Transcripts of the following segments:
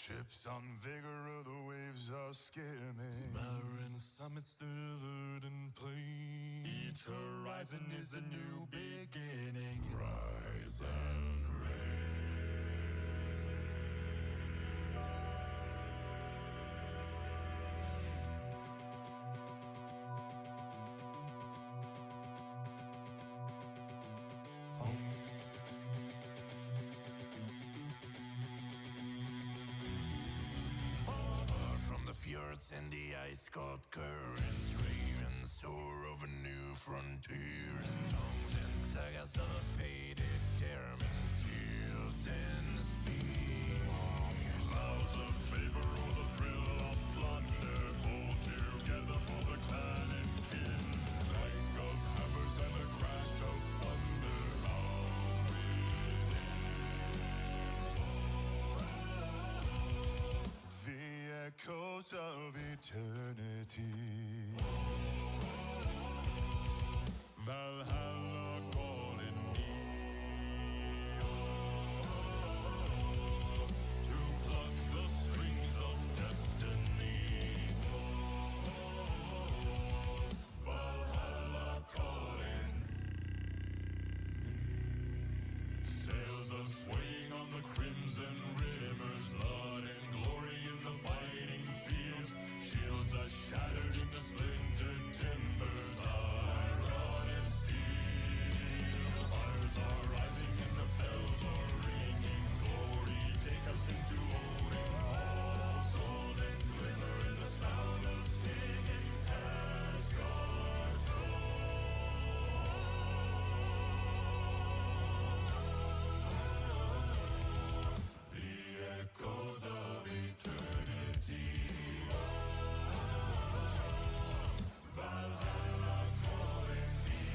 Ships on vigor of the waves are skimming. Barren summits delivered in plain. Each horizon is a new beginning. Rise and reign. Fjords and the ice-cold currents, ravens soar over new frontiers. Songs and sagas of a faded termin, shields and spears. Clouds of favor or the thrill of plunder, pull together for the clan and kin. Clank of hammers and the crash of thunder, all within. The echoes of eternity. Valhalla calling me to pluck the strings of destiny. Valhalla calling me. Sails are swaying on the crimson rivers, blood and glory in the fighting fields. Shields are shattered into splintered timbers, iron and steel. Fires are rising and the bells are ringing. Glory, take us into Odin's halls. Golden glimmer in the sound of singing Asgard calls. The echoes of eternity. Valhalla calling me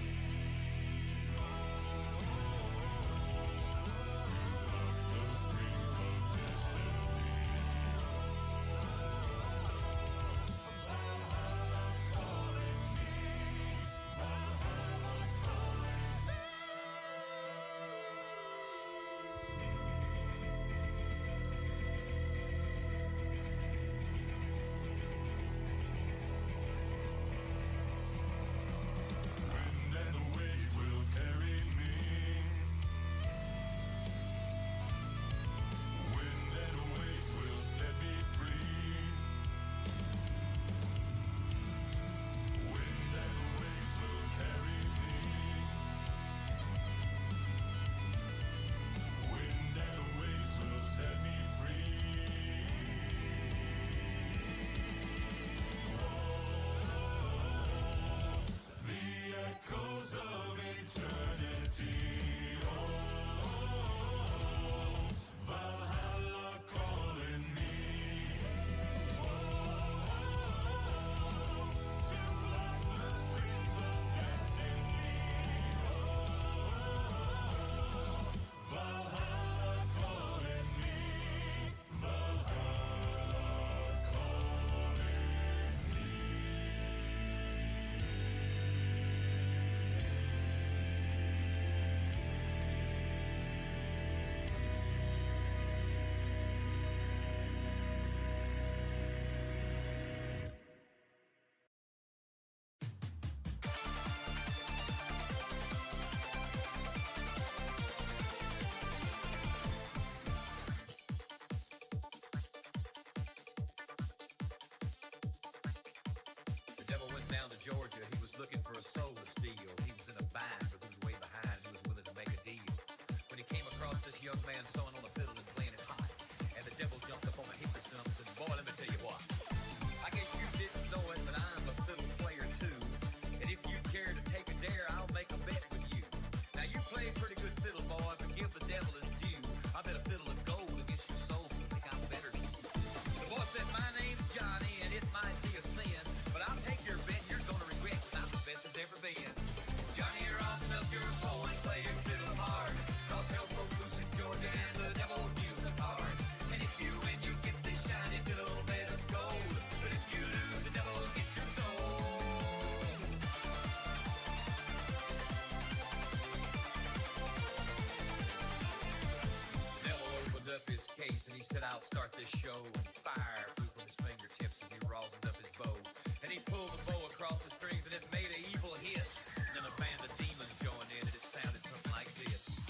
to pluck the strings of destiny. Valhalla calling me. Valhalla calling me. Wind and the waves will carry me. Wind and the waves will set me free. Wind and the waves will carry me. Wind and the waves will set me free. The echoes of eternity. Oh, Valhalla calling me. Oh, to pluck the strings of destiny. Oh, Valhalla calling me. Valhalla calling me. The devil went down to Georgia, he was looking for a soul to steal. He was in a bind, but he was way behind, he was willing to make a deal. When he came across this young man sewing on a fiddle and playing it high, and the devil jumped up on my hickory stump and said, boy, let me tell you what. I guess you didn't know it, but I'm a fiddle player too. And if you care to take a dare, I'll make a bet with you. Now you play pretty good fiddle, boy, but give the devil his due. I bet a fiddle of gold against your soul, 'cause I think I'm better than you. The boy said, my name's Johnny, and it might be a sin, but I'll take your bet, you're gonna regret, 'cause I'm the best as ever been. Johnny, you're awesome up your bow and play your fiddle hard, 'cause hell's broke loose in Georgia and the devil deals the cards. And if you win, you get this shiny fiddle made of gold, but if you lose, the devil gets your soul. Devil opened up his case face and he said, I'll start this show. And fire flew from his fingertips as he rosined up his bow. And he pulled the bow across the strings and it made an evil hiss. And then a band of demons joined in and it sounded something like this.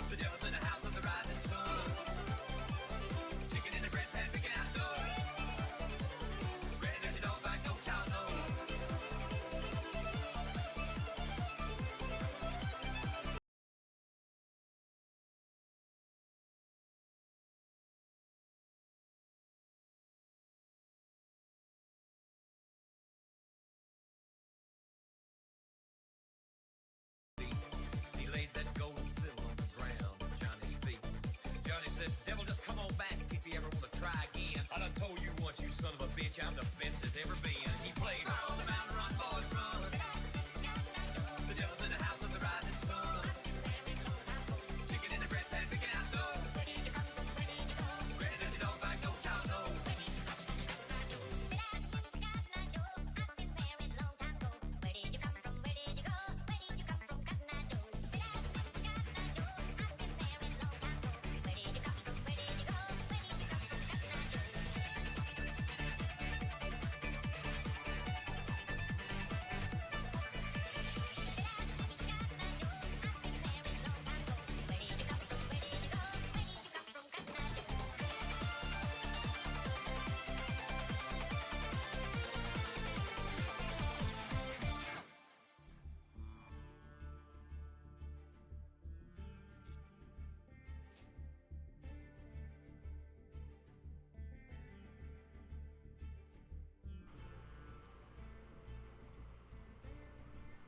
The devil's in the house of the rising sun. Chicken in the bread pan picking out dough. Granddad, you don't back no child, no. He laid that golden fiddle on the ground at Johnny's feet. Johnny said, devil, just come on back if you ever want to try again. I done told you once, you son of a bitch, I'm the best there's ever been. He played on the mountain, run, boys, run. The devil's in the house of the rising sun. Chicken in the bread pan picking out dough. Granddad, you don't back no child, no.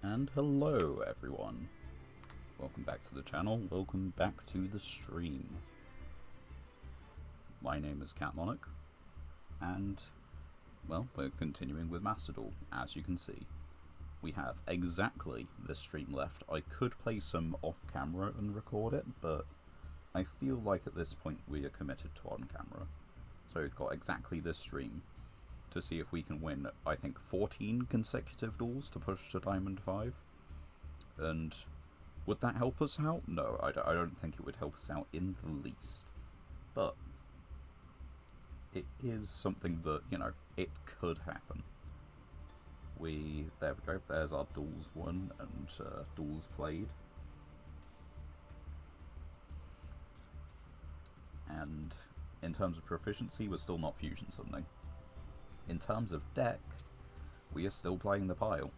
And hello everyone, welcome back to the channel, welcome back to the stream. My name is Cat Monarch, and well, we're continuing with Master Duel. As you can see, we have exactly this stream left. I could play some off camera and record it, but I feel like at this point we are committed to on camera. So we've got exactly this stream to see if we can win, I think, 14 consecutive duels to push to Diamond 5. And would that help us out? No, I don't think it would help us out in the least. But it is something that, you know, it could happen. There we go, there's our duels won and duels played. And in terms of proficiency, we're still not fusion summoning. In terms of deck, we are still playing the pile.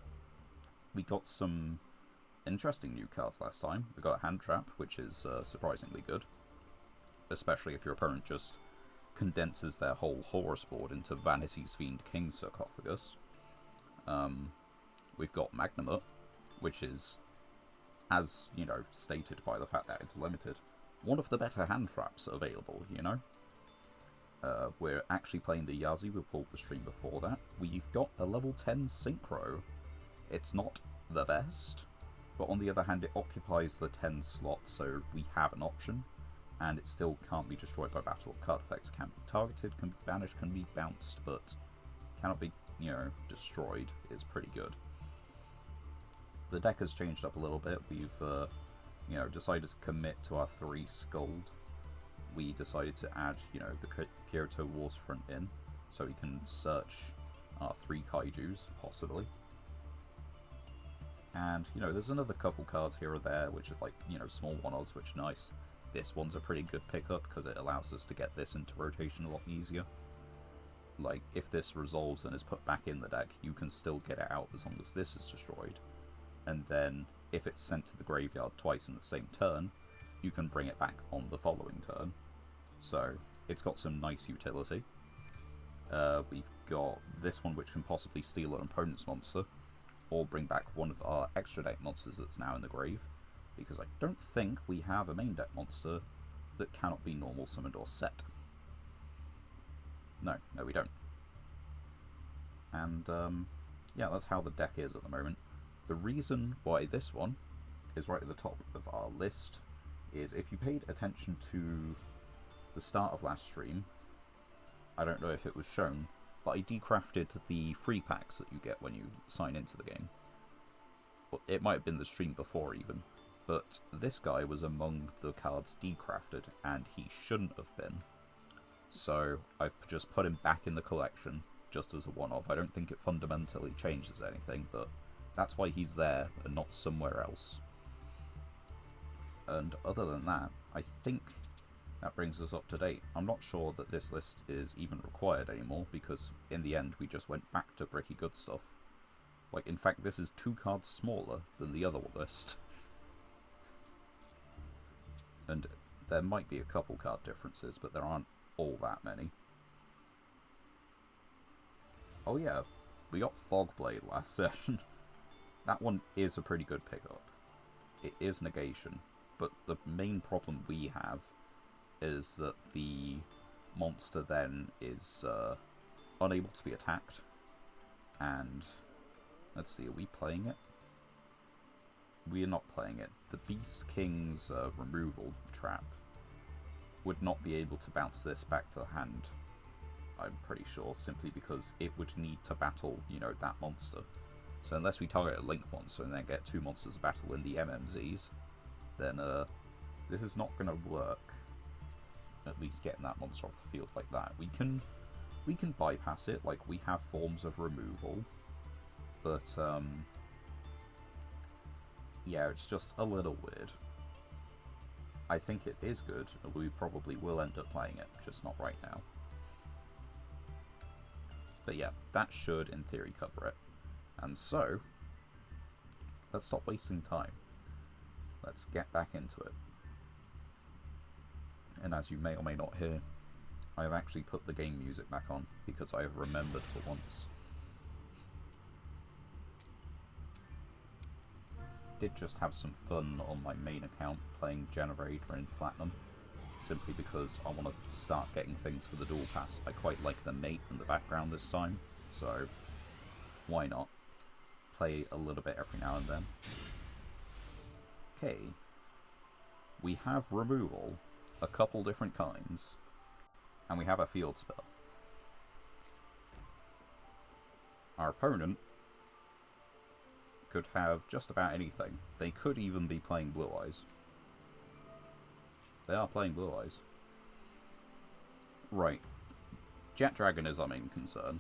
We got some interesting new cards last time. We got a hand trap, which is surprisingly good, especially if your opponent just condenses their whole Horus board into Vanity's Fiend King Sarcophagus. We've got Magnamut, which is, as you know, stated by the fact that it's limited, one of the better hand traps available, you know? We're actually playing the Yazi, we pulled the stream before that. We've got a level 10 Synchro. It's not the best, but on the other hand it occupies the 10 slot, so we have an option, and it still can't be destroyed by battle. Card effects can be targeted, can be banished, can be bounced, but cannot be, you know, destroyed. Is pretty good. The deck has changed up a little bit. We've, you know, decided to commit to our 3 Skuld. We decided to add, you know, the Kyoto Warsfront in, so we can search our 3 Kaijus, possibly. And, you know, there's another couple cards here or there, which is like, you know, small one-odds, which are nice. This one's a pretty good pickup, because it allows us to get this into rotation a lot easier. Like, if this resolves and is put back in the deck, you can still get it out as long as this is destroyed. And then, if it's sent to the graveyard twice in the same turn, you can bring it back on the following turn. So, it's got some nice utility. We've got this one which can possibly steal an opponent's monster, or bring back one of our extra deck monsters that's now in the grave, because I don't think we have a main deck monster that cannot be normal summoned or set. No, we don't. And yeah, that's how the deck is at the moment. The reason why this one is right at the top of our list is, if you paid attention to the start of last stream, I don't know if it was shown, but I decrafted the free packs that you get when you sign into the game. Well, it might have been the stream before even, but this guy was among the cards decrafted, and he shouldn't have been. So I've just put him back in the collection, just as a one-off. I don't think it fundamentally changes anything, but that's why he's there and not somewhere else. And other than that, I think that brings us up to date. I'm not sure that this list is even required anymore, because in the end we just went back to Bricky Good Stuff. Like, in fact, this is 2 cards smaller than the other list. And there might be a couple card differences, but there aren't all that many. Oh yeah, we got Fogblade last session. That one is a pretty good pickup. It is negation, but the main problem we have is that the monster then is unable to be attacked. And let's see, are we playing it? We are not playing it. The Beast King's removal trap would not be able to bounce this back to the hand, I'm pretty sure, simply because it would need to battle, you know, that monster. So unless we target a Link monster and then get 2 monsters to battle in the MMZs, then this is not going to work. At least getting that monster off the field like that. We can bypass it, like we have forms of removal, but yeah, it's just a little weird. I think it is good, and we probably will end up playing it, just not right now. But yeah, that should, in theory, cover it. And so, let's stop wasting time. Let's get back into it. And as you may or may not hear, I have actually put the game music back on, because I have remembered for once. Did just have some fun on my main account playing Generator in Platinum, simply because I want to start getting things for the Duel Pass. I quite like the mate in the background this time, so why not play a little bit every now and then. Okay, we have removal, a couple different kinds, and we have a field spell. Our opponent could have just about anything. They could even be playing Blue Eyes. They are playing Blue Eyes. Right. Jet Dragon is our main concern.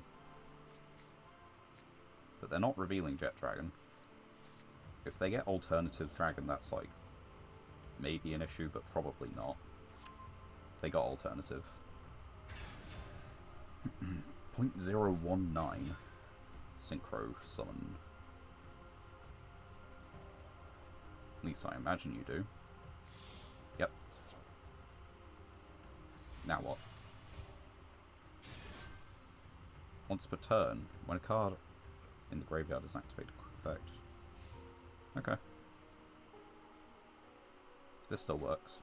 But they're not revealing Jet Dragon. If they get Alternative Dragon, that's like maybe an issue, but probably not. They got Alternative. 0.019 Synchro Summon. At least I imagine you do. Yep. Now what? Once per turn, when a card in the graveyard is activated, quick effect. Okay. This still works.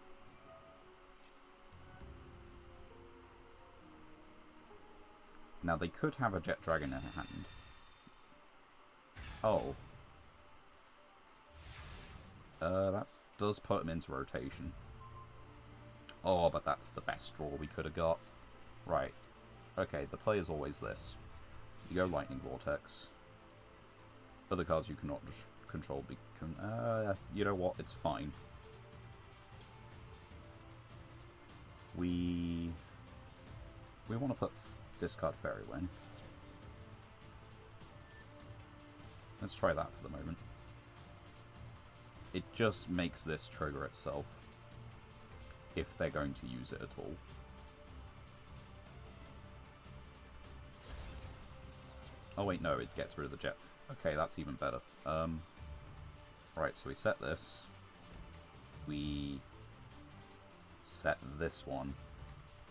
Now they could have a Jet Dragon in hand. Oh. That does put him into rotation. Oh, but that's the best draw we could have got. Right. Okay, the play is always this. You go Lightning Vortex. Other cards you cannot control become... you know what? It's fine. We want to put discard Fairy Wing. Let's try that for the moment. It just makes this trigger itself, if they're going to use it at all. Oh wait, no, it gets rid of the jet. Okay, that's even better. Right, so we set this. We set this one.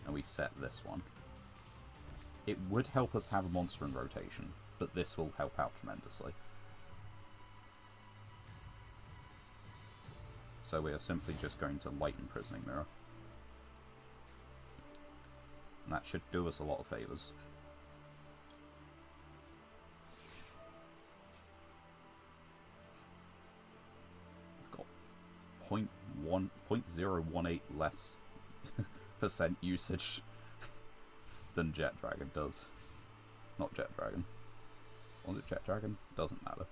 And we set this one. It would help us have a monster in rotation, but this will help out tremendously. So we are simply just going to Light Imprisoning Mirror. And that should do us a lot of favours. It's got 0.018 less percent usage than Jet Dragon does. Not Jet Dragon. Was it Jet Dragon? Doesn't matter.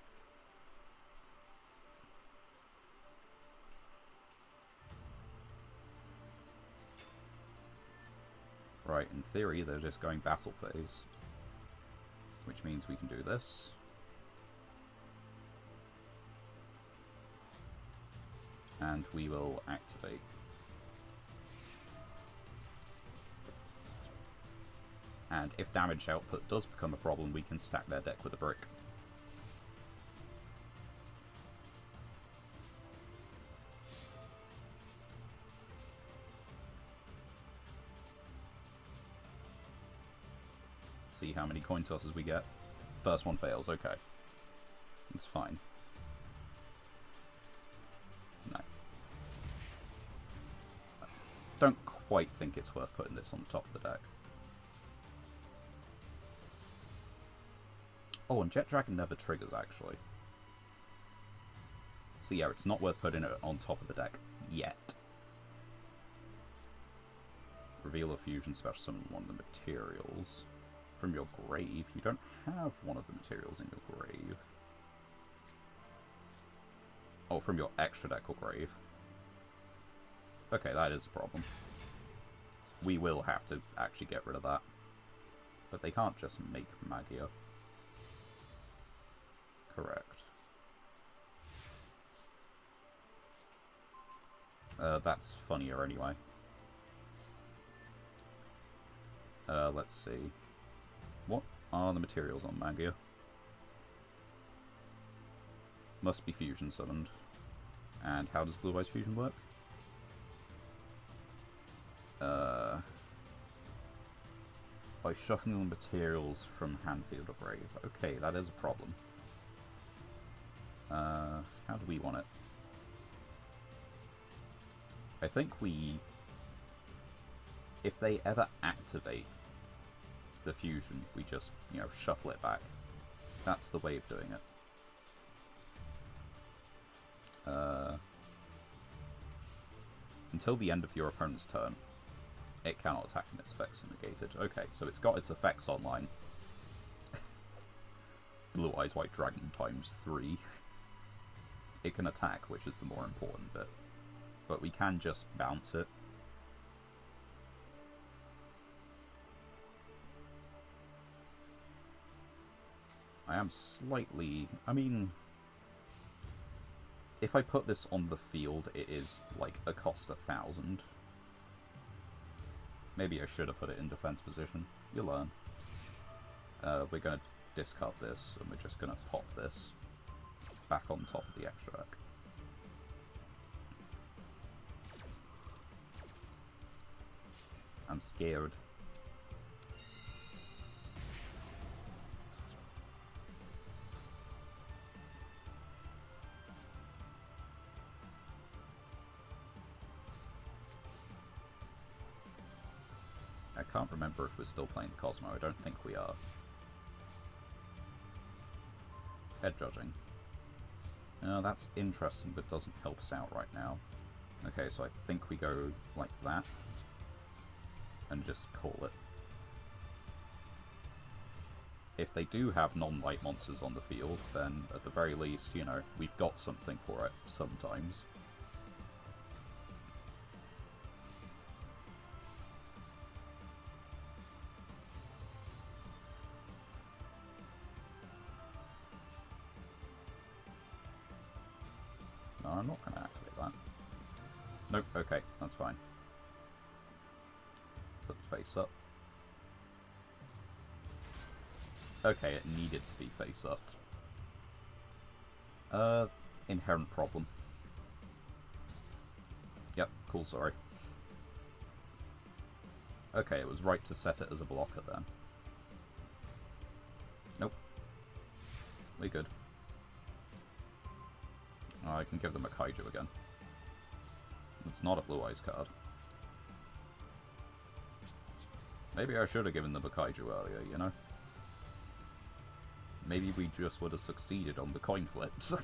Right, in theory, they're just going battle phase. Which means we can do this. And we will activate. And if damage output does become a problem, we can stack their deck with a brick. See how many coin tosses we get. First one fails, okay. It's fine. No. Don't quite think it's worth putting this on the top of the deck. Oh, and Jet Dragon never triggers, actually. So yeah, it's not worth putting it on top of the deck yet. Reveal a fusion special summon one of the materials from your grave. You don't have one of the materials in your grave. Oh, from your extra deck or grave. Okay, that is a problem. We will have to actually get rid of that. But they can't just make Magia. Correct. That's funnier anyway. Let's see. What are the materials on Magia? Must be fusion summoned. And how does Blue Eyes Fusion work? By shuffling the materials from hand, field, or grave. Okay, that is a problem. How do we want it? I think we... If they ever activate the fusion, we just, you know, shuffle it back. That's the way of doing it. Until the end of your opponent's turn, it cannot attack and its effects are negated. Okay, so it's got its effects online. Blue Eyes White Dragon times 3. It can attack, which is the more important bit. But we can just bounce it. I am slightly... I mean... If I put this on the field, it is, like, a cost 1,000. Maybe I should have put it in defense position. You'll learn. We're going to discard this, and we're just going to pop this back on top of the extra deck. I'm scared. I can't remember if we're still playing Cosmo. I don't think we are. Head judging. That's interesting, but doesn't help us out right now. Okay, so I think we go like that. And just call it. If they do have non-light monsters on the field, then at the very least, you know, we've got something for it sometimes. No, I'm not going to activate that. Nope, okay, that's fine. Put the face up. Okay, it needed to be face up. Inherent problem. Yep, cool, sorry. Okay, it was right to set it as a blocker then. we good. I can give them a Kaiju again. It's not a Blue Eyes card. Maybe I should have given them a Kaiju earlier, you know? Maybe we just would have succeeded on the coin flips.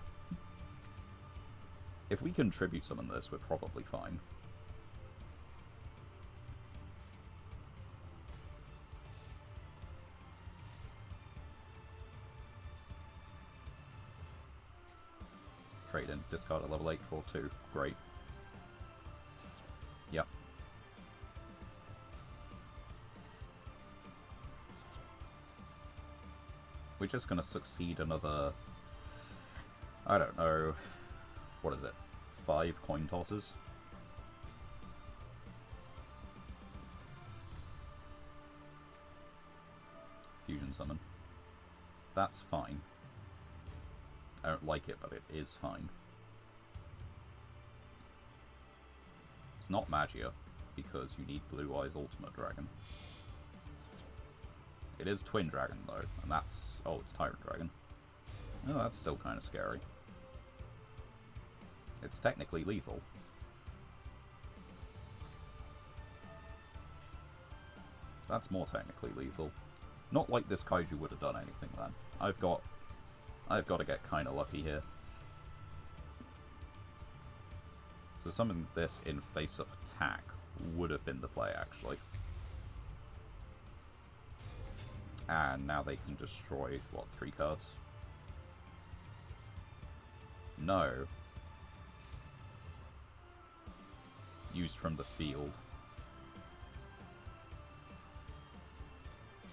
If we can tribute summon this, we're probably fine. Trade in, discard a level 8, draw 2. Great. Yep. We're just gonna succeed another... I don't know... What is it? 5 coin tosses? Fusion summon. That's fine. I don't like it, but it is fine. It's not Magia, because you need Blue Eyes Ultimate Dragon. It is Twin Dragon, though, and that's... Oh, it's Tyrant Dragon. Oh, that's still kind of scary. It's technically lethal. That's more technically lethal. Not like this Kaiju would have done anything then. I've got to get kind of lucky here. So summoning this in face-up attack would have been the play, actually. And now they can destroy, what, 3 cards? No. Used from the field.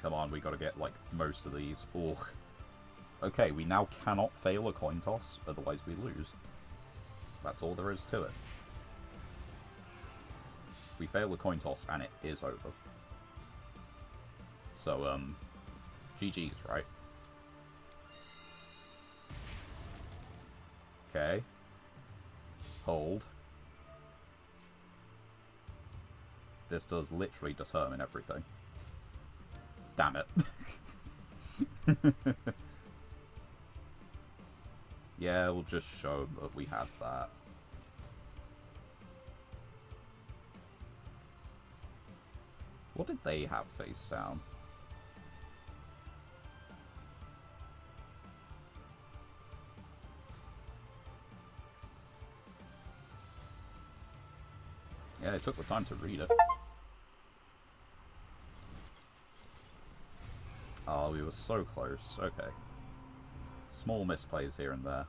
Come on, we gotta get, like, most of these. Ugh. Okay, we now cannot fail a coin toss, otherwise we lose. That's all there is to it. We fail a coin toss and it is over. So, GG's, right? Okay. Hold. This does literally determine everything. Damn it. Yeah, we'll just show that we have that. What did they have face down? Yeah, it took the time to read it. Oh, we were so close. Okay. Small misplays here and there.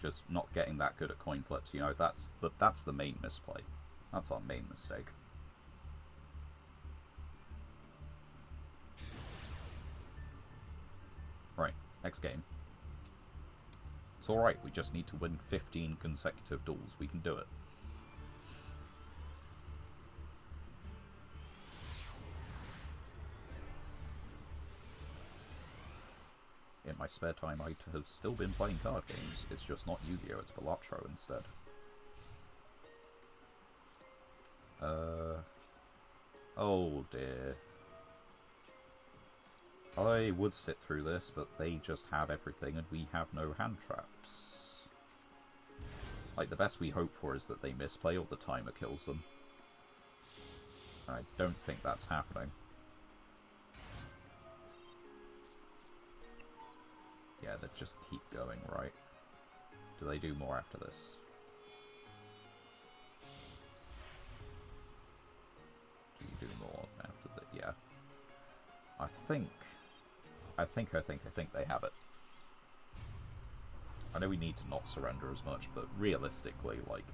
Just not getting that good at coin flips, you know, that's the main misplay. That's our main mistake. Right, next game. It's alright, we just need to win 15 consecutive duels. We can do it. In my spare time, I have still been playing card games. It's just not Yu-Gi-Oh, it's Balatro instead. Oh dear. I would sit through this, but they just have everything and we have no hand traps. Like, the best we hope for is that they misplay or the timer kills them. I don't think that's happening. Yeah, they just keep going, right? Do they do more after this? Do you do more after that? Yeah. I think they have it. I know we need to not surrender as much, but realistically, like,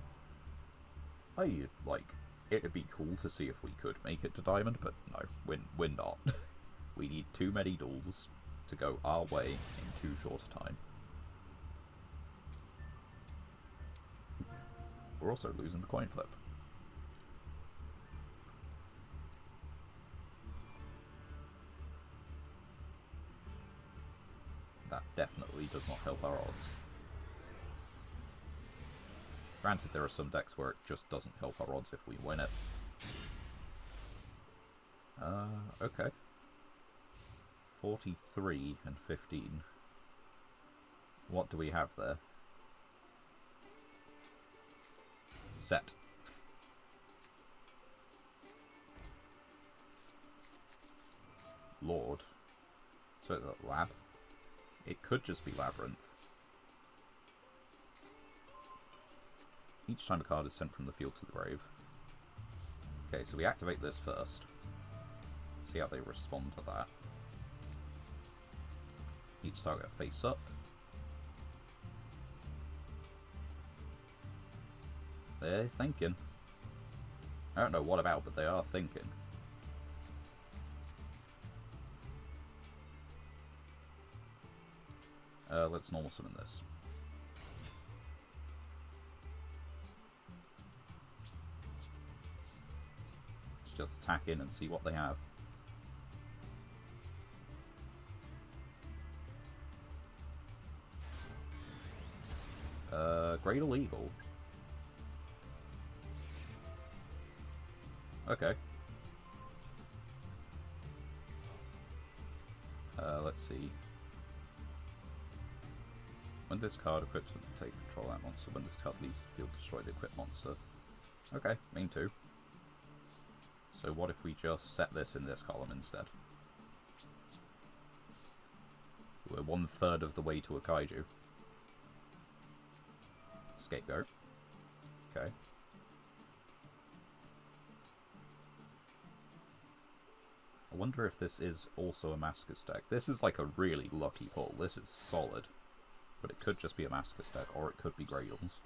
it'd be cool to see if we could make it to Diamond, but no, we're not. We need too many duels to go our way in too short a time. We're also losing the coin flip. That definitely does not help our odds. Granted, there are some decks where it just doesn't help our odds if we win it. Okay. 43 and 15. What do we have there? Set. Lord. So it's a lab? It could just be Labyrinth. Each time a card is sent from the field to the grave. Okay, so we activate this first. See how they respond to that. Each target face up. They're thinking. I don't know what about, but they are thinking. Let's normal summon this. Let's just attack in and see what they have. Great Illegal. Okay. Let's see. When this card equips with take control of that monster, when this card leaves the field, destroy the equipped monster. Okay, mean to. So what if we just set this in this column instead? We're 1/3 of the way to a kaiju. Scapegoat. Okay. I wonder if this is also a Maskus deck. This is like a really lucky pull. This is solid. But it could just be a Maskus deck, or it could be Gradles.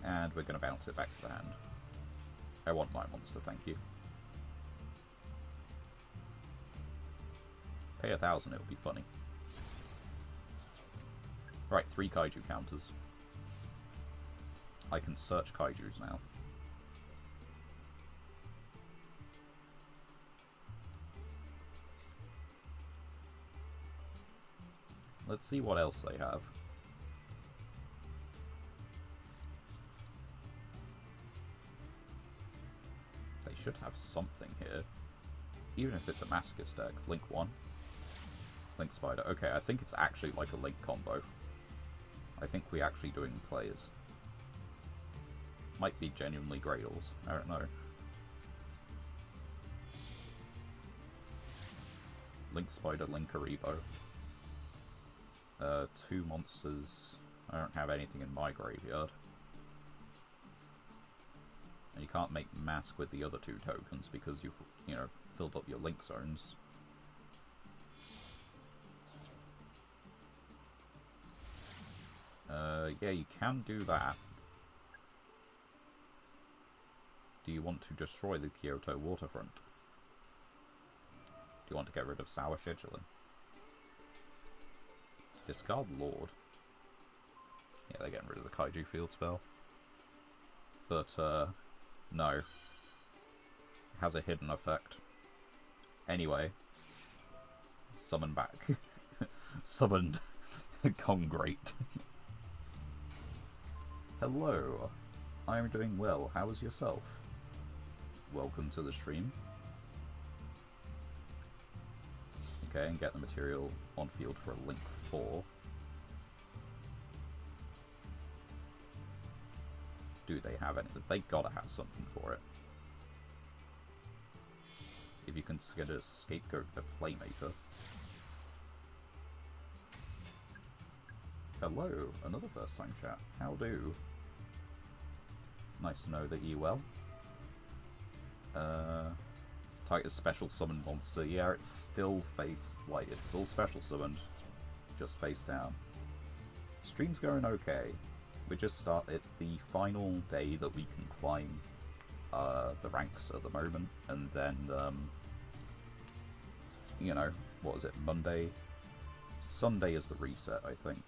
And we're going to bounce it back to the hand. I want my monster, thank you. Pay 1,000, it'll be funny. Right, 3 kaiju counters. I can search kaijus now. Let's see what else they have. They should have something here. Even if it's a Maskus deck. Link 1. Link Spider. Okay, I think it's actually like a Link combo. I think we're actually doing plays. Might be genuinely Gradles. I don't know. Link Spider, Link Karibo. 2 monsters. I don't have anything in my graveyard. And you can't make Mask with the other 2 tokens because you've, you know, filled up your Link zones. Yeah, you can do that. Do you want to destroy the Kyoto waterfront? Do you want to get rid of Sour Scheduling? Discard Lord. Yeah, they're getting rid of the Kaiju field spell. But, no. It has a hidden effect. Anyway. Summon back. Summoned. Congrate. Hello. I'm doing well. How is yourself? Welcome to the stream. Okay, and get the material on field for a Link 4. Do they have any? They gotta have something for it. If you consider Scapegoat a Playmaker. Hello, another first time chat. How do? Nice to know that you well. Titus special summoned monster. Yeah, it's still it's still special summoned. Just face down. Stream's going okay. It's the final day that we can climb the ranks at the moment, and then, you know, what is it, Monday? Sunday is the reset, I think.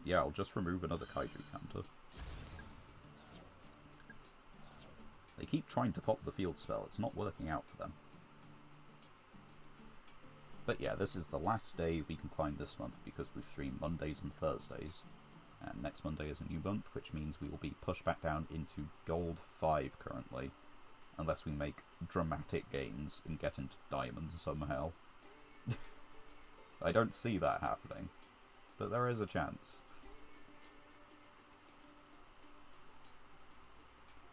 Yeah, I'll just remove another Kaiju counter. They keep trying to pop the field spell, it's not working out for them. But yeah, this is the last day we can climb this month because we stream Mondays and Thursdays. And next Monday is a new month, which means we will be pushed back down into Gold 5 currently. Unless we make dramatic gains and get into Diamonds somehow. I don't see that happening, but there is a chance.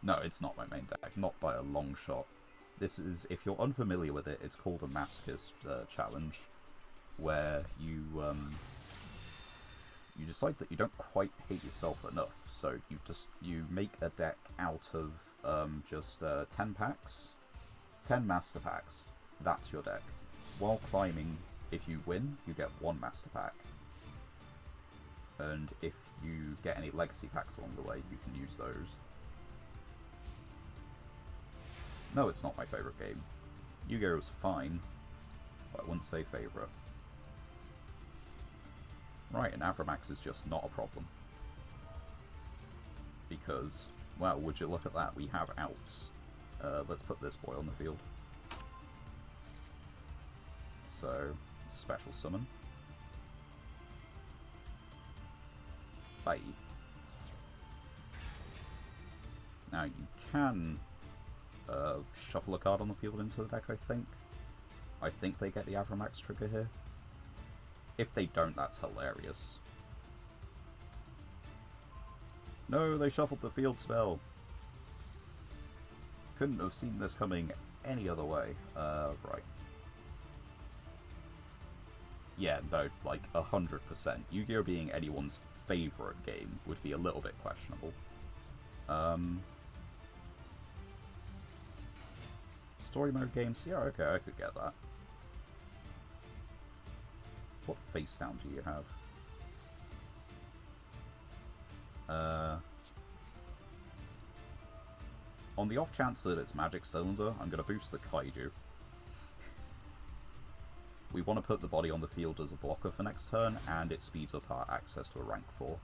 No, it's not my main deck, not by a long shot. This is, if you're unfamiliar with it, it's called a Masochist challenge, where you decide that you don't quite hate yourself enough, so you make a deck out of just 10 packs, 10 master packs. That's your deck. While climbing, if you win, you get 1 master pack, and if you get any legacy packs along the way, you can use those. No, it's not my favourite game. Yugioh is fine, but I wouldn't say favourite. Right, and Avramax is just not a problem. Because, well, would you look at that, we have outs. Let's put this boy on the field. So, special summon. Bye. Now, you can shuffle a card on the field into the deck, I think. I think they get the Avramax trigger here. If they don't, that's hilarious. No, they shuffled the field spell. Couldn't have seen this coming any other way. Right. Yeah, no, like 100%. Yu-Gi-Oh! Being anyone's favourite game would be a little bit questionable. Story mode games? Yeah, okay, I could get that. What face down do you have? On the off chance that it's Magic Cylinder, I'm going to boost the Kaiju. We want to put the body on the field as a blocker for next turn, and it speeds up our access to a rank 4.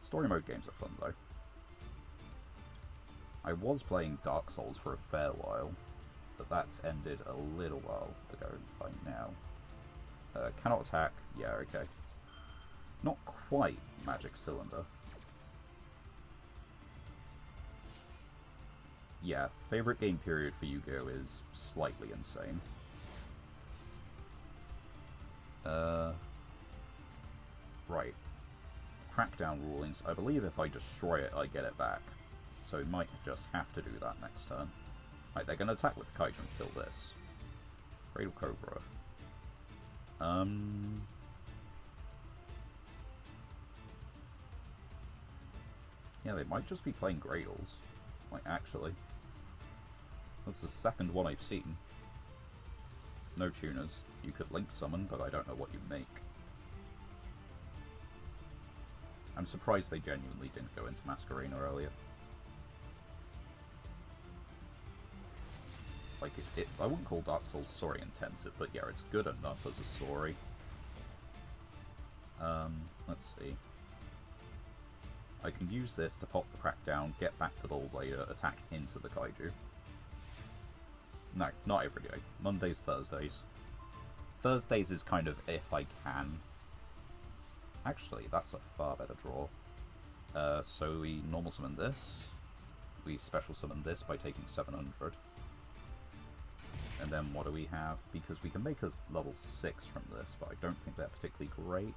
Story mode games are fun though. I was playing Dark Souls for a fair while, but that's ended a little while ago by now. Cannot attack, yeah, okay. Not quite Magic Cylinder. Yeah, favourite game period for Yu-Gi-Oh! Is slightly insane. Right. Crackdown rulings. I believe if I destroy it, I get it back. So we might just have to do that next turn. Right, they're going to attack with Kaiju and kill this. Cradle Cobra. Yeah, they might just be playing Gradles. Like, actually. That's the second one I've seen. No tuners. You could link summon, but I don't know what you make. I'm surprised they genuinely didn't go into Masquerena earlier. Like, I wouldn't call Dark Souls story intensive, but yeah, it's good enough as a story. Let's see. I can use this to pop the Crackdown, get back the Ball Blader, attack into the Kaiju. No, not every day. Mondays, Thursdays. Thursdays is kind of if I can. Actually, that's a far better draw. So we normal summon this. We special summon this by taking 700. And then what do we have? Because we can make us level 6 from this, but I don't think they're particularly great.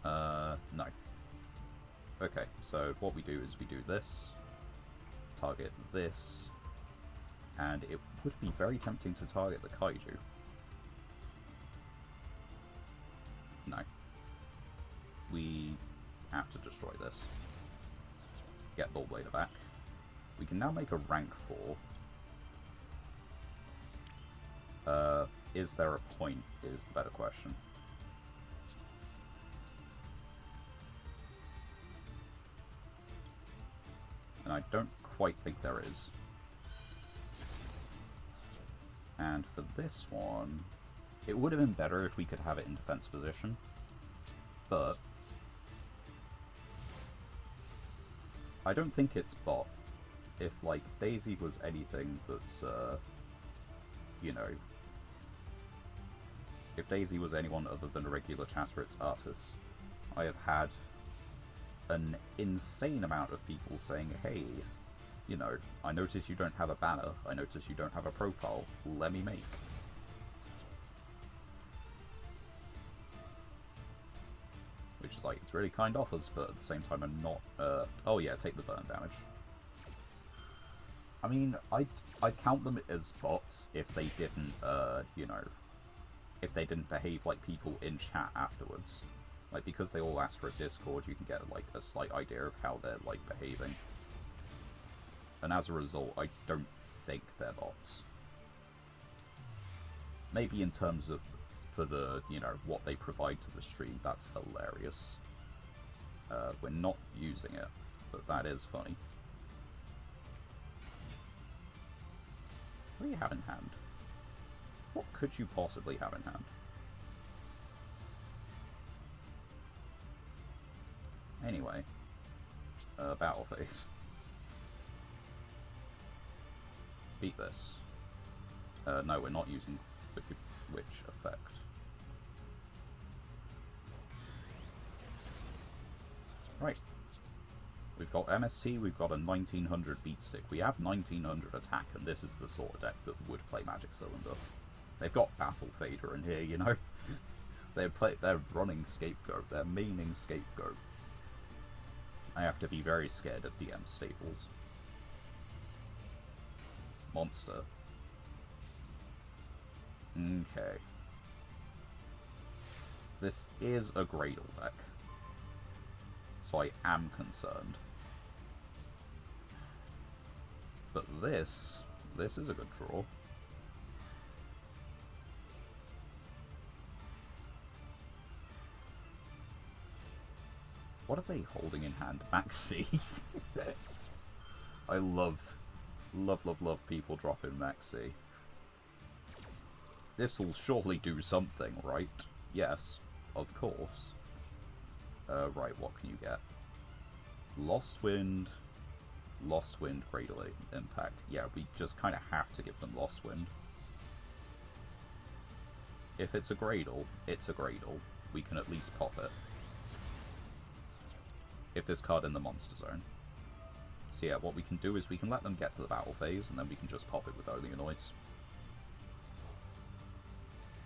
No. Okay, so what we do is we do this, target this, and it would be very tempting to target the Kaiju. No. We have to destroy this. Get Ball Blader back. We can now make a rank 4. Is there a point, is the better question. And I don't quite think there is. And for this one, it would have been better if we could have it in defense position, but I don't think it's bot. If, like, Daisy was anything that's, you know... If Daisy was anyone other than a regular chatter, it's Artis. I have had an insane amount of people saying, hey, you know, I notice you don't have a banner, I notice you don't have a profile, let me make. Which is like, it's really kind offers, but at the same time I'm not, oh yeah, take the burn damage. I mean, I'd count them as bots if they didn't, you know, if they didn't behave like people in chat afterwards. Like, because they all ask for a Discord, you can get, like, a slight idea of how they're, like, behaving. And as a result, I don't think they're bots. Maybe in terms of, for the, you know, what they provide to the stream, that's hilarious. We're not using it, but that is funny. What do you have in hand? What could you possibly have in hand? Anyway, battle phase. Beat this. No, we're not using Wicked Witch effect. Right. We've got MST, we've got a 1900 beat stick. We have 1900 attack, and this is the sort of deck that would play Magic Cylinder. They've got Battle Fader in here, you know? They're running Scapegoat, they're maining Scapegoat. I have to be very scared of DM staples. Monster. Okay. This is a Gradle deck, so I am concerned. But this is a good draw. What are they holding in hand? Maxi. I love people dropping Maxi. This will surely do something, right? Yes, of course. Right, what can you get? Lost Wind, Cradle Impact. Yeah, we just kind of have to give them Lost Wind. If it's a Gradle, it's a Gradle. We can at least pop it. If this card in the monster zone. So yeah, what we can do is we can let them get to the battle phase, and then we can just pop it with Oleanoids.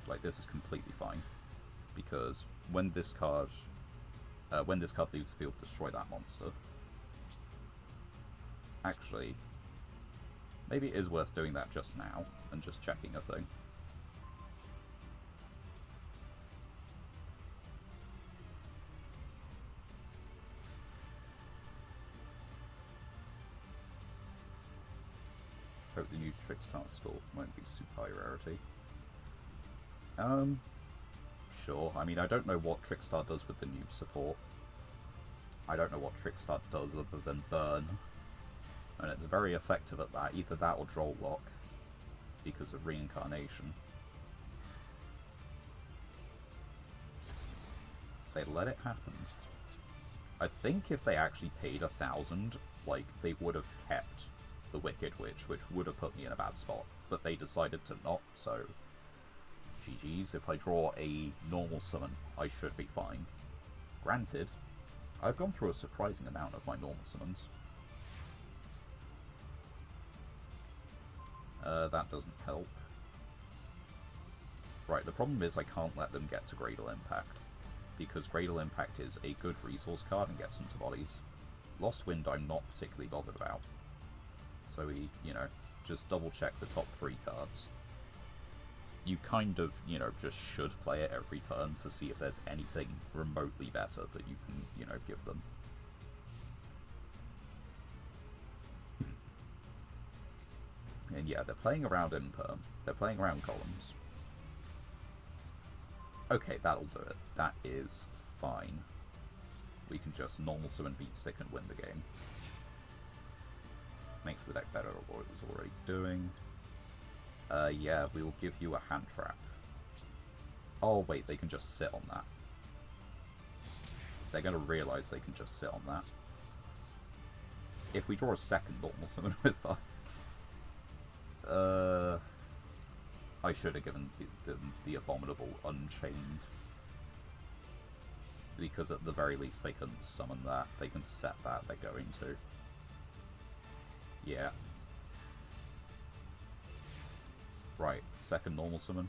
Like, this is completely fine, because when this card leaves the field, destroy that monster. Actually, maybe it is worth doing that just now, and just checking a thing. Hope the new Trickstar score won't be super high rarity. Sure. I mean, I don't know what Trickstar does with the new support. I don't know what Trickstar does other than burn. And it's very effective at that. Either that or Droll Lock, because of reincarnation. They let it happen. I think if they actually paid 1,000, like, they would have kept the Wicked Witch, which would have put me in a bad spot. But they decided to not, so GG's. If I draw a normal summon, I should be fine. Granted, I've gone through a surprising amount of my normal summons. That doesn't help. Right, the problem is I can't let them get to Gradle Impact, because Gradle Impact is a good resource card and gets them to bodies. Lost Wind I'm not particularly bothered about. So we, you know, just double check the top 3 cards. You kind of, you know, just should play it every turn to see if there's anything remotely better that you can, you know, give them. And yeah, they're playing around Imperm. They're playing around columns. Okay, that'll do it. That is fine. We can just normal summon Beat Stick and win the game. Makes the deck better at what it was already doing. Yeah, we will give you a hand trap. Oh wait, they can just sit on that. They're gonna realize they can just sit on that. if we draw a second normal summon with that, I should have given the Abominable Unchained. Because at the very least they couldn't summon that. They can set that, they're going to. Yeah. Right, second normal summon.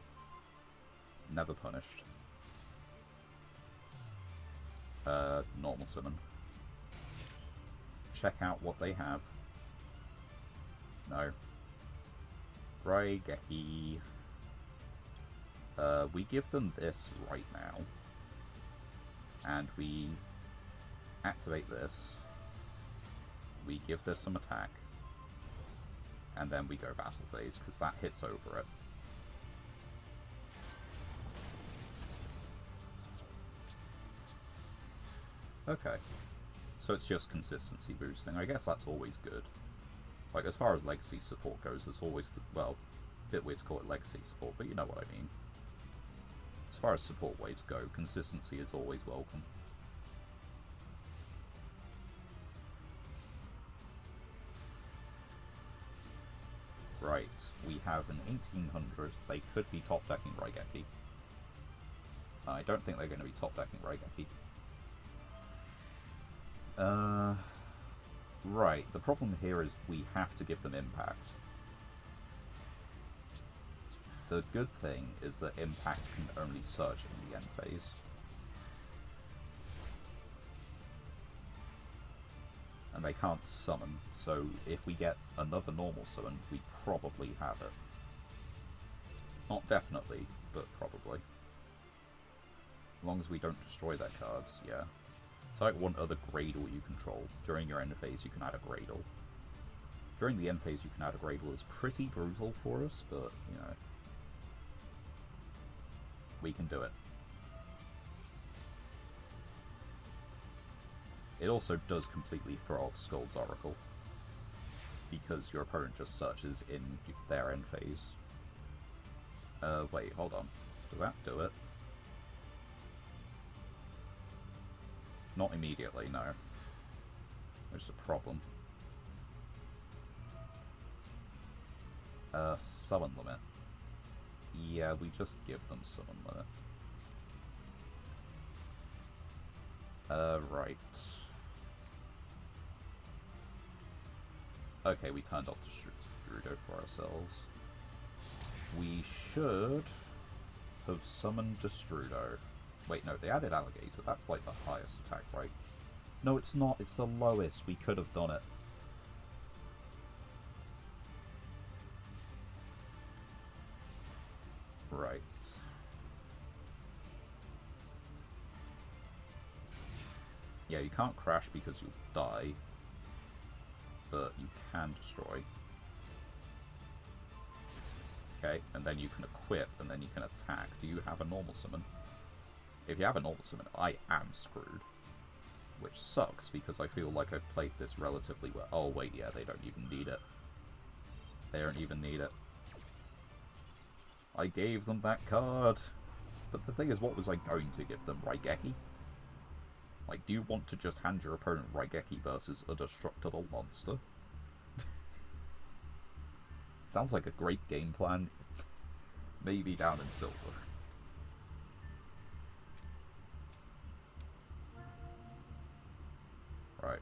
Never punished. Normal summon. Check out what they have. No. Raigeki. We give them this right now. And we activate this. We give this some attack. And then we go battle phase, because that hits over it. Okay. So it's just consistency boosting. I guess that's always good. Like, as far as legacy support goes, it's always good. Well, a bit weird to call it legacy support, but you know what I mean. As far as support waves go, consistency is always welcome. Right, we have an 1800. They could be top decking Raigeki. I don't think they're going to be top decking Raigeki. Right, the problem here is we have to give them impact. The good thing is that impact can only surge in the end phase. And they can't summon, so if we get another normal summon, we probably have it. Not definitely, but probably. As long as we don't destroy their cards, yeah. Type 1 other Gradle you control. During your end phase, you can add a Gradle. During the end phase, you can add a Gradle. It's pretty brutal for us, but, you know. We can do it. It also does completely throw off Skuld's Oracle. Because your opponent just searches in their end phase. Wait, hold on. Does that do it? Not immediately, no. There's a problem. Summon limit. Yeah, we just give them summon limit. Right. Okay, we turned off Destrudo for ourselves. We should have summoned Destrudo. Wait, no, they added Alligator. That's like the highest attack, right? No, it's not. It's the lowest. We could have done it. Right. Yeah, you can't crash because you'll die. But you can destroy. Okay, and then you can equip, and then you can attack. Do you have a normal summon? If you have a normal summon, I am screwed. Which sucks, because I feel like I've played this relatively well. Oh, wait, yeah, they don't even need it. They don't even need it. I gave them that card. But the thing is, what was I going to give them? Raigeki? Like, do you want to just hand your opponent Raigeki versus a destructible monster? Sounds like a great game plan. Maybe down in silver. Right.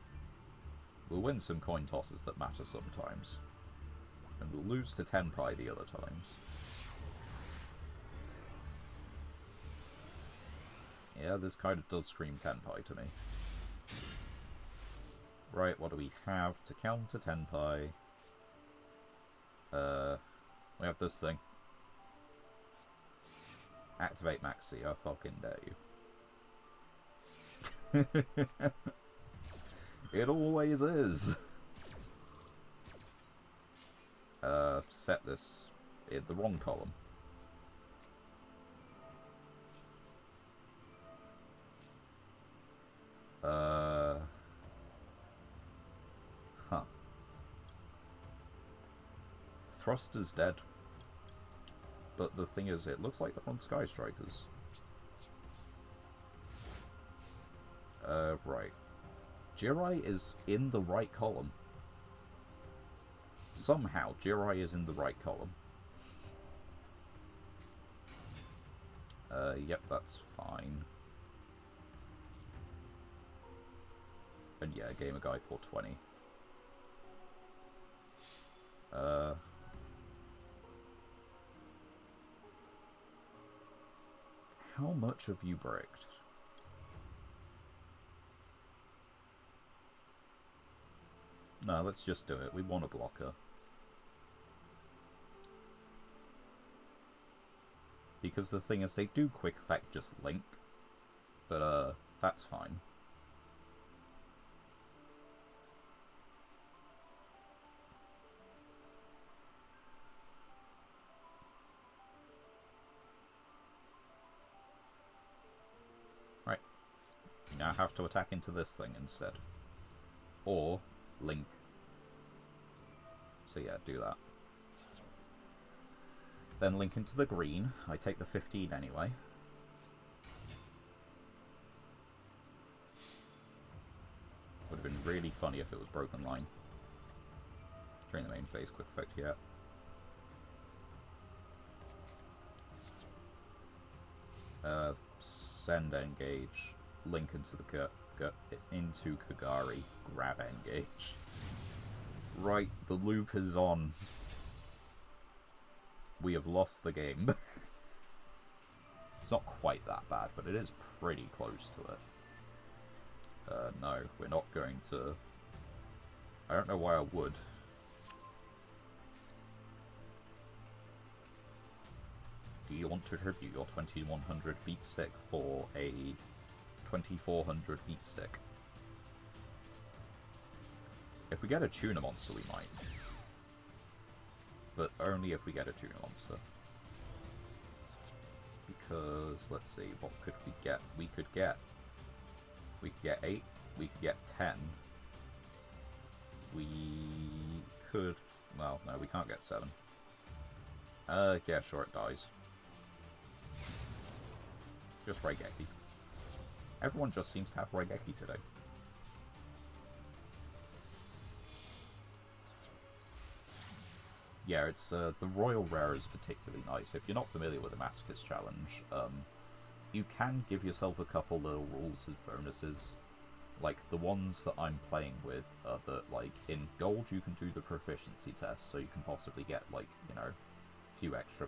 We'll win some coin tosses that matter sometimes. And we'll lose to Tenpai the other times. Yeah, this kind of does scream Tenpai to me. Right, what do we have to counter Tenpai? We have this thing. Activate Maxi, I fucking dare you. It always is. Set this in the wrong column. Huh. Thrust is dead. But the thing is, it looks like they're on Sky Strikers. Right. Jirai is in the right column. somehow, Jirai is in the right column. Yep, that's fine. And yeah, Gamer Guide 420. How much have you bricked? No, let's just do it. We want a blocker. Because the thing is, they do quick effect just Link. But, that's fine. Right. You now have to attack into this thing instead. Or Link. So yeah, do that. Then Link into the green. I take the 15 anyway. Would have been really funny if it was Broken Line. During the main phase, quick effect, yeah. Send engage. Link into the into Kagari. Grab engage. Right, the loop is on. We have lost the game. It's not quite that bad, but it is pretty close to it. No, we're not going to... I don't know why I would. Do you want to tribute your 2100 beat stick for a 2400 beat stick? If we get a tuna monster, we might. But only if we get a tuna monster. Because, let's see, what could we get? We could get 8, we could get 10. We could... well, no, we can't get 7. Yeah, sure, it dies. Just Raigeki. Everyone just seems to have Raigeki today. Yeah, it's the Royal Rare is particularly nice. If you're not familiar with the Masochist Challenge, you can give yourself a couple little rules as bonuses. Like, the ones that I'm playing with are that, like, in Gold you can do the proficiency test, so you can possibly get, like, you know, a few extra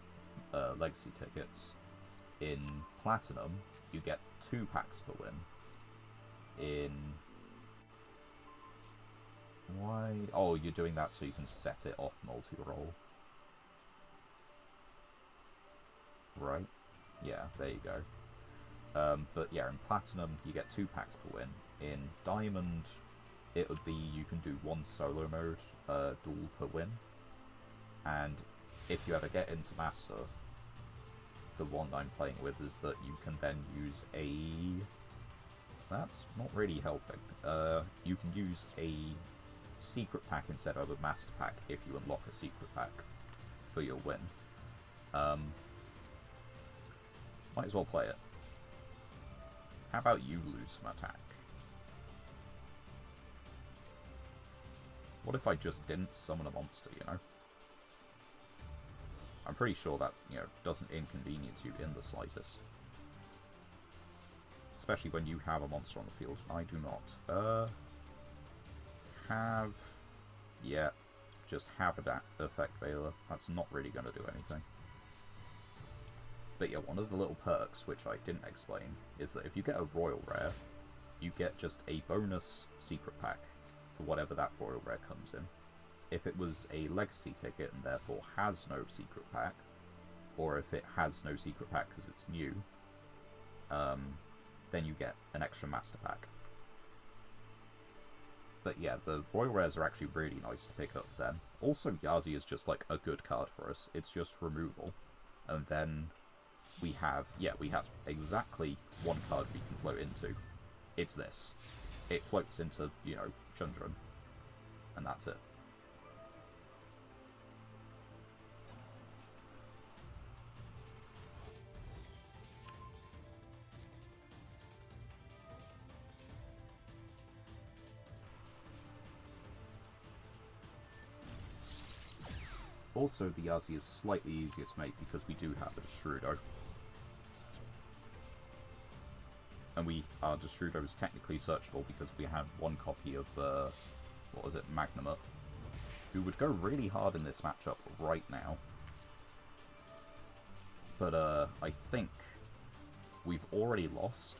legacy tickets. In Platinum, you get 2 packs per win. In... why? Oh, you're doing that so you can set it off multi-roll. Right. Yeah, there you go. But yeah, in Platinum, you get 2 packs per win. In Diamond, it would be you can do 1 solo mode duel per win. And if you ever get into Master, the one I'm playing with is that you can then use a... that's not really helping. You can use a secret pack instead of a master pack if you unlock a secret pack for your win. Might as well play it. How about you lose some attack? What if I just didn't summon a monster, you know? I'm pretty sure that, you know, doesn't inconvenience you in the slightest. Especially when you have a monster on the field. I do not. Yeah, just have that effect Veiler. That's not really going to do anything. But yeah, one of the little perks, which I didn't explain, is that if you get a Royal Rare, you get just a bonus secret pack for whatever that Royal Rare comes in. If it was a Legacy ticket and therefore has no secret pack, or if it has no secret pack because it's new, then you get an extra Master Pack. But yeah, the Royal Rares are actually really nice to pick up then. Also, Yazi is just like a good card for us. It's just removal. And then we have exactly 1 card we can float into. It's this. It floats into, you know, Chundran. And that's it. Also, the Yazi is slightly easier to make because we do have a Destrudo. And our Destrudo is technically searchable because we have one copy of, what was it, Magnumut, who would go really hard in this matchup right now. But, I think we've already lost.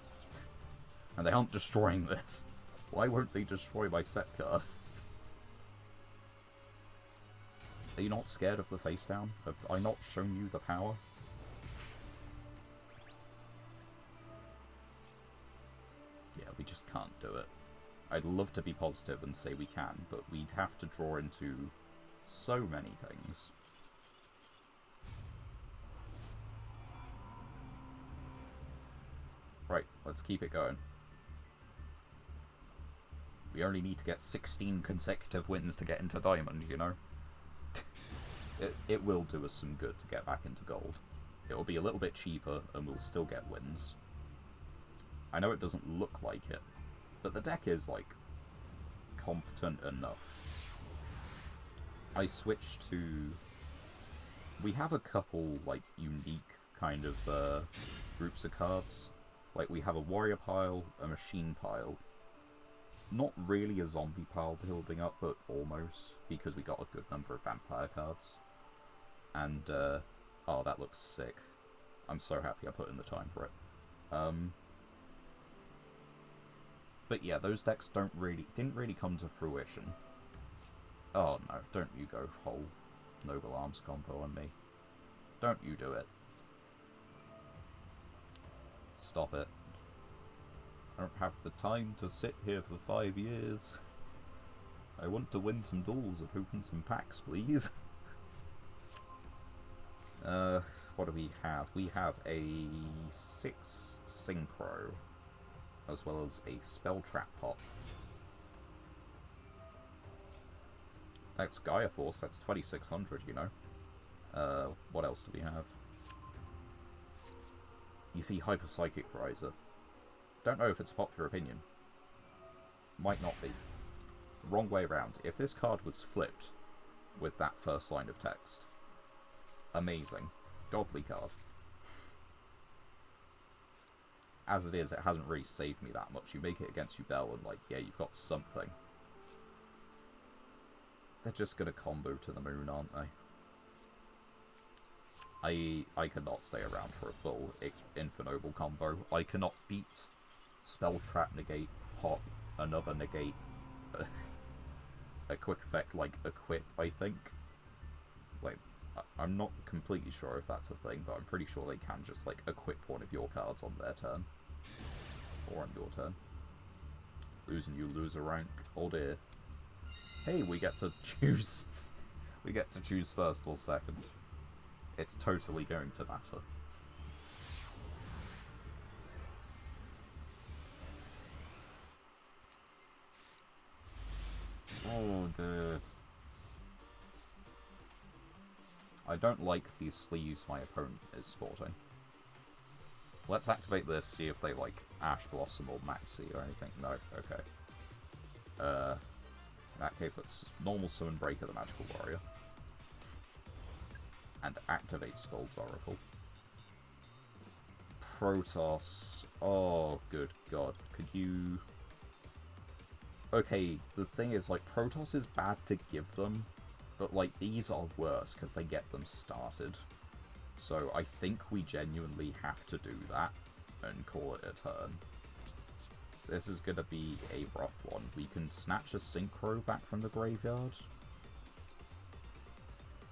And they aren't destroying this. Why won't they destroy my set card? Are you not scared of the face down? Have I not shown you the power? Yeah, we just can't do it. I'd love to be positive and say we can, but we'd have to draw into so many things. Right, let's keep it going. We only need to get 16 consecutive wins to get into Diamond, you know? It will do us some good to get back into Gold. It'll be a little bit cheaper, and we'll still get wins. I know it doesn't look like it, but the deck is, like, competent enough. I switched to... We have a couple, like, unique kind of groups of cards. Like, we have a warrior pile, a machine pile. Not really a zombie pile building up, but almost, because we got a good number of vampire cards. And, oh, that looks sick. I'm so happy I put in the time for it. But yeah, those decks didn't really come to fruition. Oh no, don't you go whole Noble Arms combo on me. Don't you do it. Stop it. I don't have the time to sit here for 5 years. I want to win some duels and open some packs, please. What do we have? We have a 6 Synchro, as well as a Spell Trap Pop. That's Gaia Force, that's 2600, you know. What else do we have? You see Hyper Psychic Riser. Don't know if it's a popular opinion. Might not be. Wrong way around. If this card was flipped with that first line of text, amazing. Godly card. As it is, it hasn't really saved me that much. You make it against Yugioh and, like, yeah, you've got something. They're just gonna combo to the moon, aren't they? I cannot stay around for a full Infernoble combo. I cannot beat Spell Trap, negate, pop, another negate, a quick effect like Equip, I think. Like, I'm not completely sure if that's a thing, but I'm pretty sure they can just, like, equip one of your cards on their turn. Or on your turn. Losing you lose a rank. Oh dear. Hey, we get to choose. We get to choose first or second. It's totally going to matter. Oh dear. I don't like these sleeves my opponent is sporting. Let's activate this, see if they like Ash Blossom or Maxi or anything. No, okay. In that case, let's normal summon Breaker the Magical Warrior. And activate Skuld's Oracle. Protoss. Oh, good god. Could you... Okay, the thing is, like, Protoss is bad to give them, but, like, these are worse because they get them started. So I think we genuinely have to do that and call it a turn. This is going to be a rough one. We can snatch a Synchro back from the graveyard.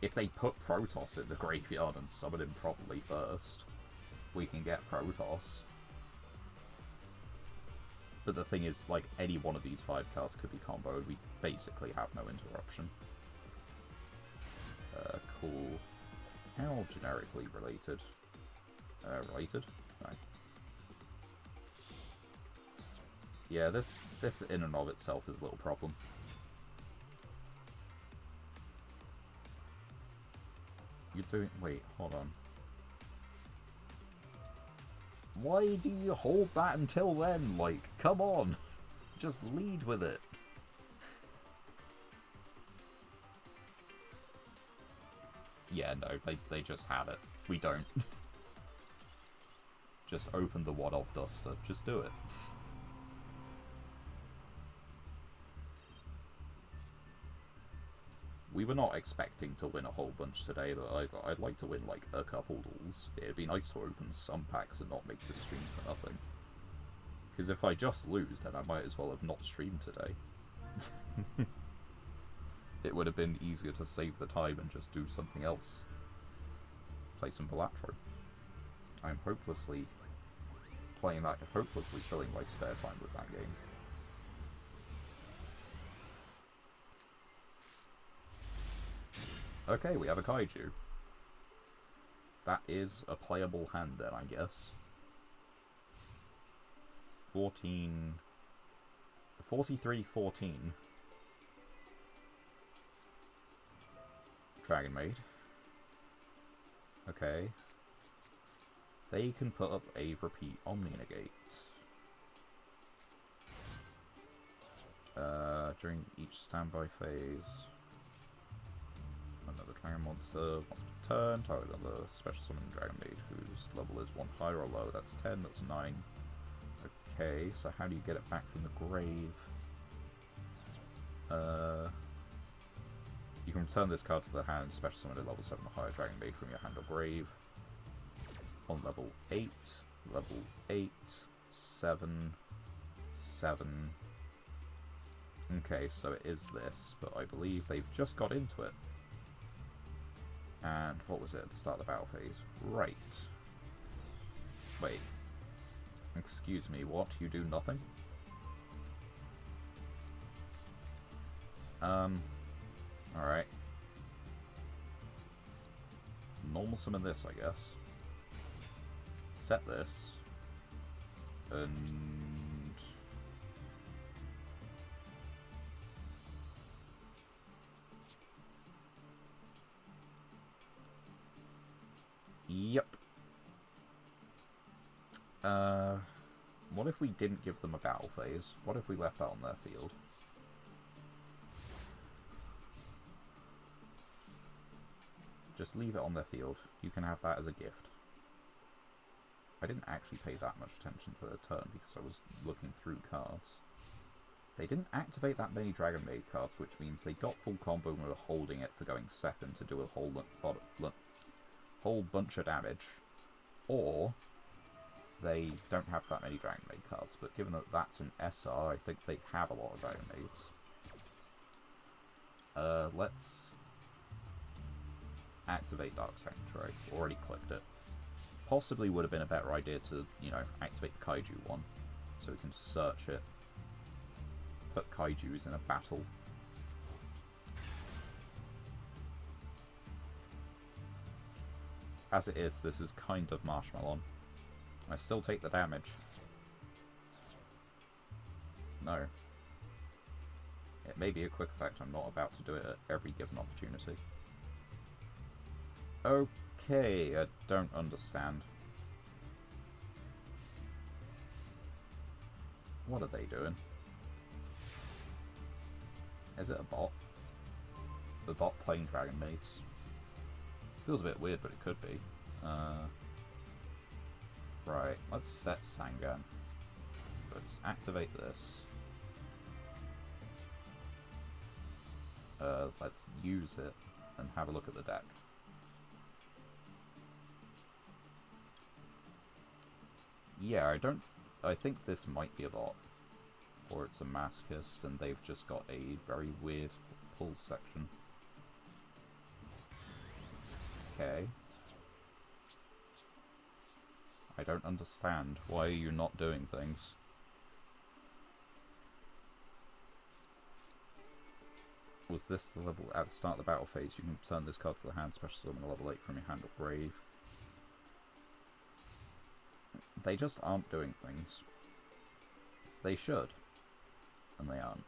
If they put Protoss in the graveyard and summon him properly first, we can get Protoss. But the thing is, like, any one of these 5 cards could be comboed. We basically have no interruption. Cool. How generically related? Related? No. Yeah, this in and of itself is a little problem. You're doing... Wait, hold on. Why do you hold that until then? Like, come on! Just lead with it. Yeah, no, they just had it. We don't. Just open the one-off duster. Just do it. We were not expecting to win a whole bunch today, but I'd like to win, like, a couple duels. It'd be nice to open some packs and not make the stream for nothing. Because if I just lose, then I might as well have not streamed today. It would have been easier to save the time and just do something else. Play some Balatro. I'm hopelessly playing that, hopelessly filling my spare time with that game. Okay, we have a Kaiju. That is a playable hand then, I guess. 43-14. Dragon Maid. Okay. They can put up a repeat Omni-Negate. During each standby phase. Another Dragon Monster, once per turn, target another special summon Dragon Maid whose level is 1 higher or lower. That's 10, that's 9. Okay, so how do you get it back from the grave? You can return this card to the hand, special summon a level 7 or higher Dragon Maid from your hand or grave. On level 8, 7, 7. Okay, so it is this, but I believe they've just got into it. And what was it at the start of the battle phase? Right. Wait. Excuse me, what? You do nothing? Alright. Normal summon this, I guess. Set this. And... Yep. What if we didn't give them a battle phase? What if we left that on their field? Just leave it on their field. You can have that as a gift. I didn't actually pay that much attention to their turn because I was looking through cards. They didn't activate that many Dragon Maid cards, which means they got full combo and were holding it for going second to do a whole bunch of damage. Or they don't have that many Dragon Maid cards, but given that that's an SR, I think they have a lot of Dragon Maids. Let's activate Dark Sanctuary. Already clicked it. Possibly would have been a better idea to, you know, activate the Kaiju one, so we can search it. Put Kaijus in a battle. As it is, this is kind of Marshmallow. I still take the damage. No. It may be a quick effect, I'm not about to do it at every given opportunity. Okay, I don't understand. What are they doing? Is it a bot? The bot playing Dragon Maids? Feels a bit weird, but it could be. Right, let's set Sangan. Let's activate this. Let's use it and have a look at the deck. Yeah, I think this might be a bot. Or it's a Masochist and they've just got a very weird pull section. Okay. I don't understand. Why are you not doing things? Was this the level at the start of the battle phase? You can return this card to the hand, special summon a level 8 from your hand or grave. They just aren't doing things. They should. And they aren't.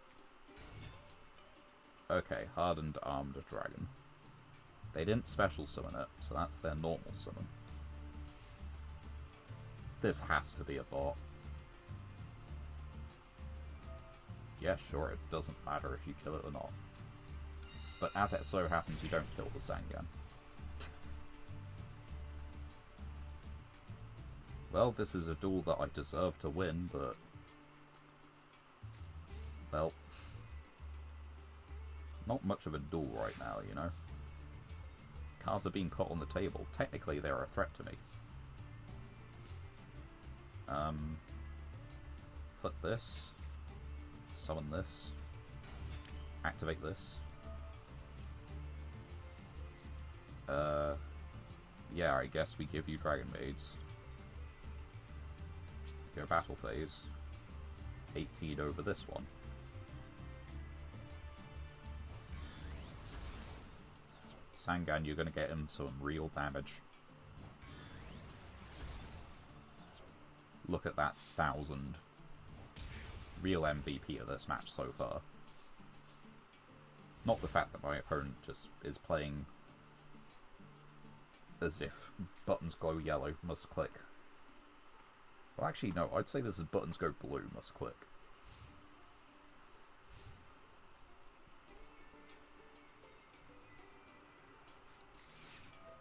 Okay, hardened armed dragon. They didn't special summon it, so that's their normal summon. This has to be a bot. Yeah, sure, it doesn't matter if you kill it or not. But as it so happens, you don't kill the Sangan. Well, this is a duel that I deserve to win, but... well... not much of a duel right now, you know? Cards are being put on the table. Technically, they're a threat to me. Flip this. Summon this. Activate this. Yeah, I guess we give you Dragon Maids. Go battle phase. 18 over this one. Sangan, you're going to get him some real damage. Look at that 1,000. Real MVP of this match so far. Not the fact that my opponent just is playing as if buttons glow yellow, must click. Well, actually, no, I'd say this is buttons go blue, must click.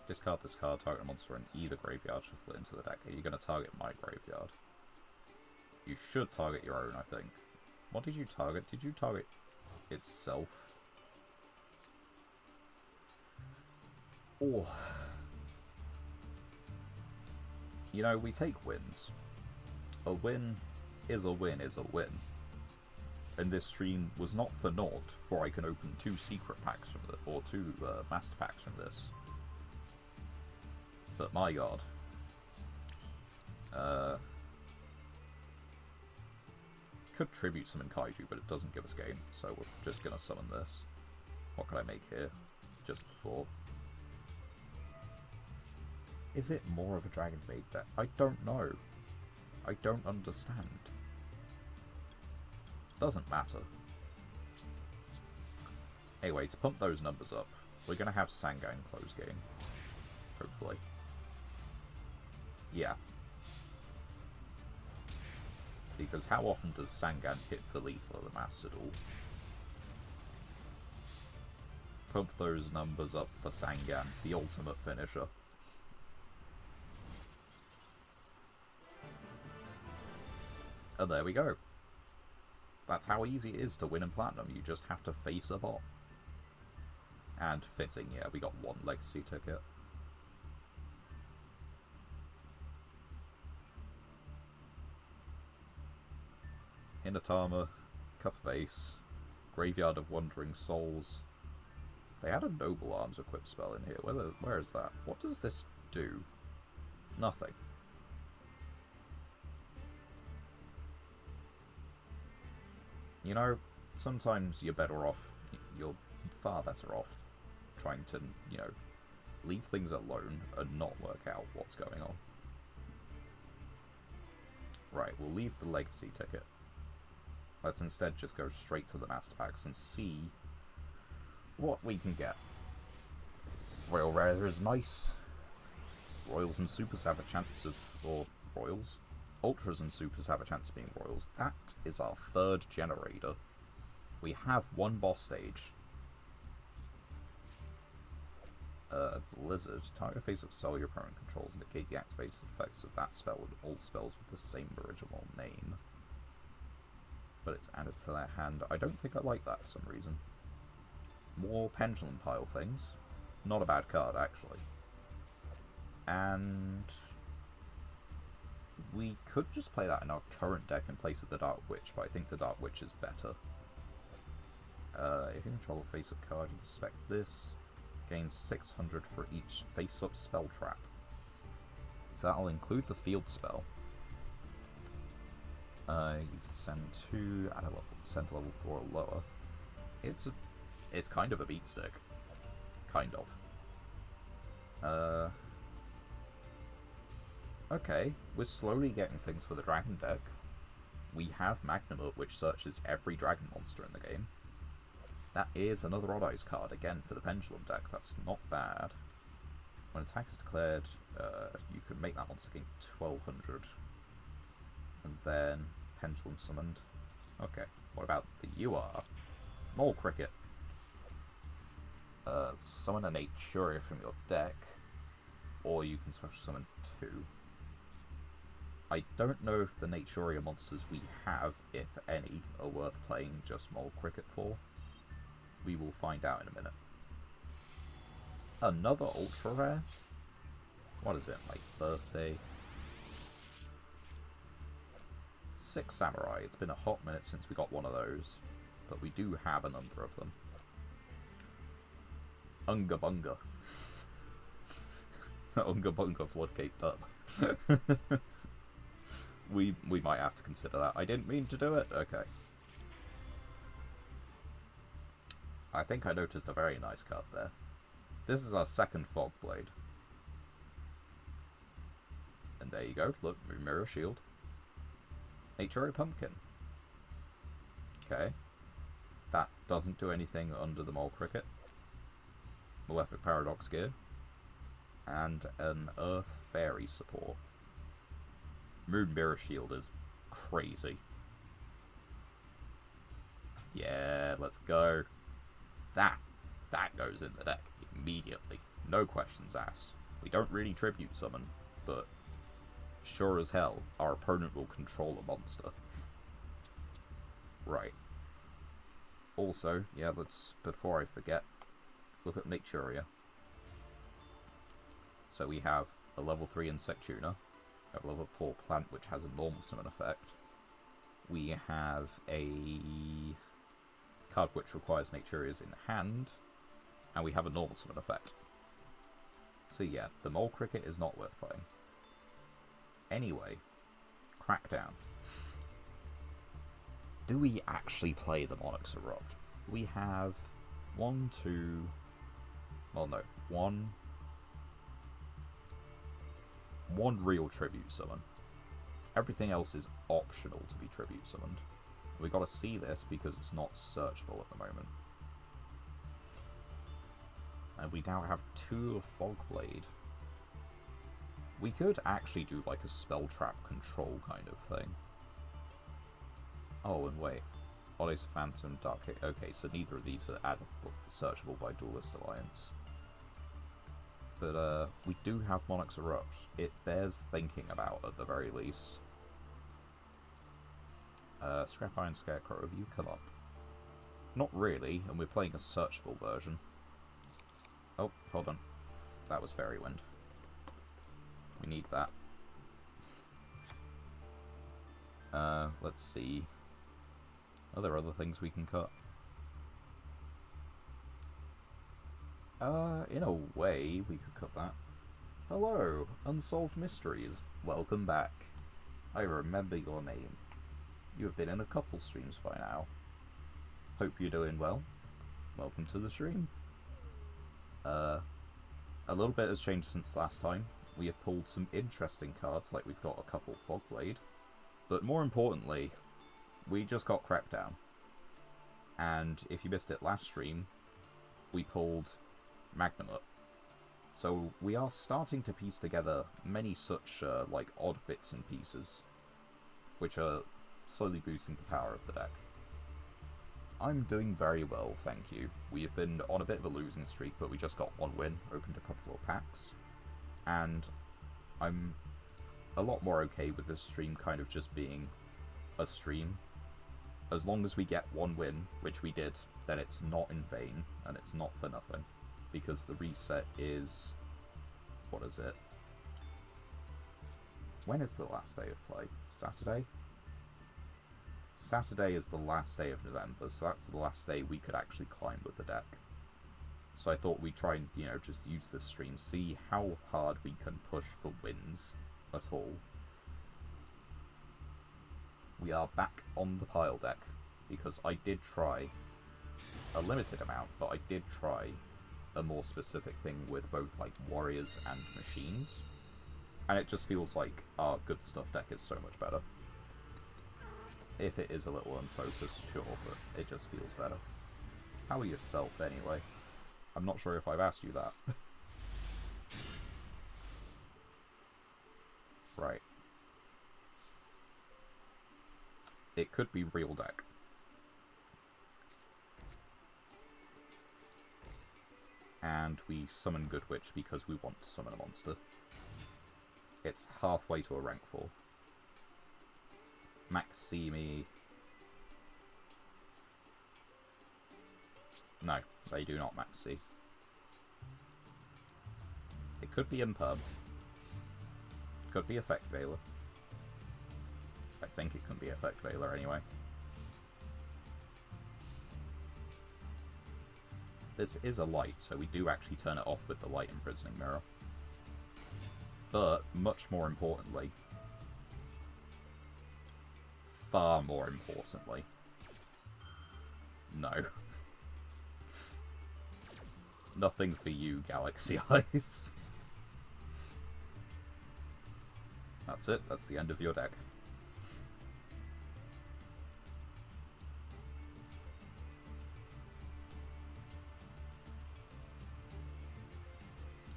Discard this card, target a monster in either graveyard, shuffle it into the deck. Are you going to target my graveyard? You should target your own, I think. What did you target? Did you target itself? Oh. You know, we take wins. A win is a win is a win. And this stream was not for naught, for I can open 2 secret packs from this, or 2 master packs from this. But my god. Could tribute summon Kaiju, but it doesn't give us game, so we're just gonna summon this. What can I make here? Just the 4. Is it more of a Dragon Maid deck? I don't know. I don't understand. Doesn't matter. Anyway, to pump those numbers up, we're gonna have Sangan close game. Hopefully. Yeah. Because how often does Sangan hit for lethal of the Master Duel? Pump those numbers up for Sangan, the ultimate finisher. And there we go. That's how easy it is to win in Platinum. You just have to face a bot. And fitting, yeah, we got 1 legacy ticket. Hinatama, Cup of Ace, Graveyard of Wandering Souls. They had a Noble Arms equipped spell in here. Where is that? What does this do? Nothing. You know, sometimes you're better off, you're far better off trying to, you know, leave things alone and not work out what's going on. Right, we'll leave the legacy ticket. Let's instead just go straight to the Master Packs and see what we can get. Royal Rare is nice. Royals and Supers have a chance of... or Royals? Ultras and Supers have a chance of being Royals. That is our 3rd generator. We have 1 boss stage. Blizzard. Target phase of spell your opponent controls indicate the activated effects of that spell and all spells with the same original name. But it's added to their hand. I don't think I like that for some reason. More pendulum pile things. Not a bad card, actually. And we could just play that in our current deck in place of the Dark Witch, but I think the Dark Witch is better. If you control a face-up card, you expect this. Gains 600 for each face-up spell trap. So that'll include the field spell. You can send 2 at a level, send to level 4 or lower. It's kind of a beat stick. Kind of. Okay, we're slowly getting things for the dragon deck. We have Magnamut, which searches every dragon monster in the game. That is another Odd Eyes card, again, for the Pendulum deck. That's not bad. When attack is declared, you can make that monster gain 1200. And then Pendulum summoned. Okay, what about the UR? Mole Cricket. Summon an Naturia from your deck, or you can special summon 2. I don't know if the Naturia monsters we have, if any, are worth playing just Mole Cricket for. We will find out in a minute. Another ultra rare? What is it, like birthday? 6 Samurai. It's been a hot minute since we got one of those, but we do have a number of them. Unga Bunga. Unga Bunga Floodgate Dub. we might have to consider that. I didn't mean to do it. Okay. I think I noticed a very nice card there. This is our second Fog Blade. And there you go. Look, Mirror Shield. Nature Pumpkin. Okay. That doesn't do anything under the Mole Cricket. Malefic Paradox Gear. And an Earth Fairy support. Moon Mirror Shield is crazy. Yeah, let's go. That goes in the deck immediately. No questions asked. We don't really tribute summon, but sure as hell, our opponent will control a monster. Right. Also, yeah, let's, before I forget, look at Naturia. So we have a level 3 Insect Tuner, we have a level 4 Plant which has a normal summon effect. We have a card which requires Naturia's in hand, and we have a normal summon effect. So yeah, the Mole Cricket is not worth playing. Anyway, Crackdown. Do we actually play the Monarch's Erupt? We have one real tribute summon. Everything else is optional to be tribute summoned. We gotta see this because it's not searchable at the moment. And we now have 2 Fogblade. We could actually do like a spell trap control kind of thing. Oh, and wait. Odyssey Phantom, Dark... Okay, so neither of these are searchable by Duelist Alliance. But we do have Monarch's Erupt. It bears thinking about at the very least. Scrap Iron Scarecrow, have you come up? Not really, and we're playing a searchable version. Oh, hold on. That was Fairy Wind. We need that. Let's see. Are there other things we can cut? In a way, we could cut that. Hello, Unsolved Mysteries. Welcome back. I remember your name. You have been in a couple streams by now. Hope you're doing well. Welcome to the stream. A little bit has changed since last time. We have pulled some interesting cards, like we've got a couple Fogblade. But more importantly, we just got Crackdown. And if you missed it last stream, we pulled Magnamut. So we are starting to piece together many such like odd bits and pieces, which are slowly boosting the power of the deck. I'm doing very well, thank you. We have been on a bit of a losing streak, but we just got one win, opened a couple of packs, and I'm a lot more okay with this stream kind of just being a stream. As long as we get one win, which we did, then it's not in vain, and it's not for nothing. Because the reset is... what is it? When is the last day of play? Saturday? Saturday is the last day of November, so that's the last day we could actually climb with the deck. So I thought we'd try and, you know, just use this stream, see how hard we can push for wins at all. We are back on the pile deck, because I did try a limited amount, but I did try a more specific thing with both, like, warriors and machines. And it just feels like our good stuff deck is so much better. If it is a little unfocused, sure, but it just feels better. How are yourself, anyway? I'm not sure if I've asked you that. Right. It could be real deck. And we summon Good Witch because we want to summon a monster. It's halfway to a rank 4. Maximi. No, they do not Maxi. It could be Imperm. Could be Effect Veiler. I think it can be Effect Veiler anyway. This is a light, so we do actually turn it off with the light imprisoning mirror. But, much more importantly, far more importantly, no. Nothing for you, Galaxy Eyes. That's it, that's the end of your deck.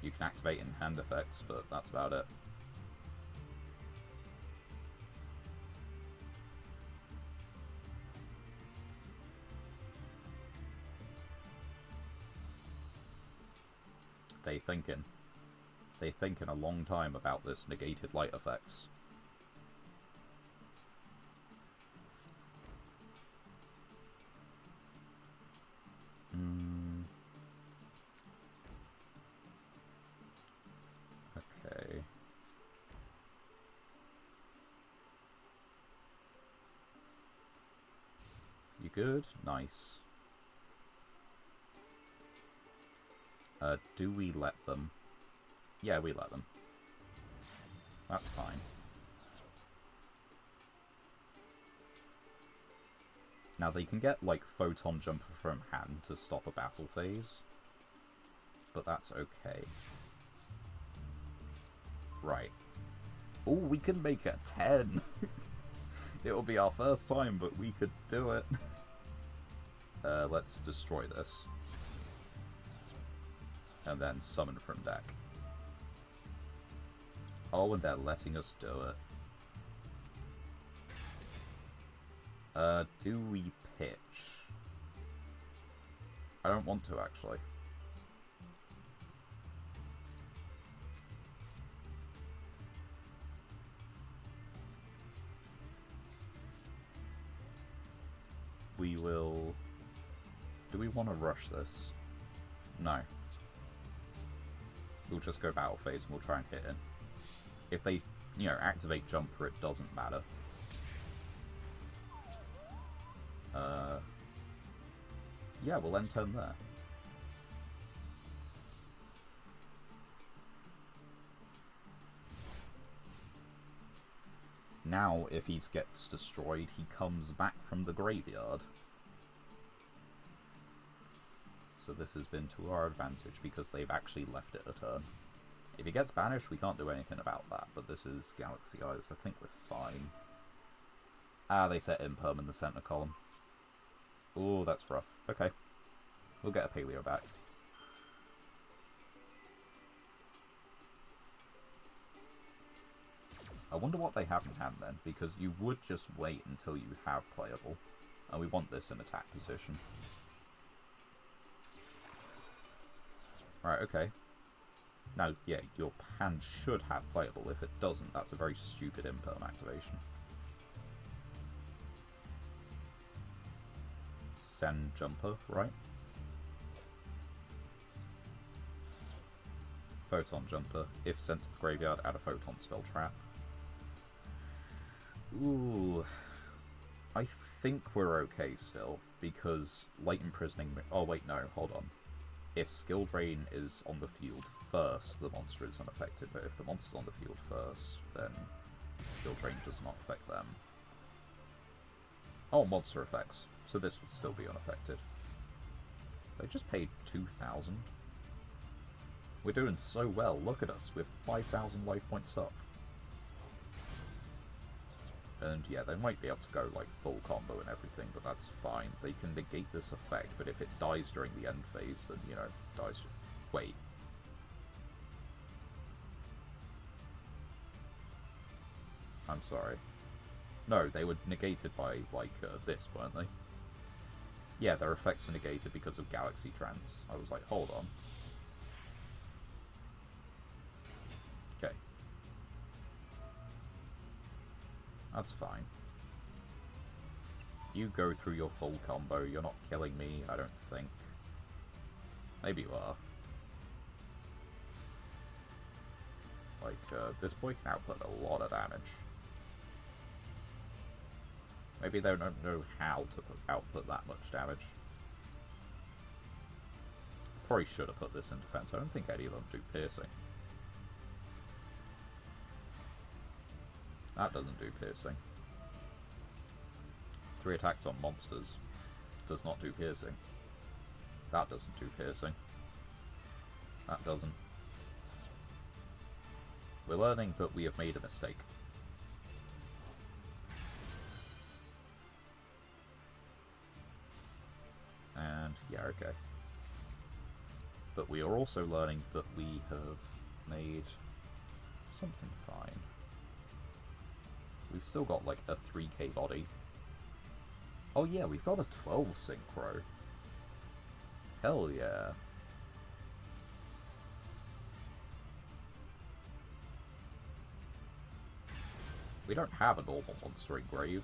You can activate in-hand effects, but that's about it. They thinking a long time about this negated light effects. Okay. You good? Nice. Do we let them? Yeah, we let them. That's fine. Now they can get, like, Photon Jumper from hand to stop a battle phase. But that's okay. Right. Oh, we can make it 10! It'll be our first time, but we could do it. Let's destroy this. And then summon from deck. Oh, and they're letting us do it. Do we pitch? I don't want to, actually. We will... Do we want to rush this? No. We'll just go battle phase and we'll try and hit in. If they, you know, activate Jumper, it doesn't matter. Yeah, we'll end turn there. Now, if he gets destroyed, he comes back from the graveyard. So this has been to our advantage because they've actually left it a turn. If he gets banished, we can't do anything about that, but this is Galaxy Eyes. I think we're fine. Ah, they set Imperm in the center column. Ooh, that's rough. Okay. We'll get a Paleo back. I wonder what they have in hand then, because you would just wait until you have playable. And we want this in attack position. Right, okay. Now, yeah, your hand should have playable. If it doesn't, that's a very stupid Imperm activation. Send Jumper, right? Photon Jumper. If sent to the graveyard, add a Photon spell trap. Ooh. I think we're okay still, because Light Imprisoning... Oh, wait, no, hold on. If Skill Drain is on the field first, the monster is unaffected, but if the monster's on the field first, then Skill Drain does not affect them. Oh, monster effects. So this would still be unaffected. They just paid 2,000. We're doing so well, look at us, we're 5,000 life points up. And yeah, they might be able to go like full combo and everything, but that's fine. They can negate this effect, but if it dies during the end phase, then, you know, dies... Wait. I'm sorry. No, they were negated by, like, this, weren't they? Yeah, their effects are negated because of Galaxy Trans. I was like, hold on. Okay. That's fine. You go through your full combo. You're not killing me, I don't think. Maybe you are. Like, this boy can output a lot of damage. Maybe they don't know how to output that much damage. Probably should have put this in defense. I don't think any of them do piercing. That doesn't do piercing. 3 attacks on monsters does not do piercing. That doesn't do piercing. That doesn't. We're learning that we have made a mistake. And, yeah, okay. But we are also learning that we have made something fine. We've still got, like, a 3k body. Oh yeah, we've got a 12 synchro. Hell yeah. We don't have a normal monster in Grave.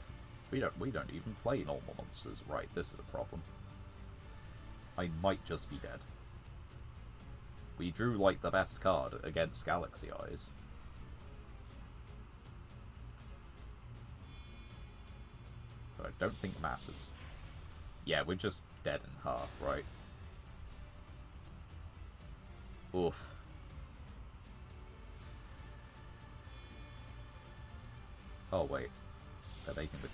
We don't even play normal monsters. Right, this is a problem. I might just be dead. We drew, like, the best card against Galaxy Eyes. But I don't think masses. Yeah, we're just dead in half, right? Oof. Oh, wait. They're making the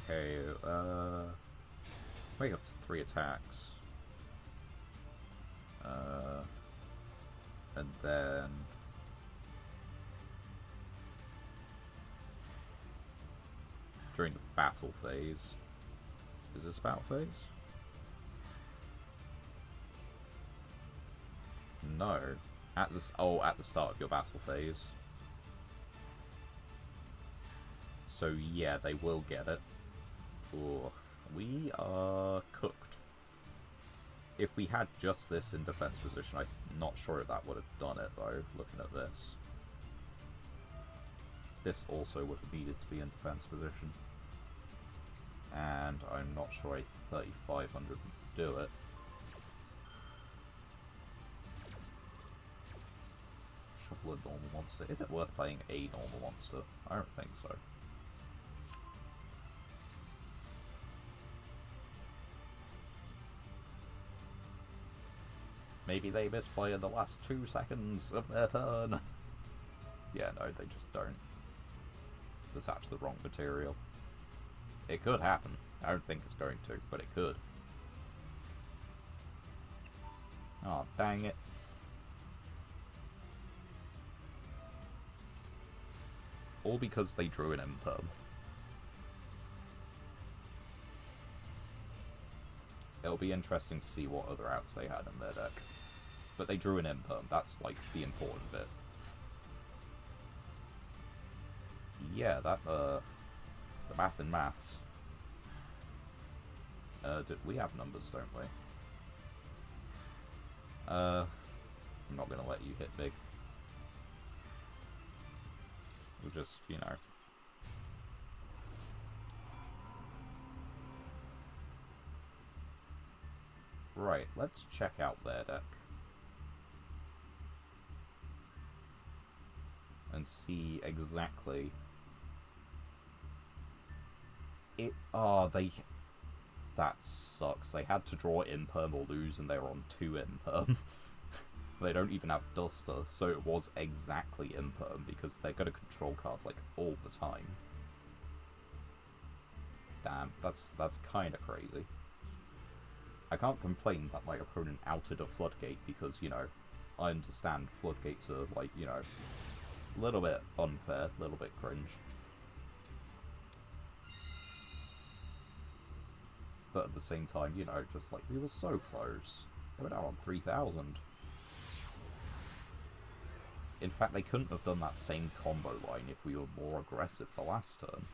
KO. Make up to 3 attacks. And then... during the battle phase. Is this battle phase? No. At the start of your battle phase. So yeah, they will get it. Ooh, we are cooked. If we had just this in defense position, I'm not sure if that would have done it though, looking at this. This also would have needed to be in defense position. And I'm not sure a 3500 would do it. Shuffle a normal monster. Is it worth playing a normal monster? I don't think so. Maybe they misplay in the last 2 seconds of their turn. Yeah, no, they just don't. Detach the wrong material. It could happen. I don't think it's going to, but it could. Oh, dang it. All because they drew an imperm. It'll be interesting to see what other outs they had in their deck. But they drew an imperm. That's, like, the important bit. Yeah, that, the math in maths. We have numbers, don't we? I'm not gonna let you hit big. We'll just, you know... Right, let's check out their deck. And see exactly... That sucks. They had to draw Imperm or lose, and they were on 2 Imperm. They don't even have Duster, so it was exactly Imperm, because they're going to control cards, like, all the time. Damn, that's kind of crazy. I can't complain that my opponent outed a Floodgate, because, you know, I understand Floodgates are, like, you know, a little bit unfair, a little bit cringe. But at the same time, you know, just like, we were so close. They were down on 3,000. In fact, they couldn't have done that same combo line if we were more aggressive the last turn.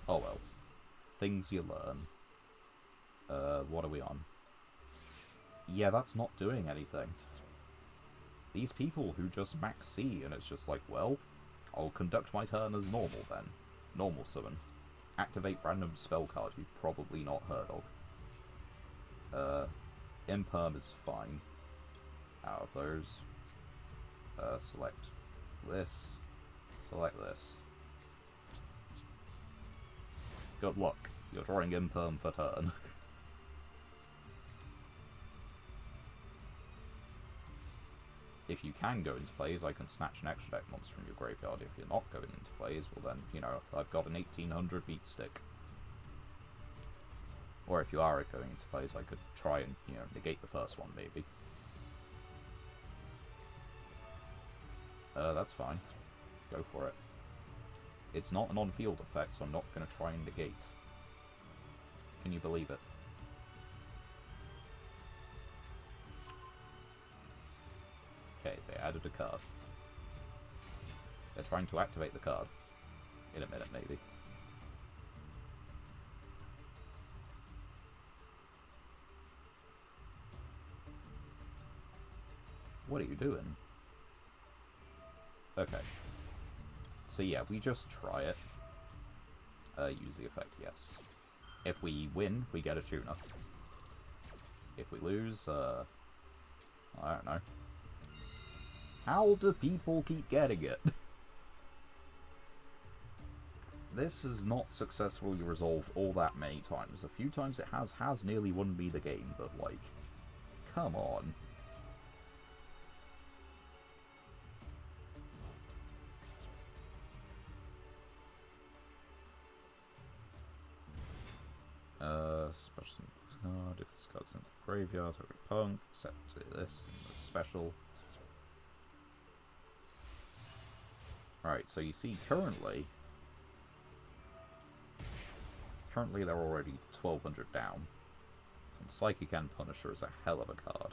Oh well. Things you learn. What are we on? Yeah, that's not doing anything. These people who just max C, and it's just like, well, I'll conduct my turn as normal then. Normal summon. activate random spell cards we've probably not heard of. Imperm is fine. Out of those, select this, select this. Good luck. You're drawing Imperm for turn. If you can go into plays, I can snatch an extra deck monster from your graveyard. If you're not going into plays, well then, you know, I've got an 1800 beat stick. Or if you are going into plays, I could try and, you know, negate the first one, maybe. That's fine. Go for it. It's not an on-field effect, so I'm not going to try and negate. Can you believe it? Okay, they added a card. They're trying to activate the card. In a minute, maybe. What are you doing? Okay. So yeah, we just try it. Use the effect, yes. If we win, we get a tune-up. If we lose, I don't know. How do people keep getting it? This has not successfully resolved all that many times. A few times it has nearly won me the game, but like, come on. Special this card. If this card's into the graveyard, I would punk, except this. That's special. Alright, so you see currently they're already 1200 down. And Psychic and Punisher is a hell of a card.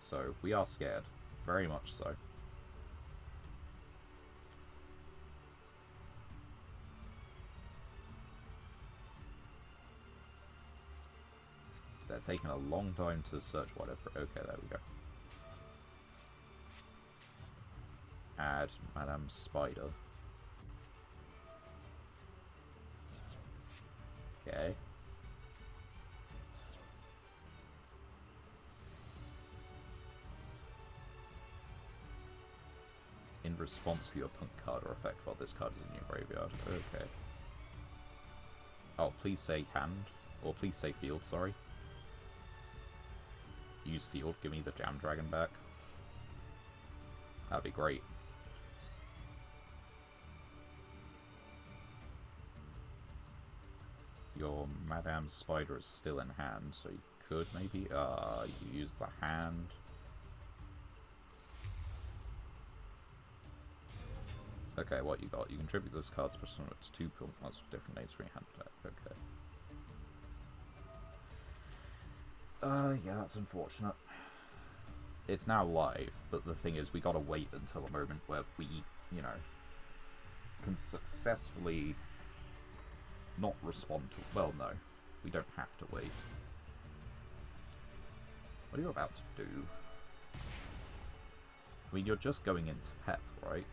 So we are scared. Very much so. They're taking a long time to search whatever. Okay, there we go. Add Madame Spider. Okay. In response to your punk card or effect while this card is in your graveyard. Okay. Oh, please say hand. Or please say field, sorry. Use field, give me the Jam Dragon back. That'd be great. Your Madame Spider is still in hand, so you could maybe you use the hand. Okay, what you got? You contribute this card's persona to 2 months with different names from your hand deck. Okay. Yeah, that's unfortunate. It's now live, but the thing is, we gotta wait until a moment where we, you know, can successfully not respond to... Well, no. We don't have to wait. What are you about to do? I mean, you're just going into Pep, right?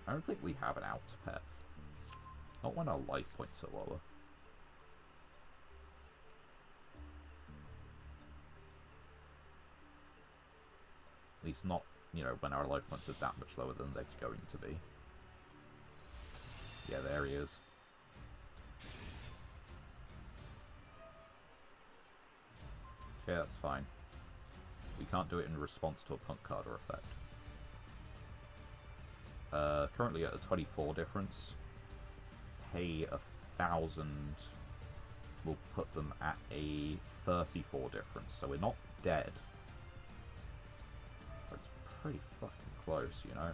I don't think we have an out to Pep. Not when our life points are lower. At least not, you know, when our life points are that much lower than they're going to be. Yeah, there he is. Okay, that's fine. We can't do it in response to a punk card or effect. Currently at a 24 difference. Pay 1,000 will put them at a 34 difference, so we're not dead. But it's pretty fucking close, you know?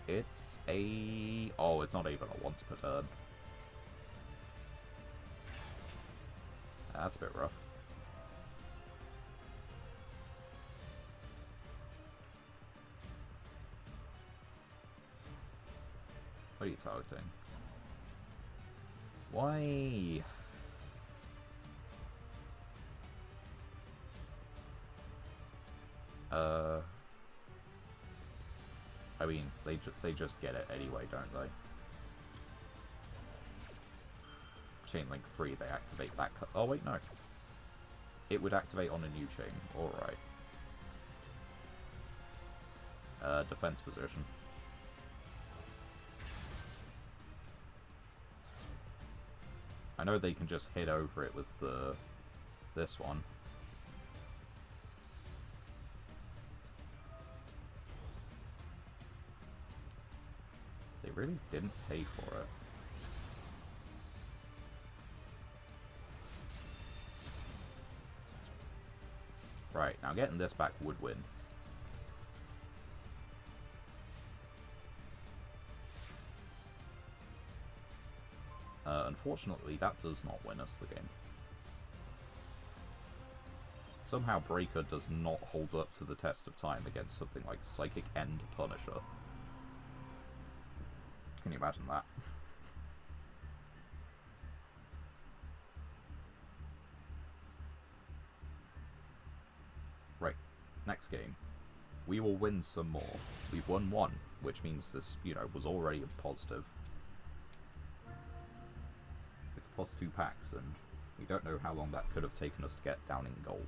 It's a... Oh, it's not even a once per turn. That's a bit rough. What are you targeting? Why? I mean, they just get it anyway, don't they? Chain Link 3, they activate that. Oh wait, no. It would activate on a new chain. All right. Defense position. I know they can just hit over it with this one. They really didn't pay for it. Right, now getting this back would win. Unfortunately, that does not win us the game. Somehow Breaker does not hold up to the test of time against something like Psychic and Punisher. Can you imagine that? Right, next game. We will win some more. We've won one, which means this, you know, was already a positive. It's +2 packs, and we don't know how long that could have taken us to get down in gold.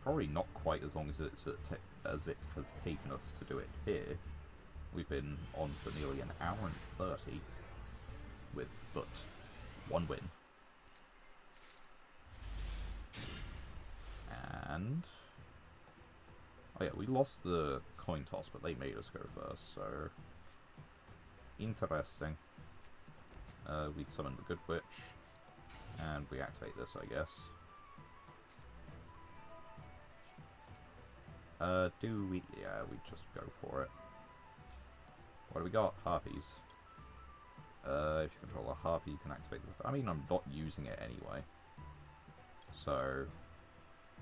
Probably not quite as long as it has taken us to do it here. We've been on for nearly an hour and 30 with but one win. And oh yeah, we lost the coin toss, but they made us go first, so interesting. We summon the Good Witch, and we activate this, I guess. Do we? Yeah, we just go for it. What do we got? Harpies. If you control a harpy, you can activate this. I mean, I'm not using it anyway. So,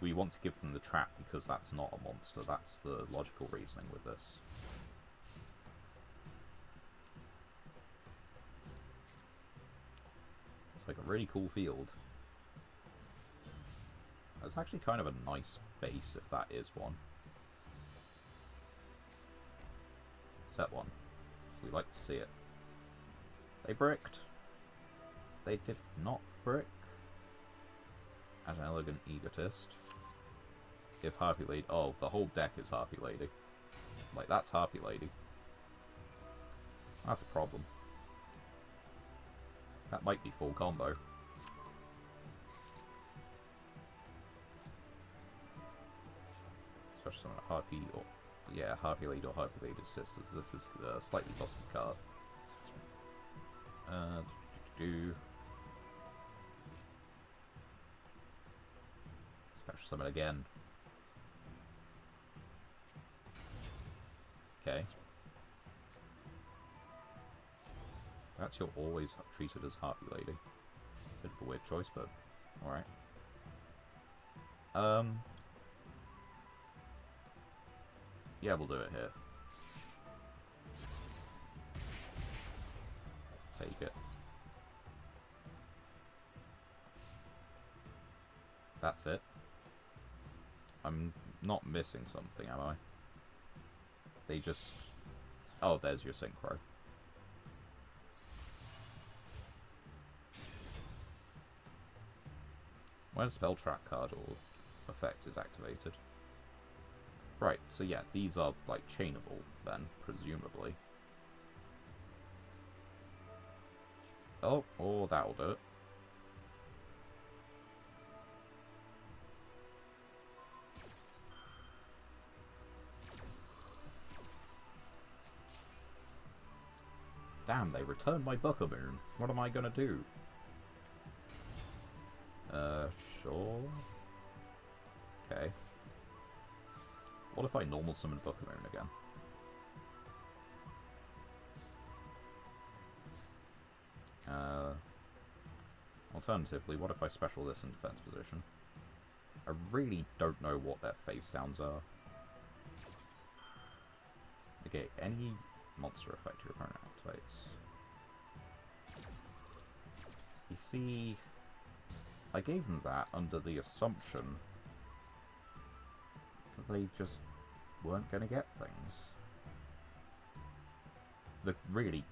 we want to give them the trap because that's not a monster. That's the logical reasoning with this. It's like a really cool field. It's actually kind of a nice base, if that is one. Set one. We like to see it. They bricked. They did not brick. As an elegant egotist. If Harpy Lady... Oh, the whole deck is Harpy Lady. Like, that's Harpy Lady. That's a problem. That might be full combo. Especially some Harpy or... Yeah, Harpy Lady or Harpy Lady's sisters. This is a slightly busted card. Special summon again. Okay. Perhaps you're always treated as Harpy Lady. Bit of a weird choice, but alright. Yeah, we'll do it here. Take it. That's it. I'm not missing something, am I? They just... Oh, there's your synchro. When a spell track card or effect is activated. Right, so yeah, these are, like, chainable, then, presumably. Oh, that'll do it. Damn, they returned my Buckamoon. What am I gonna do? Sure. Okay. What if I normal summon Buckamoon again? Alternatively, what if I special this in defense position? I really don't know what their face downs are. Okay, any monster effect your opponent activates. You see, I gave them that under the assumption that they just weren't going to get things. Really,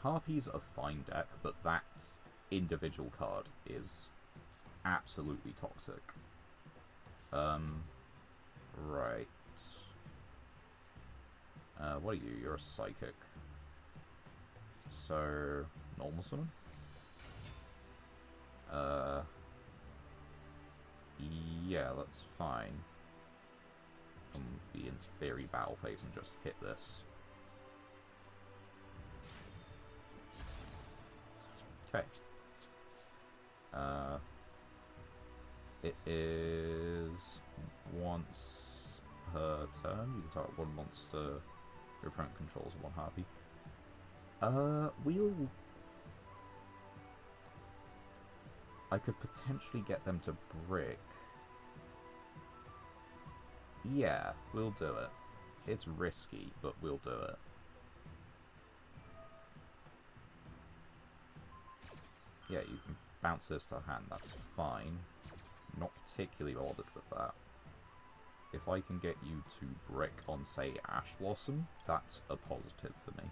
Harpy's a fine deck, but that individual card is absolutely toxic. Right. What are you? You're a psychic. So, normal summon? Yeah, that's fine. Be in theory battle phase and just hit this. Okay. It is once per turn. You can target one monster your opponent controls and one harpy. I could potentially get them to brick. Yeah, we'll do it. It's risky, but we'll do it. Yeah, you can bounce this to hand, that's fine. Not particularly bothered with that. If I can get you to brick on, say, Ash Blossom, that's a positive for me.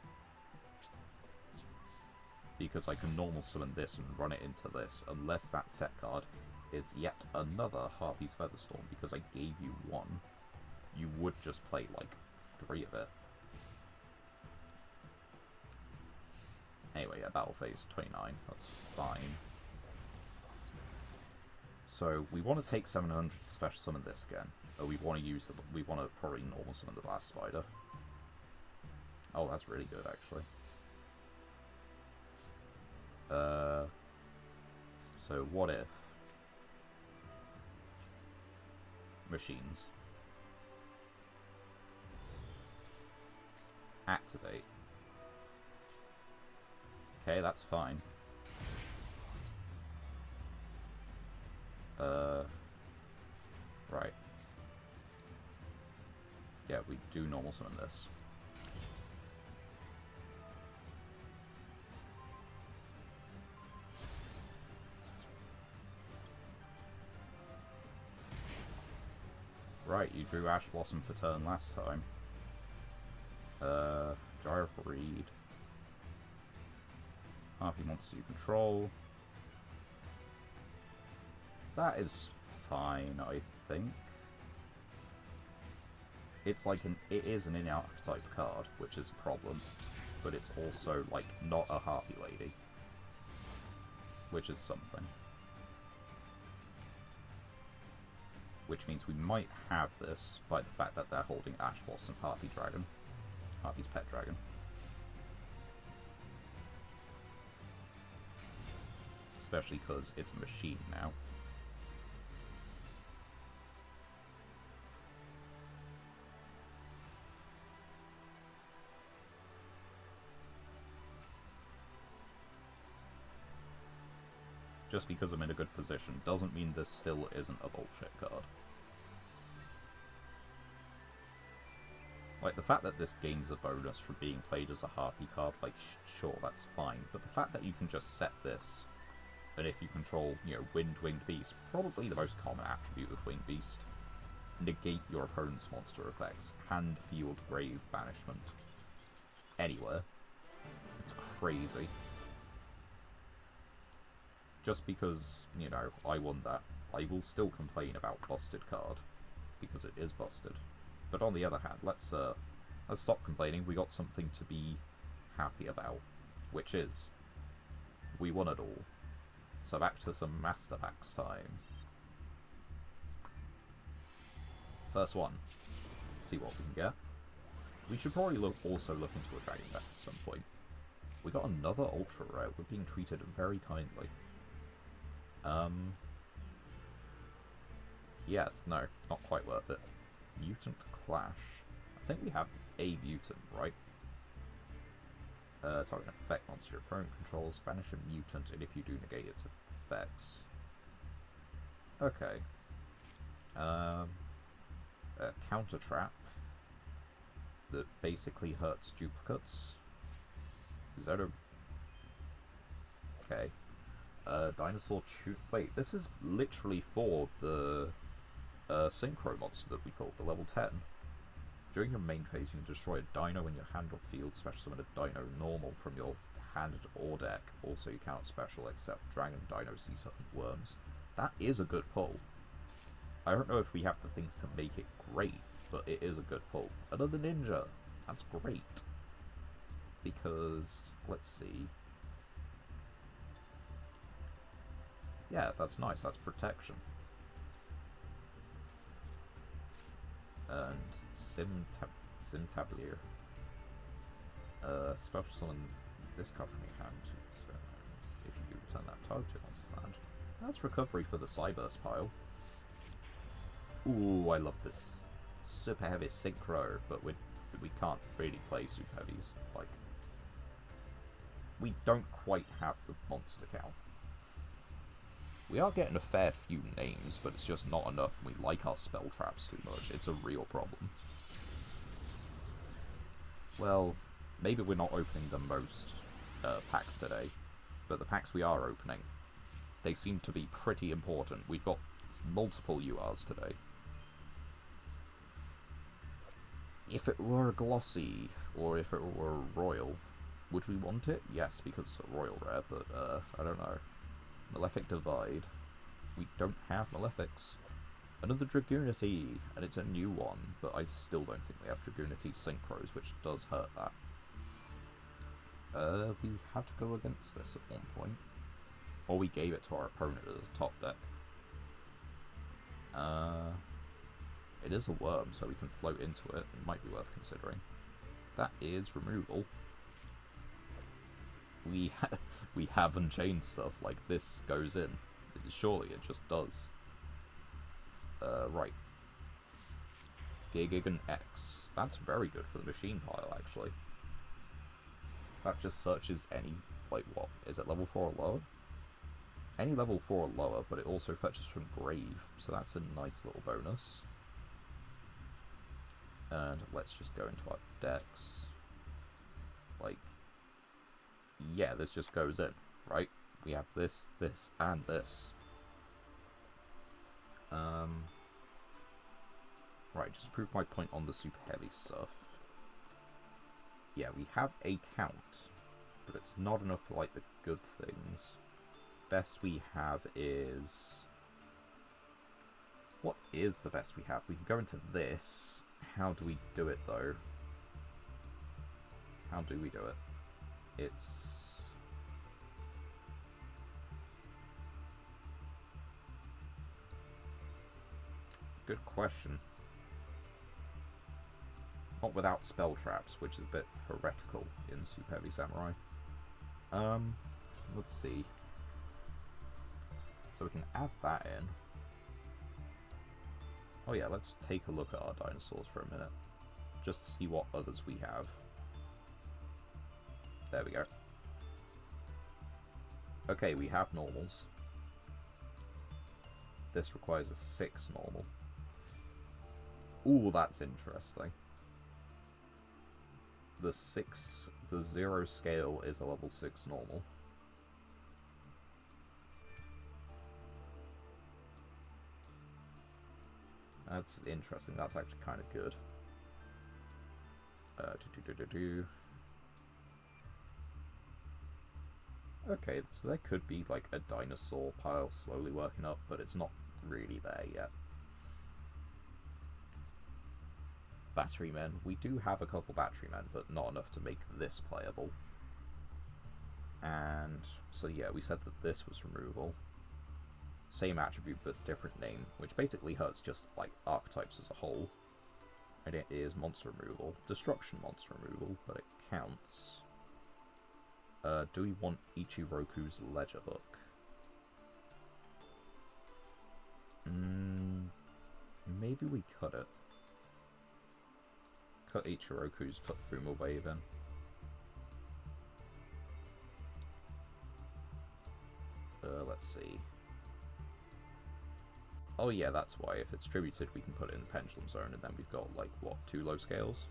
Because I can normal summon this and run it into this, unless that set card is yet another Harpy's Featherstorm, because I gave you one. You would just play, like, 3 of it. Anyway, yeah, battle phase 29, that's fine. So, we want to take 700 special summon this again. We want to probably normal summon the Blast Spider. Oh, that's really good, actually. So what if machines activate? Okay, that's fine. Right. Yeah, we do normal summon this. Right, you drew Ash Blossom for turn last time. Jar of Greed. Harpy monster you control. That is fine, I think. It's like it is an in-archetype card, which is a problem. But it's also, like, not a Harpy Lady. Which is something. Which means we might have this by the fact that they're holding Ash Blossom Harpy Dragon. Harpy's pet dragon. Especially because it's a machine now. Just because I'm in a good position doesn't mean this still isn't a bullshit card. Like, the fact that this gains a bonus from being played as a Harpy card, like, sure, that's fine. But the fact that you can just set this, and if you control, you know, Winged Beast, probably the most common attribute of Winged Beast, negate your opponent's monster effects, Hand, Field, Grave, Banishment. Anywhere. It's crazy. Just because, you know, I won that, I will still complain about busted card, because it is busted. But on the other hand, let's stop complaining. We got something to be happy about, which is we won it all. So back to some Master Packs time. First one. See what we can get. We should probably also look into a Dragon deck at some point. We got another Ultra Rare. We're being treated very kindly. Yeah, no, not quite worth it. Mutant Clash. I think we have a mutant, right? Target effect monster your opponent controls, banish a mutant, and if you do negate its effects. Okay. Counter Trap that basically hurts duplicates. Is that a... Okay. Dinosaur Wait, this is literally for the Synchro monster that we called the level 10. During your main phase, you can destroy a dino in your hand or field, special summon a dino normal from your hand or deck. Also, you cannot special except dragon, dino, sea serpent, worms. That is a good pull. I don't know if we have the things to make it great, but it is a good pull. Another ninja. That's great. Because, let's see. Yeah, that's nice. That's protection. And Simtablier. Special summon this card from your hand. So, if you do return that target once land. That's recovery for the Cyburst pile. Ooh, I love this. Super heavy synchro, but we can't really play super heavies. Like, we don't quite have the monster count. We are getting a fair few names, but it's just not enough. We like our spell traps too much. It's a real problem. Well, maybe we're not opening the most packs today, but the packs we are opening, they seem to be pretty important. We've got multiple URs today. If it were a glossy, or if it were a royal, would we want it? Yes, because it's a royal rare, but I don't know. Malefic Divide. We don't have Malefics. Another Dragoonity, and it's a new one, but I still don't think we have Dragoonity Synchros, which does hurt that. We had to go against this at one point. Or we gave it to our opponent as a top deck. It is a worm, so we can float into it. It might be worth considering. That is removal. We have Unchained stuff, like this goes in. Surely it just does. Right. Gigan X. That's very good for the machine pile, actually. That just searches any, like what, is it level 4 or lower? Any level 4 or lower, but it also fetches from Grave, so that's a nice little bonus. And let's just go into our decks. Like, yeah, this just goes in, right? We have this, this, and this. Right, just prove my point on the super heavy stuff. Yeah, we have a count, but it's not enough for, like, the good things. Best we have is... What is the best we have? We can go into this. How do we do it, though? How do we do it? It's... Good question. Not without spell traps, which is a bit heretical in Super Heavy Samurai. Let's see. So we can add that in. Oh yeah, let's take a look at our dinosaurs for a minute. Just to see what others we have. There we go. Okay, we have normals. This requires a 6 normal. Ooh, that's interesting. The 0 scale is a level 6 normal. That's interesting. That's actually kind of good. Okay, so there could be like a dinosaur pile slowly working up, but it's not really there yet. Battery men. We do have a couple battery men, but not enough to make this playable. And so yeah, we said that this was removal. Same attribute but different name, which basically hurts just like archetypes as a whole. And it is monster removal. Destruction monster removal, but it counts. Do we want Ichiroku's Ledger Book? Maybe we cut it. Cut Ichiroku's, put Fuma Wave in. Let's see. Oh yeah, that's why. If it's tributed, we can put it in the Pendulum Zone, and then we've got, like, what, 2 low scales?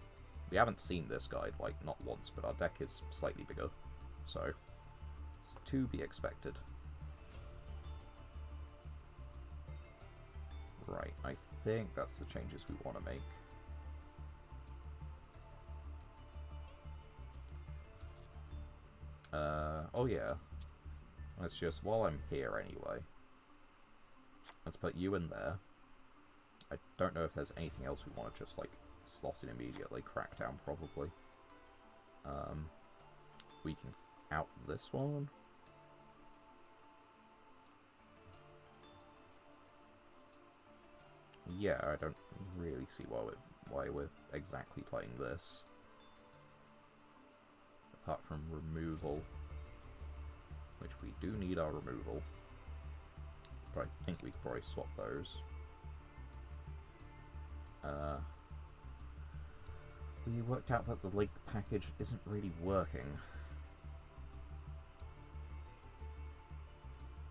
We haven't seen this guide, like, not once, but our deck is slightly bigger. So, it's to be expected. Right, I think that's the changes we want to make. Oh yeah. Let's just, while I'm here anyway, let's put you in there. I don't know if there's anything else we want to just, like, slot in immediately. Crackdown, probably. We can out this one. Yeah, I don't really see why we're exactly playing this. Apart from removal, which we do need our removal. But I think we could probably swap those. We worked out that the link package isn't really working.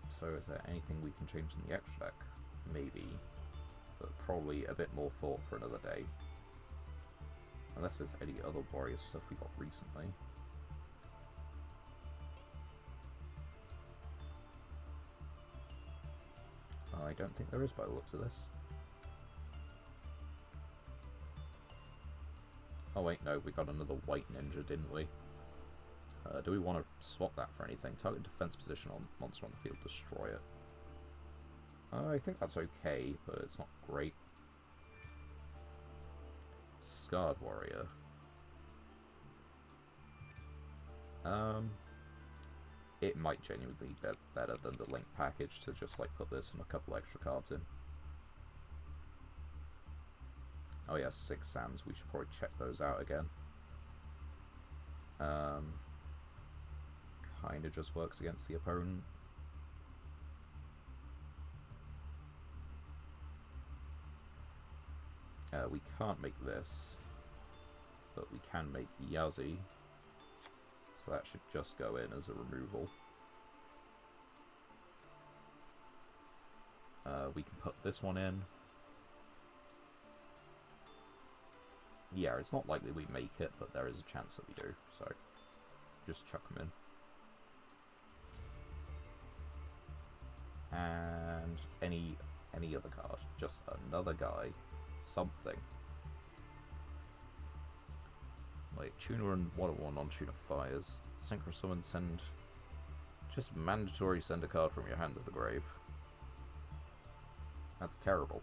So is there anything we can change in the extra deck? Maybe. But probably a bit more thought for another day. Unless there's any other warrior stuff we got recently. I don't think there is by the looks of this. Oh wait, no, we got another white ninja, didn't we? Do we want to swap that for anything? Target defense position on monster on the field, destroy it. I think that's okay, but it's not great. Scarred warrior. It might genuinely be better than the link package to just like put this and a couple extra cards in. Oh yeah, 6 sands. We should probably check those out again. Kinda just works against the opponent. We can't make this, but we can make Yazi. So that should just go in as a removal. We can put this one in. Yeah, it's not likely we make it, but there is a chance that we do. So, just chuck them in. And any other card. Just another guy. Something. Like, tuner and 1/1 on tuner fires. Synchro summon, send... Just mandatory send a card from your hand to the grave. That's terrible.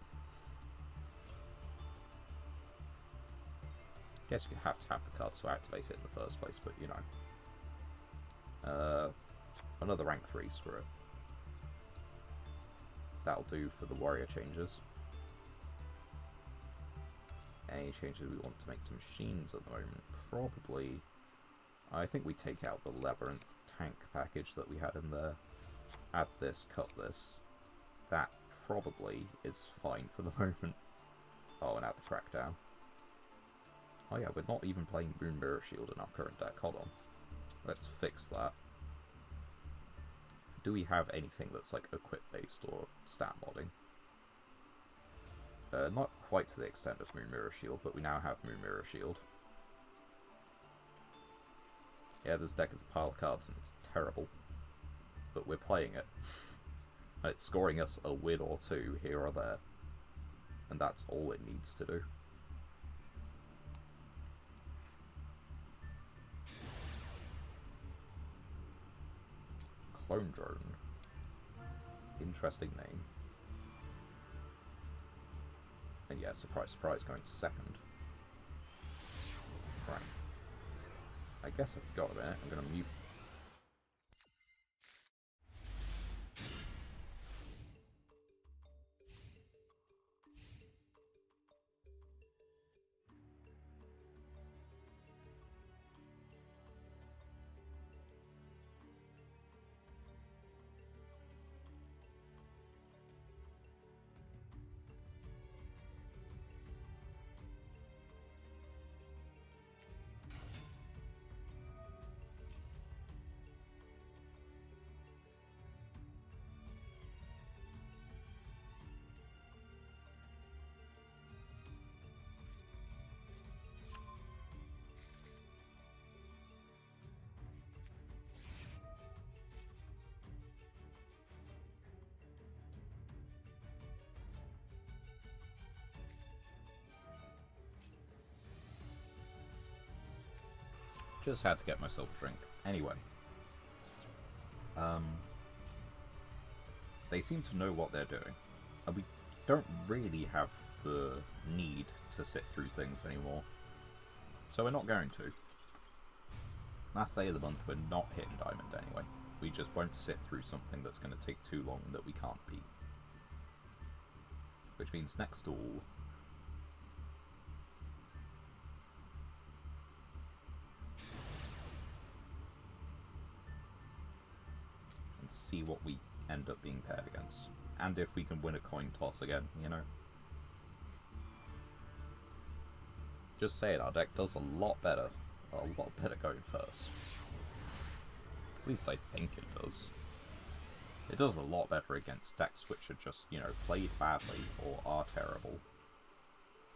Guess you have to have the cards to activate it in the first place, but you know. Another rank 3, screw it. That'll do for the warrior changes. Any changes we want to make to machines at the moment? Probably. I think we take out the labyrinth tank package that we had in there. Add this, cut this. That probably is fine for the moment. Oh, and add the crackdown. Oh yeah, we're not even playing Moon Mirror Shield in our current deck. Hold on. Let's fix that. Do we have anything that's like equip-based or stat modding? Not quite to the extent of Moon Mirror Shield, but we now have Moon Mirror Shield. Yeah, this deck is a pile of cards and it's terrible. But we're playing it. And it's scoring us a win or two here or there. And that's all it needs to do. Clone Drone. Interesting name. And yeah, surprise, surprise, going to second. Right. I guess I've got a minute. I'm going to mute. Just had to get myself a drink. Anyway. They seem to know what they're doing. And we don't really have the need to sit through things anymore. So we're not going to. Last day of the month, we're not hitting Diamond anyway. We just won't sit through something that's going to take too long that we can't beat. Which means next duel... and see what we end up being paired against. And if we can win a coin toss again, you know. Just saying, our deck does a lot better. A lot better going first. At least I think it does. It does a lot better against decks which are just, you know, played badly or are terrible.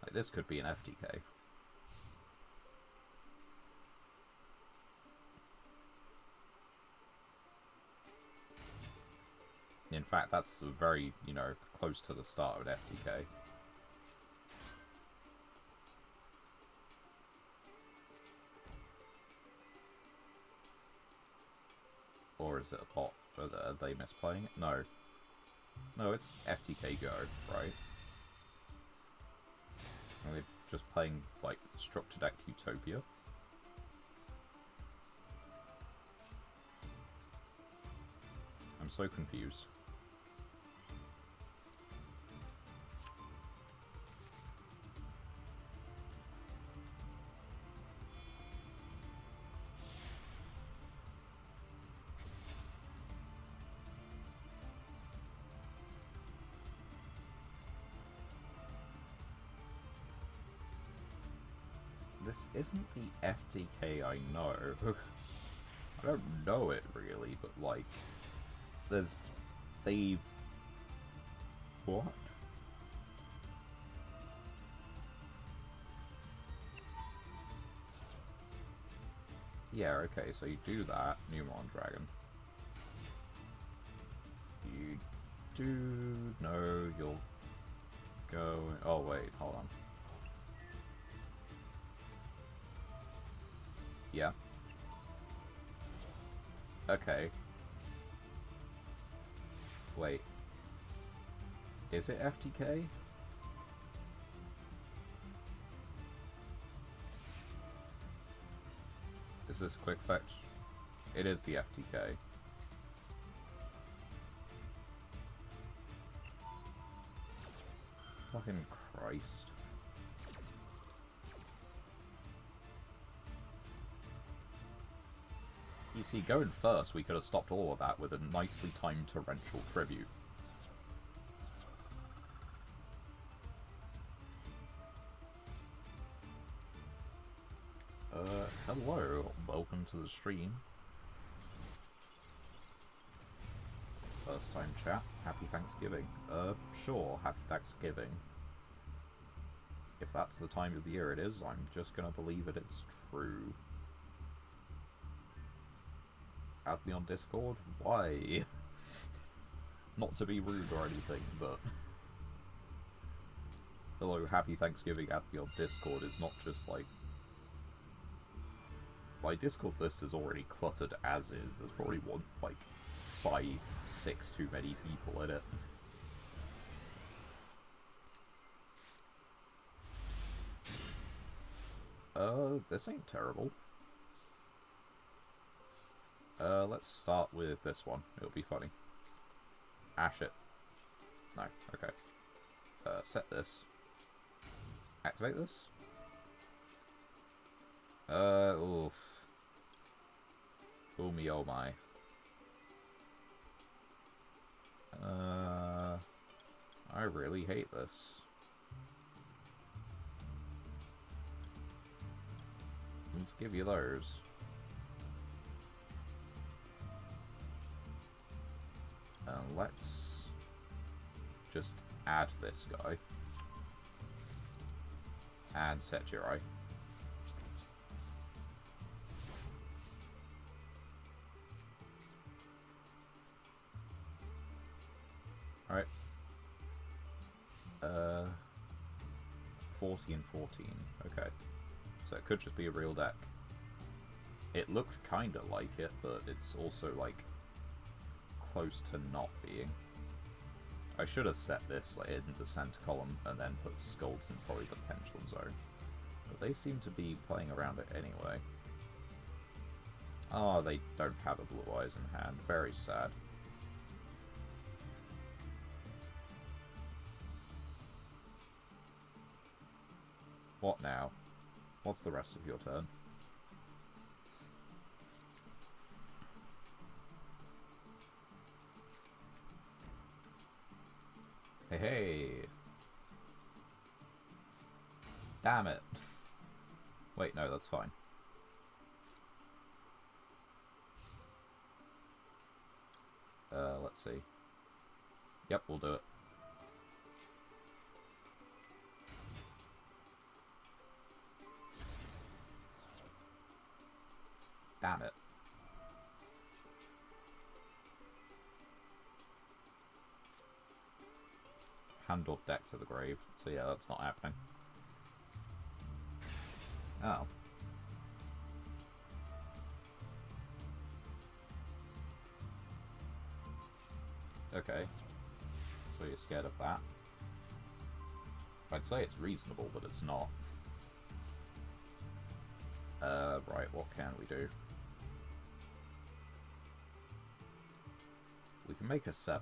Like, this could be an FTK. In fact, that's very, you know, close to the start of an FTK. Or is it a bot? Are they misplaying it? No. No, it's FTK Go, right? And we're just playing, like, Structure Deck Utopia. I'm so confused. This isn't the FTK I know. I don't know it really, but like, they've... What? Yeah, okay, so you do that, Numeron Dragon. You do... No, you'll go... Oh wait, hold on. Yeah. Okay. Wait. Is it FTK? Is this quick fetch? It is the FTK. Fucking Christ. You see, going first, we could have stopped all of that with a nicely timed torrential tribute. Hello, welcome to the stream. First time chat, happy Thanksgiving. Sure, happy Thanksgiving. If that's the time of the year it is, I'm just gonna believe that it's true. Add me on Discord? Why? Not to be rude or anything, but... Hello, happy Thanksgiving, add me on Discord is not just like... My Discord list is already cluttered as is. There's probably one, like, 5, 6 too many people in it. This ain't terrible. Let's start with this one. It'll be funny. Ah, shit. No, okay. Set this. Activate this. Oof. Oh me, oh my. I really hate this. Let's give you those. And let's just add this guy. And set Jirai. Alright. 40 and 14. Okay. So it could just be a real deck. It looked kinda like it, but it's also, like, close to not being. I should have set this like, in the center column and then put skulls in probably the pendulum zone. But they seem to be playing around it anyway. Oh, they don't have a blue eyes in hand. Very sad. What now? What's the rest of your turn? Hey, hey! Damn it! Wait, no, that's fine. Let's see. Yep, we'll do it. Damn it. Hand or deck to the grave. So yeah, that's not happening. Oh. Okay. So you're scared of that. I'd say it's reasonable, but it's not. Right, what can we do? We can make a 7.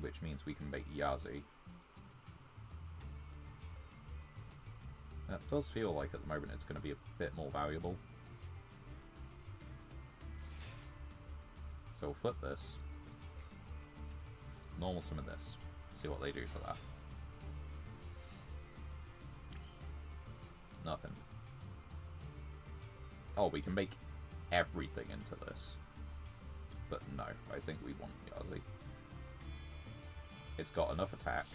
Which means we can make Yazi. And it does feel like at the moment it's going to be a bit more valuable. So we'll flip this. Normal summon this. See what they do to that. Nothing. Oh, we can make everything into this. But no, I think we want Yazi. It's got enough attack,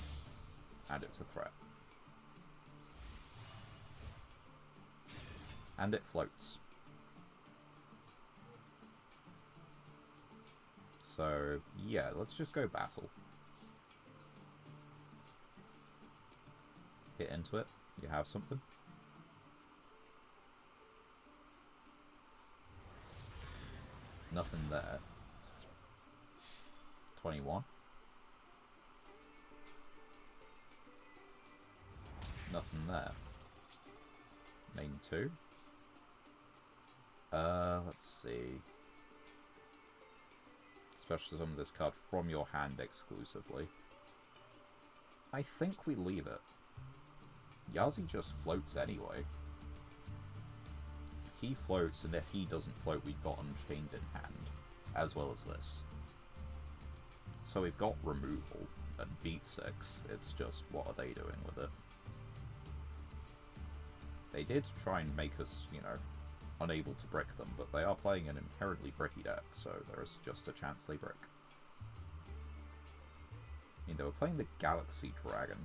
and it's a threat. And it floats. So, yeah, let's just go battle. Hit into it. You have something. Nothing there. 21. Nothing there. Main 2. Let's see. Special summon this card from your hand exclusively. I think we leave it. Yazi just floats anyway. He floats, and if he doesn't float, we've got Unchained in hand, as well as this. So we've got removal and beat 6. It's just, what are they doing with it? They did try and make us, you know, unable to brick them, but they are playing an inherently bricky deck, so there is just a chance they brick. I mean, they were playing the Galaxy Dragon.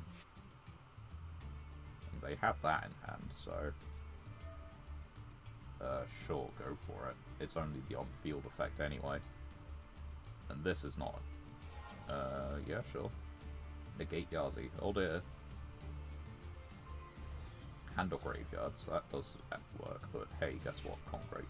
And they have that in hand, so... sure, go for it. It's only the on-field effect anyway. And this is not. Yeah, sure. Negate Yazi. Oh dear. Hand or graveyard, so that does work, but hey, guess what? Concrete.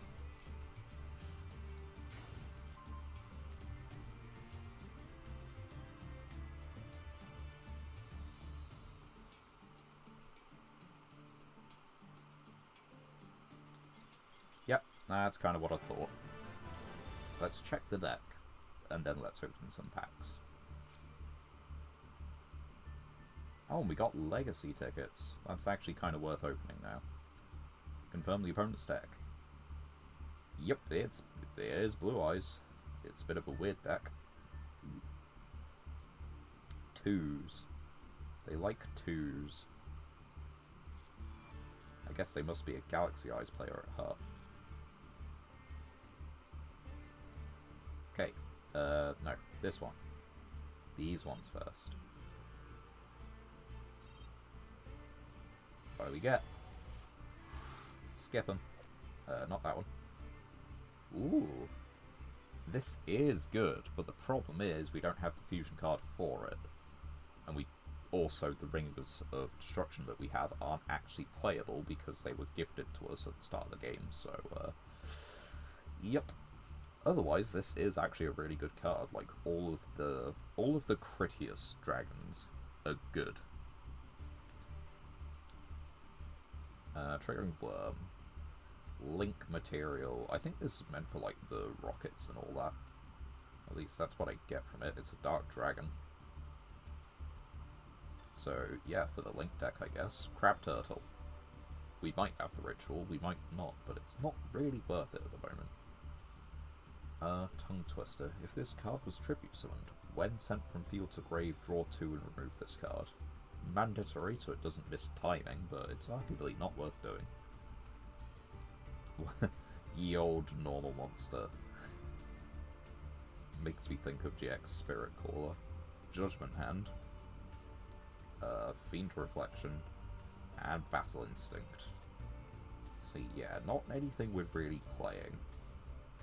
Yep, that's kind of what I thought. Let's check the deck, and then let's open some packs. Oh, and we got legacy tickets. That's actually kind of worth opening now. Confirm the opponent's deck. Yep, it is Blue Eyes. It's a bit of a weird deck. 2s. They like 2s. I guess they must be a Galaxy Eyes player at heart. Okay, no, this one. These ones first. What do we get? Skip them. Not that one. Ooh. This is good, but the problem is we don't have the fusion card for it. And we also the Rings of Destruction that we have aren't actually playable because they were gifted to us at the start of the game, so, yep. Otherwise, this is actually a really good card. Like, all of the Critias dragons are good. Triggering Worm. Link material. I think this is meant for, like, the rockets and all that. At least that's what I get from it. It's a dark dragon. So, yeah, for the Link deck, I guess. Crab Turtle. We might have the ritual, we might not, but it's not really worth it at the moment. Tongue Twister. If this card was tribute summoned, when sent from field to grave, draw 2 and remove this card. Mandatory, so it doesn't miss timing, but it's arguably not worth doing. Ye old normal monster. Makes me think of GX Spirit Caller. Judgment Hand. Fiend Reflection. And Battle Instinct. See, yeah, not anything we're really playing.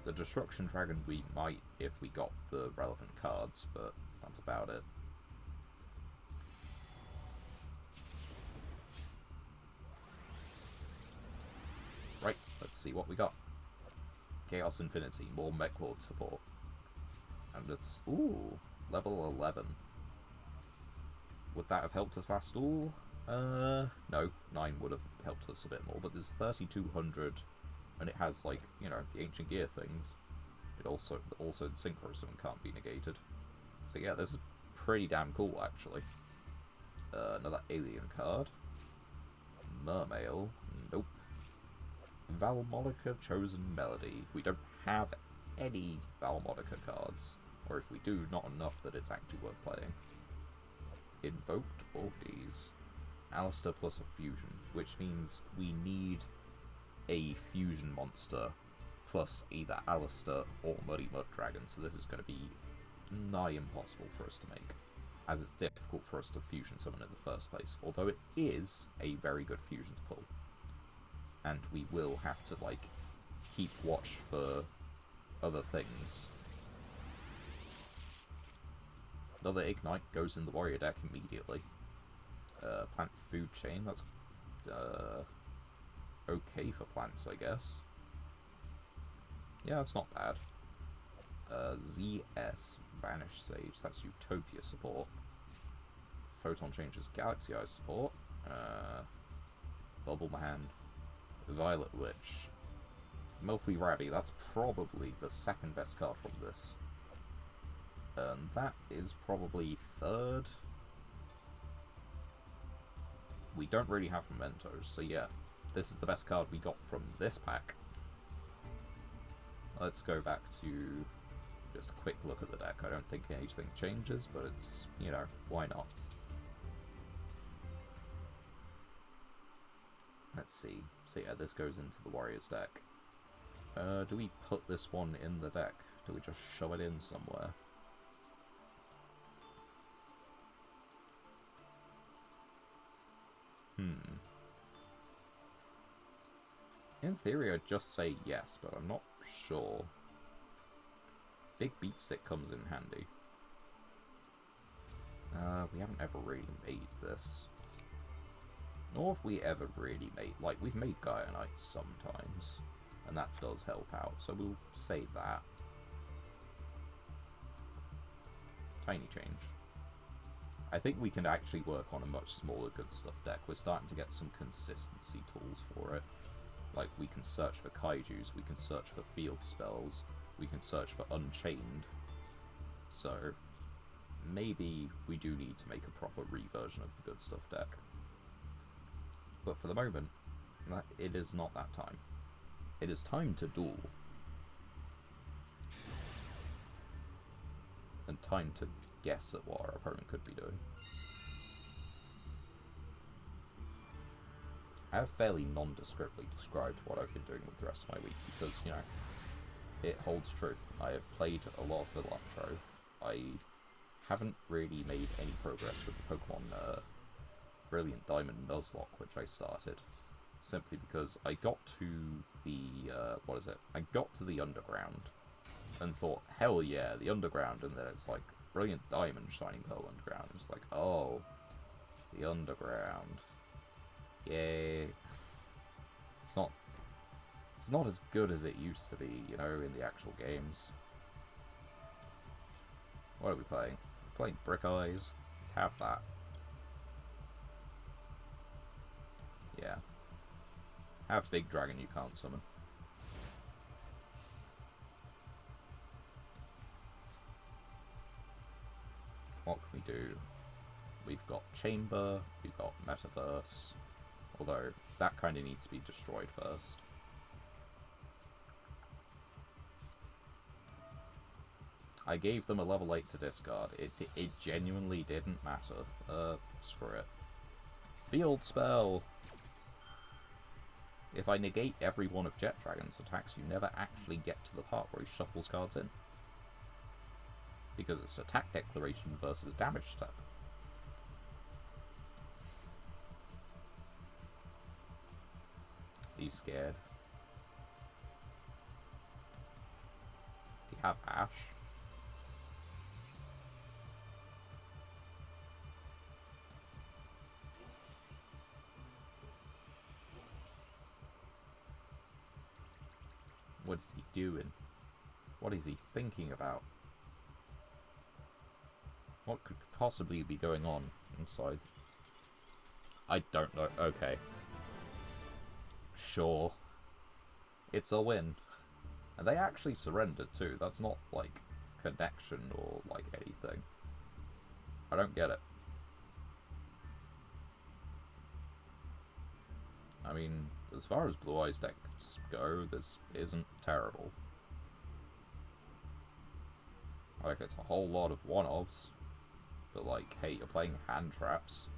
The Destruction Dragon we might if we got the relevant cards, but that's about it. Right, let's see what we got. Chaos Infinity, more Mechlord support. And it's, ooh, level 11. Would that have helped us last duel? No, 9 would have helped us a bit more, but there's 3200, and it has, like, you know, the Ancient Gear things. It also the Synchro Summon can't be negated. So yeah, this is pretty damn cool, actually. Another alien card. Mermail, nope. Valmodica Chosen Melody. We don't have any Valmodica cards, or if we do, not enough that it's actually worth playing. Invoked Orgies. Alistair plus a fusion, which means we need a fusion monster plus either Alistair or Muddy Mud Dragon, so this is going to be nigh impossible for us to make, as it's difficult for us to fusion summon in the first place, although it is a very good fusion to pull. And we will have to, like, keep watch for other things. Another Ignite goes in the warrior deck immediately. Plant Food Chain, that's okay for plants, I guess. Yeah, that's not bad. ZS, Vanish Sage, that's Utopia support. Photon Changes, Galaxy Eye support. Bubble Man, Violet Witch. Melfi Rabby, that's probably the second best card from this. And that is probably third. We don't really have mementos, so yeah, this is the best card we got from this pack. Let's go back to just a quick look at the deck. I don't think anything changes, but it's, you know, why not? Let's see. So yeah, this goes into the Warriors deck. Do we put this one in the deck? Do we just shove it in somewhere? In theory, I'd just say yes, but I'm not sure. Big Beat Stick comes in handy. We haven't ever really made this. Nor have we ever really made... Like, we've made Gaia Knights sometimes, and that does help out, so we'll save that. Tiny change. I think we can actually work on a much smaller good stuff deck. We're starting to get some consistency tools for it. Like, we can search for kaijus, we can search for field spells, we can search for Unchained. So, maybe we do need to make a proper reversion of the good stuff deck. But for the moment, it is not that time. It is time to duel. And time to guess at what our opponent could be doing. I have fairly nondescriptly described what I've been doing with the rest of my week because, you know, it holds true. I have played a lot of Villatro. I haven't really made any progress with the Pokemon Brilliant Diamond Nuzlocke, which I started, simply because I got to the, I got to the Underground, and thought, hell yeah, the Underground, and then it's like, Brilliant Diamond, Shining Pearl Underground, it's like, oh, The underground. Yay. It's not as good as it used to be, you know, in the actual games. What are we playing? We're playing Brick Eyes. Have that. Yeah. Have Big Dragon you can't summon. What can we do? We've got Chamber, we've got Metaverse, although that kind of needs to be destroyed first. I gave them a level 8 to discard. It genuinely didn't matter. Screw it. Field Spell! If I negate every one of Jet Dragon's attacks, you never actually get to the part where he shuffles cards in. Because it's attack declaration versus damage step. Are you scared? Do you have Ash? What is he doing? What is he thinking about? What could possibly be going on inside? I don't know. Okay. Sure. It's a win. And they actually surrendered too. That's not like connection or like anything. I don't get it. I mean, as far as Blue Eyes decks go, this isn't terrible. Like, it's a whole lot of one-offs. But like, hey, you're playing hand traps.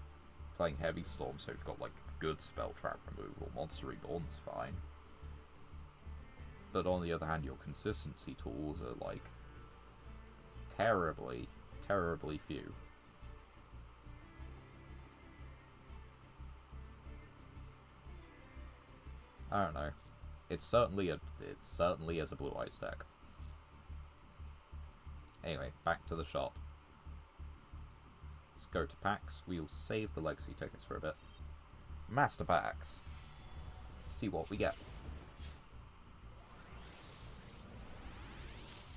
Playing Heavy Storm, so you've got like good spell trap removal. Monster Reborn's fine. But on the other hand, your consistency tools are like terribly, terribly few. I don't know. It certainly is a Blue Eyes deck. Anyway, back to the shop. Let's go to packs. We'll save the legacy tickets for a bit. Master packs. See what we get.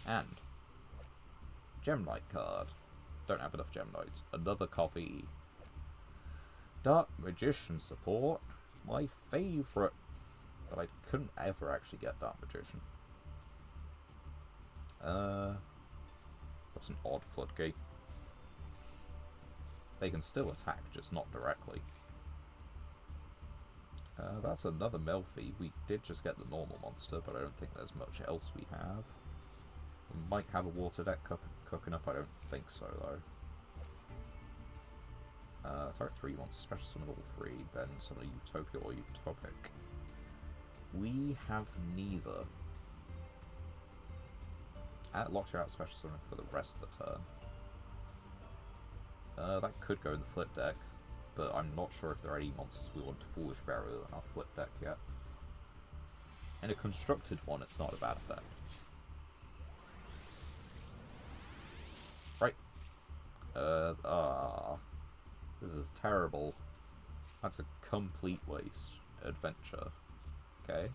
And Gem Knight card. Don't have enough Gem Knights. Another copy. Dark Magician support. My favourite. But I couldn't ever actually get Dark Magician. That's an odd floodgate. They can still attack, just not directly. That's another Melfi. We did just get the normal monster, but I don't think there's much else we have. We might have a water deck cooking up, I don't think so though. Target 3 wants special summon all 3, then summon a Utopia or Utopic. We have neither. And it locks you out special summon for the rest of the turn. That could go in the flip deck, but I'm not sure if there are any monsters we want to Foolish Burial in our flip deck yet. In a constructed one, it's not a bad effect. Right. This is terrible. That's a complete waste. Adventure. Okay.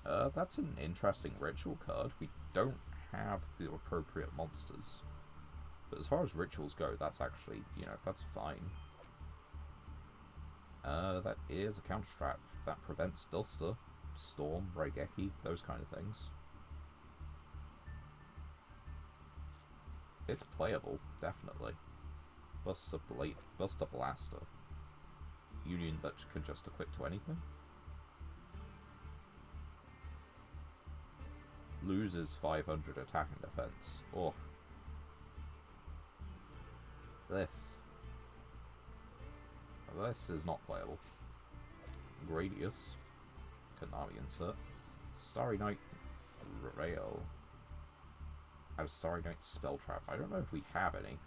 That's an interesting ritual card. We don't have the appropriate monsters. But as far as rituals go, that's actually, you know, that's fine. That is a counter trap that prevents Duster, Storm, Raigeki, those kind of things. It's playable, definitely. Buster Blaster. Union that could just equip to anything. Loses 500 attack and defense. Oh. This is not playable. Gradius. Konami insert. Starry Night Rail. Have a Starry Night Spell Trap. I don't know if we have any.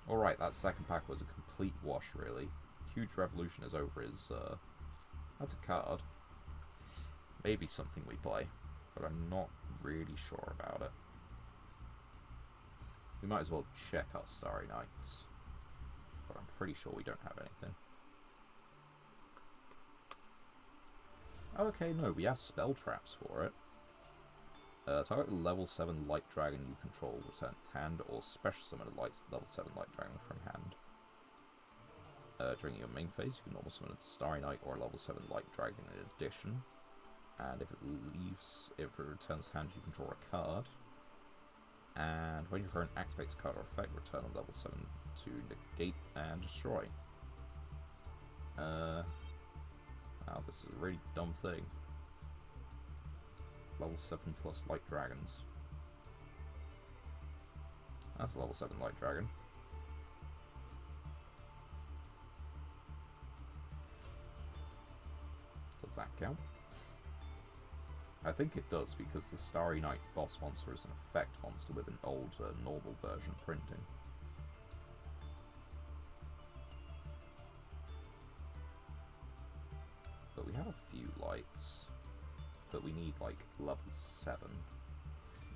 Alright, that second pack was a complete wash, really. Huge Revolution is over his, that's a card. Maybe something we play, but I'm not really sure about it. We might as well check our Starry Nights. but I'm pretty sure we don't have anything. Okay, no, we have spell traps for it. Target level 7 light dragon you control return to hand, or special summon a level 7 light dragon from hand. During your main phase, you can normal summon a Starry Night or a level 7 light dragon in addition. And if it returns to hand, you can draw a card. And when your opponent activates a card or effect, return a level 7 to negate and destroy. Wow, this is a really dumb thing. Level 7 plus light dragons. That's a level 7 light dragon. Does that count? I think it does, because the Starry Night boss monster is an effect monster with an old normal version printing. But we have a few lights, but we need like level 7,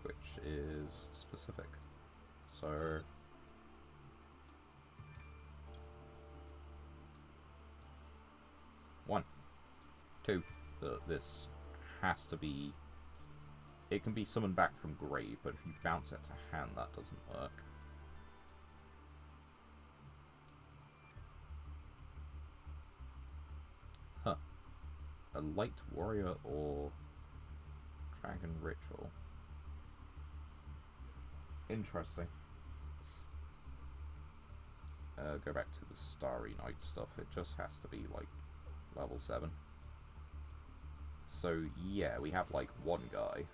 which is specific. So... 1, 2, this has to be... It can be summoned back from grave, but if you bounce it to hand, that doesn't work. Huh. A light warrior or dragon ritual. Interesting. Go back to the Starry Night stuff. It just has to be like level 7. So yeah, we have like one guy.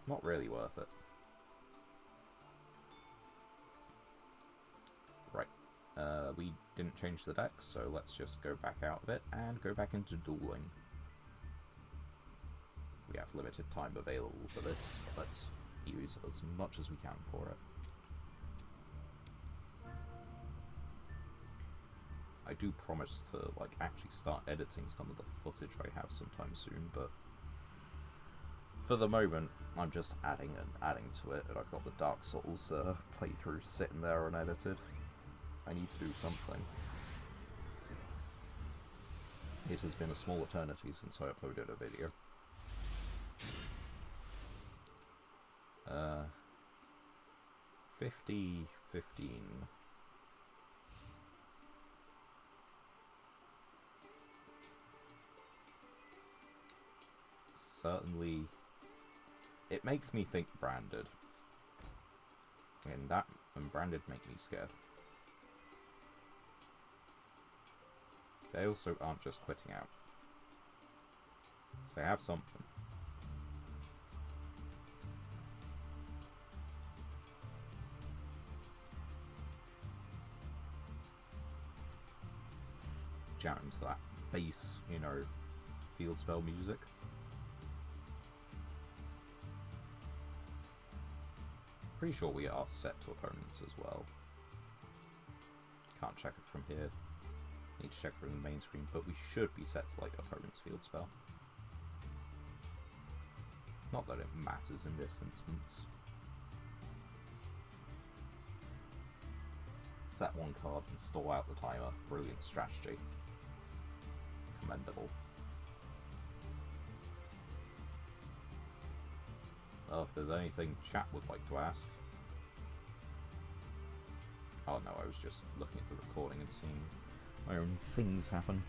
Not really worth it. Right. We didn't change the deck, so let's just go back out of it and go back into dueling. We have limited time available for this. Let's use as much as we can for it. I do promise to like actually start editing some of the footage I have sometime soon, but for the moment I'm just adding and adding to it, and I've got the Dark Souls playthrough sitting there unedited. I need to do something. It has been a small eternity since I uploaded a video. 50, 15. Certainly, it makes me think branded. And that and branded make me scared. They also aren't just quitting out. So they have something. Jam into that bass, you know, field spell music. Pretty sure we are set to opponents as well. Can't check it from here. Need to check from the main screen, but we should be set to like opponent's field spell. Not that it matters in this instance. Set one card and stall out the timer. Brilliant strategy. Commendable. Oh, if there's anything chat would like to ask. Oh no, I was just looking at the recording and seeing my own things happen.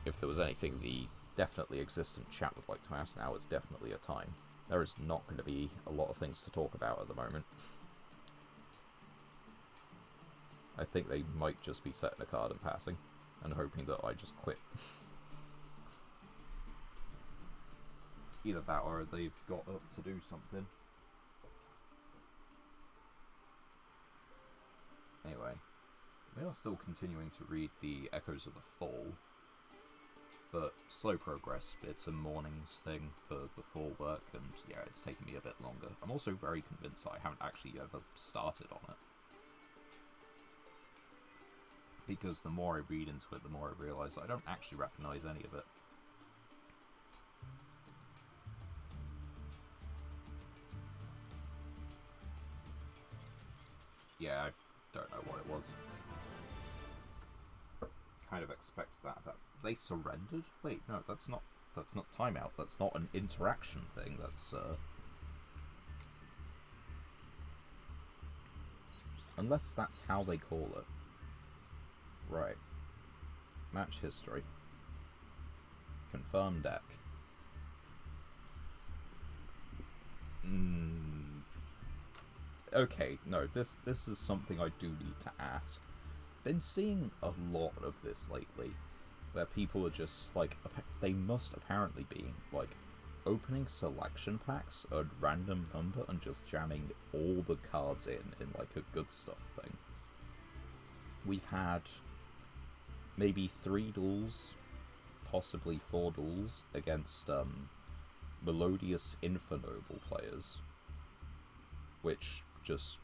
If there was anything the definitely existent chat would like to ask, now is definitely a time. There is not going to be a lot of things to talk about at the moment. I think they might just be setting a card and passing, and hoping that I just quit. Either that or they've got up to do something. Anyway, we are still continuing to read the Echoes of the Fall, but slow progress. It's a mornings thing for before work, and yeah, it's taking me a bit longer. I'm also very convinced that I haven't actually ever started on it. Because the more I read into it, the more I realise that I don't actually recognise any of it. Yeah, Don't know what it was. Kind of expect that they surrendered. Wait, no, that's not timeout. That's not an interaction thing. That's unless that's how they call it. Right. Match history. Confirm deck. Okay, no, this is something I do need to ask. Been seeing a lot of this lately, where people are just like, they must apparently be like opening selection packs at random number and just jamming all the cards in like a good stuff thing. We've had maybe 3 duels, possibly 4 duels against melodious Infernoble players, which just,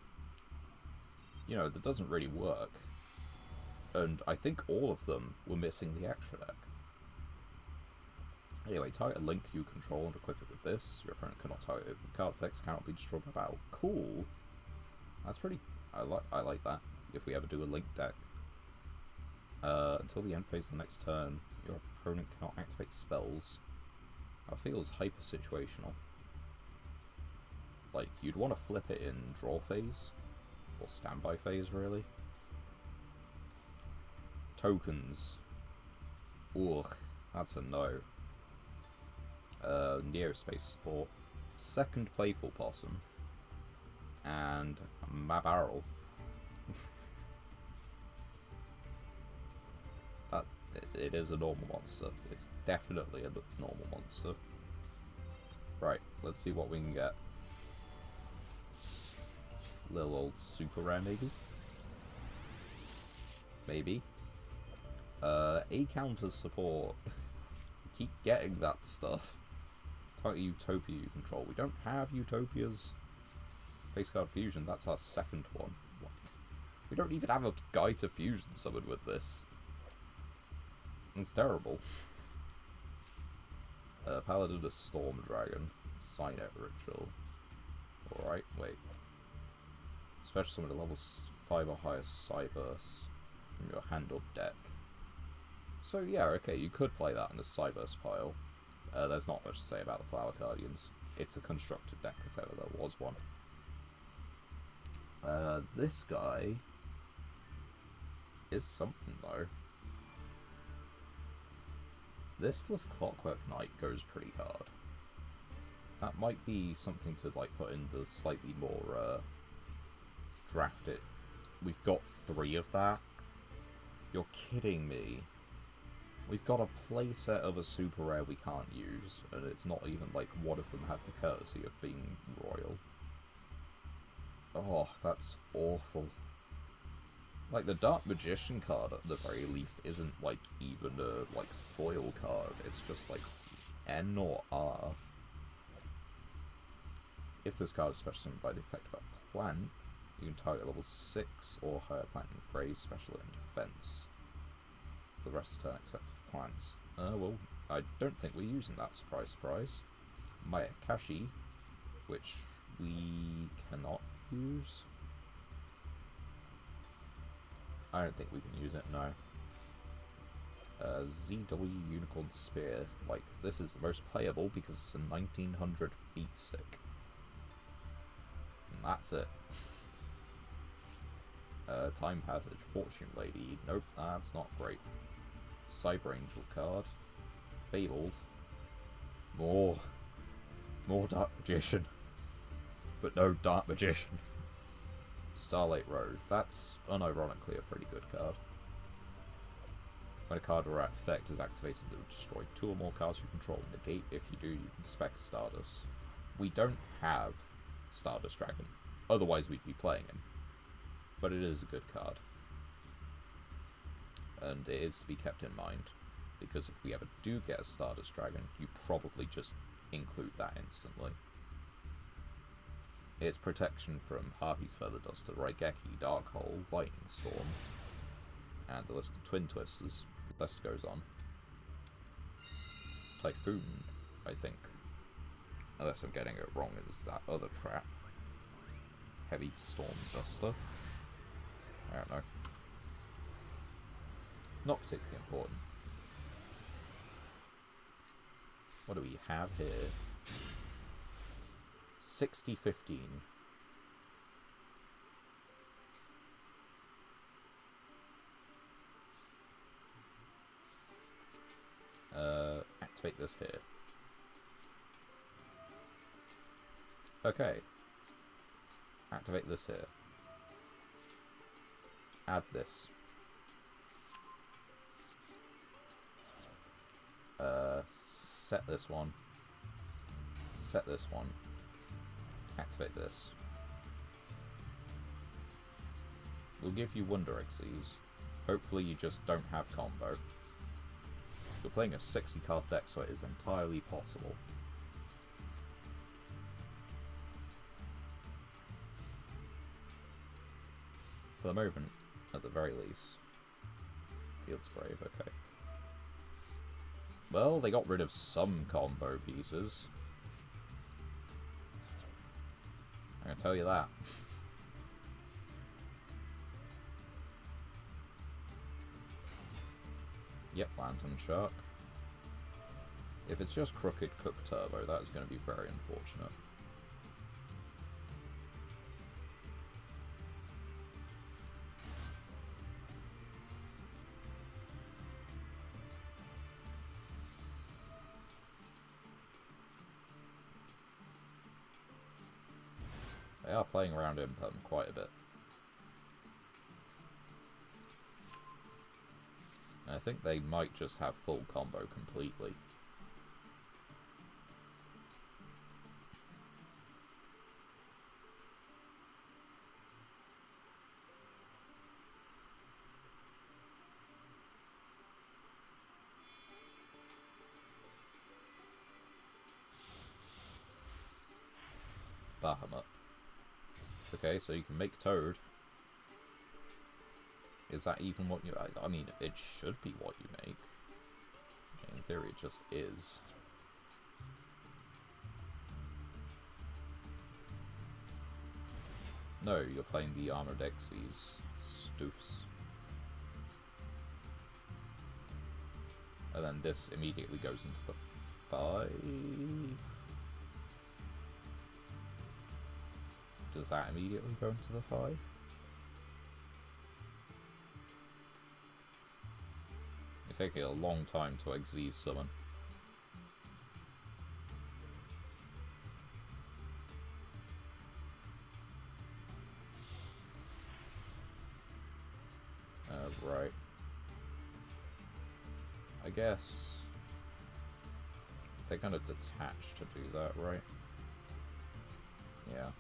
you know, that doesn't really work. And I think all of them were missing the extra deck. Anyway, target a link you control and equip it with this. Your opponent cannot target it with card effects, cannot be destroyed by battle. Cool. That's pretty... I like that, if we ever do a link deck. Until the end phase of the next turn, your opponent cannot activate spells. That feels hyper situational. Like, you'd want to flip it in draw phase, or standby phase, really. Tokens. Ugh, that's a no. Neospace support. Second Playful Possum. And Mabarrel. It is a normal monster. It's definitely a normal monster. Right, let's see what we can get. Little old super rare, maybe? Maybe. A counter support. Keep getting that stuff. Target Utopia you control. We don't have Utopias. Face card fusion, that's our second one. What? We don't even have a guide to fusion summon with this. It's terrible. Paladin of Storm Dragon. Signet Ritual. Alright, wait. Special summon a level 5 or higher Cyburst from your hand or deck. So yeah, okay, you could play that in the Cyburst pile. There's not much to say about the Flower Guardians. It's a constructed deck if ever there was one. This guy is something though. This plus Clockwork Knight goes pretty hard. That might be something to like put in the slightly more drafted. We've got 3 of that. You're kidding me. We've got a playset of a super rare we can't use, and it's not even like one of them had the courtesy of being royal. Oh, that's awful. Like, the Dark Magician card, at the very least, isn't, like, even a, like, foil card. It's just, like, N or R. If this card is special summoned by the effect of a plant, you can target level 6 or higher plant and raise special and defense. For the rest of the turn, except for plants. Well, I don't think we're using that, surprise, surprise. Mayakashi, which we cannot use. I don't think we can use it, no. ZW Unicorn Spear. Like, this is the most playable because it's a 1900 beat stick. And that's it. Time Passage. Fortune Lady. Nope, that's not great. Cyber Angel card. Fabled. More Dark Magician. But no Dark Magician. Starlight Road. That's unironically a pretty good card. When a card or effect is activated, it will destroy 2 or more cards you control and negate. If you do, you can spec Stardust. We don't have Stardust Dragon. Otherwise we'd be playing him. But it is a good card. And it is to be kept in mind. Because if we ever do get a Stardust Dragon, you probably just include that instantly. It's protection from Harpy's Feather Duster, Raigeki, Darkhole, Lightning Storm, and the list of Twin Twisters. The list goes on. Typhoon, I think. Unless I'm getting it wrong, is that other trap. Heavy Storm Duster. I don't know. Not particularly important. What do we have here? 60-15. Activate this here. Okay. Activate this here. Add this. Set this one. Set this one. Activate this. We'll give you Wonder Xyz. Hopefully you just don't have combo. You're playing a 60 card deck, so it is entirely possible. For the moment, at the very least. Field's Grave, okay. Well, they got rid of some combo pieces. I can tell you that. Yep, Lantern Shark. If it's just Crooked Cook Turbo, that is going to be very unfortunate. They are playing around Impem quite a bit. I think they might just have full combo completely. Bahamut. Okay, so you can make Toad. Is that even what you... I mean, it should be what you make. In theory, it just is. No, you're playing the Armored Xyz Stoofs. And then this immediately goes into the 5. Does that immediately go into the 5? It's taking a long time to Xyz summon. Right. I guess they're gonna detach to do that, right? Yeah.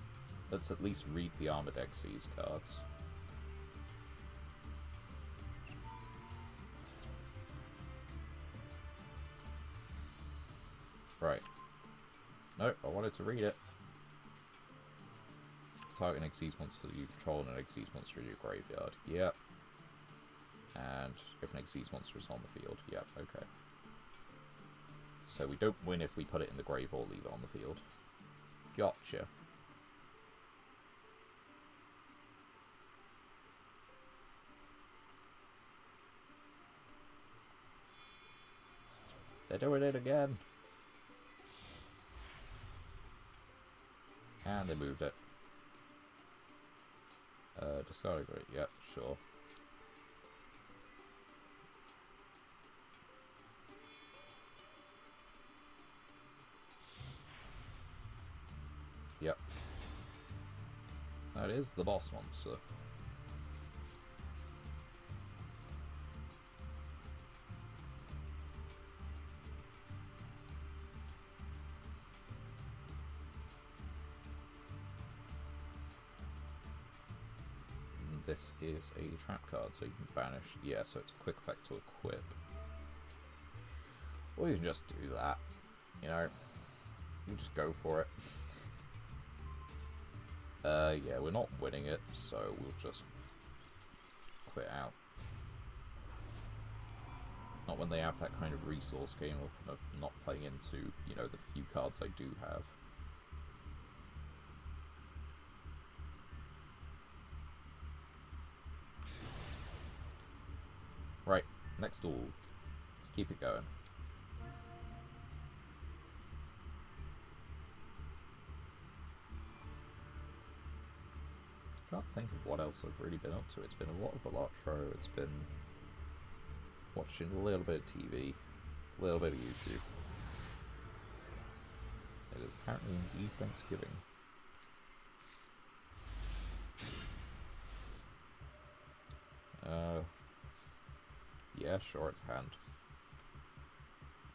Let's at least read the Armored Xyz cards. Right. No, I wanted to read it. Target an Xyz monster you control and an Xyz monster in your graveyard. Yep. And if an Xyz monster is on the field. Yep, okay. So we don't win if we put it in the grave or leave it on the field. Gotcha. They're doing it again. And they moved it. Discarding it. Yep, sure. Yep. That is the boss monster. This is a trap card, so you can banish. Yeah, so it's a quick effect to equip. Or you can just do that. You know, you just go for it. Yeah, we're not winning it, so we'll just quit out. Not when they have that kind of resource game of not playing into, you know, the few cards I do have. Next duel. Let's keep it going. Can't think of what else I've really been up to. It's been a lot of Balatro, it's been watching a little bit of TV, a little bit of YouTube. It is apparently indeed Thanksgiving. Yeah, sure, it's hand.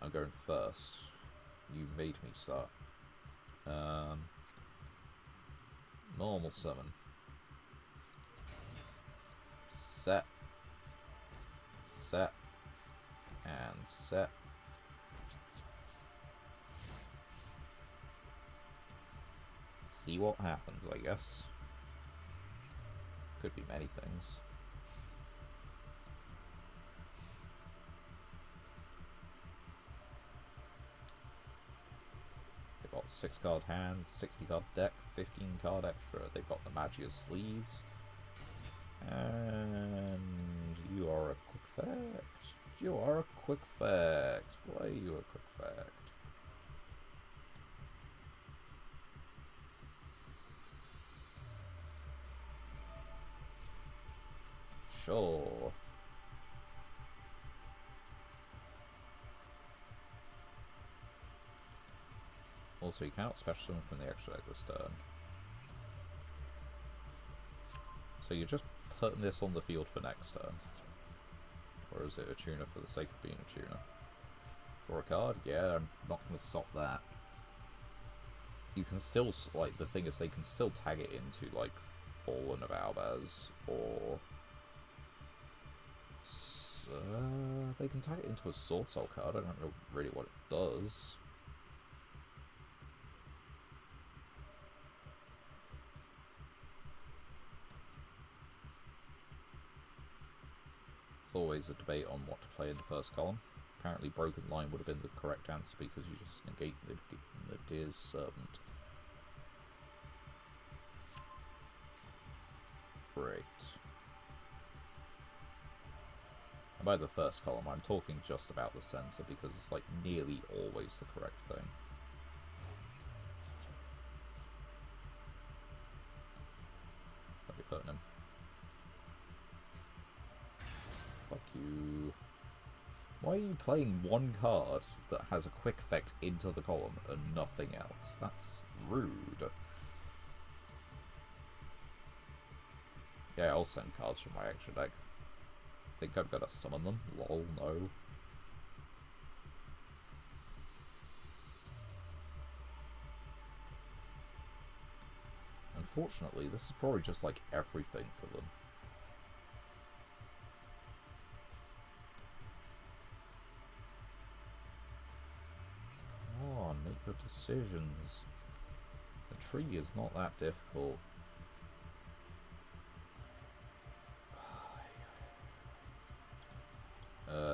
I'm going first. You made me start. Normal summon. Set. Set. And set. See what happens, I guess. Could be many things. They've got 6-card hand, 60-card deck, 15-card extra. They've got the Magia sleeves. And you are a quick fact. You are a quick fact. Why are you a quick fact? Sure. Also, you cannot special summon from the extra deck this turn. So you're just putting this on the field for next turn. Or is it a tuner for the sake of being a tuner? Draw a card? Yeah, I'm not going to stop that. You can still, like, the thing is they can still tag it into, like, Fallen of Albaz, or... they can tag it into a Sword Soul card. I don't know really what it does. It's always a debate on what to play in the first column. Apparently Broken Line would have been the correct answer because you just negate the Deer's Servant. Great. And by the first column, I'm talking just about the center because it's like nearly always the correct thing. What are you putting him? Fuck you. Why are you playing one card that has a quick effect into the column and nothing else? That's rude. Yeah, I'll send cards from my extra deck. Think I'm gonna summon them? Lol, no. Unfortunately, this is probably just like everything for them. Come on, make your decisions. The tree is not that difficult.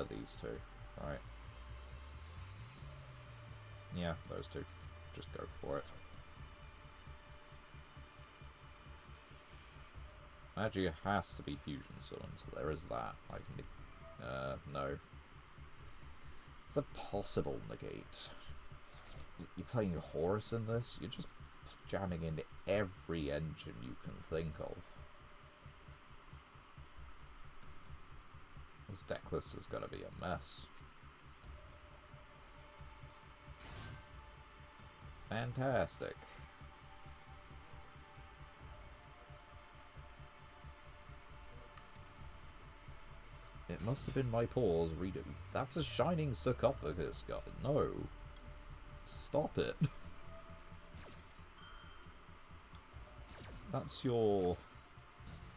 These two, right? Yeah, those two. Just go for it. Magia has to be fusion summon, so there is that. I can, no. It's a possible negate. You're playing Horus in this, you're just jamming in every engine you can think of. This deck list is going to be a mess. Fantastic. It must have been my pause reading. That's a shining sarcophagus guy. No. Stop it. That's your...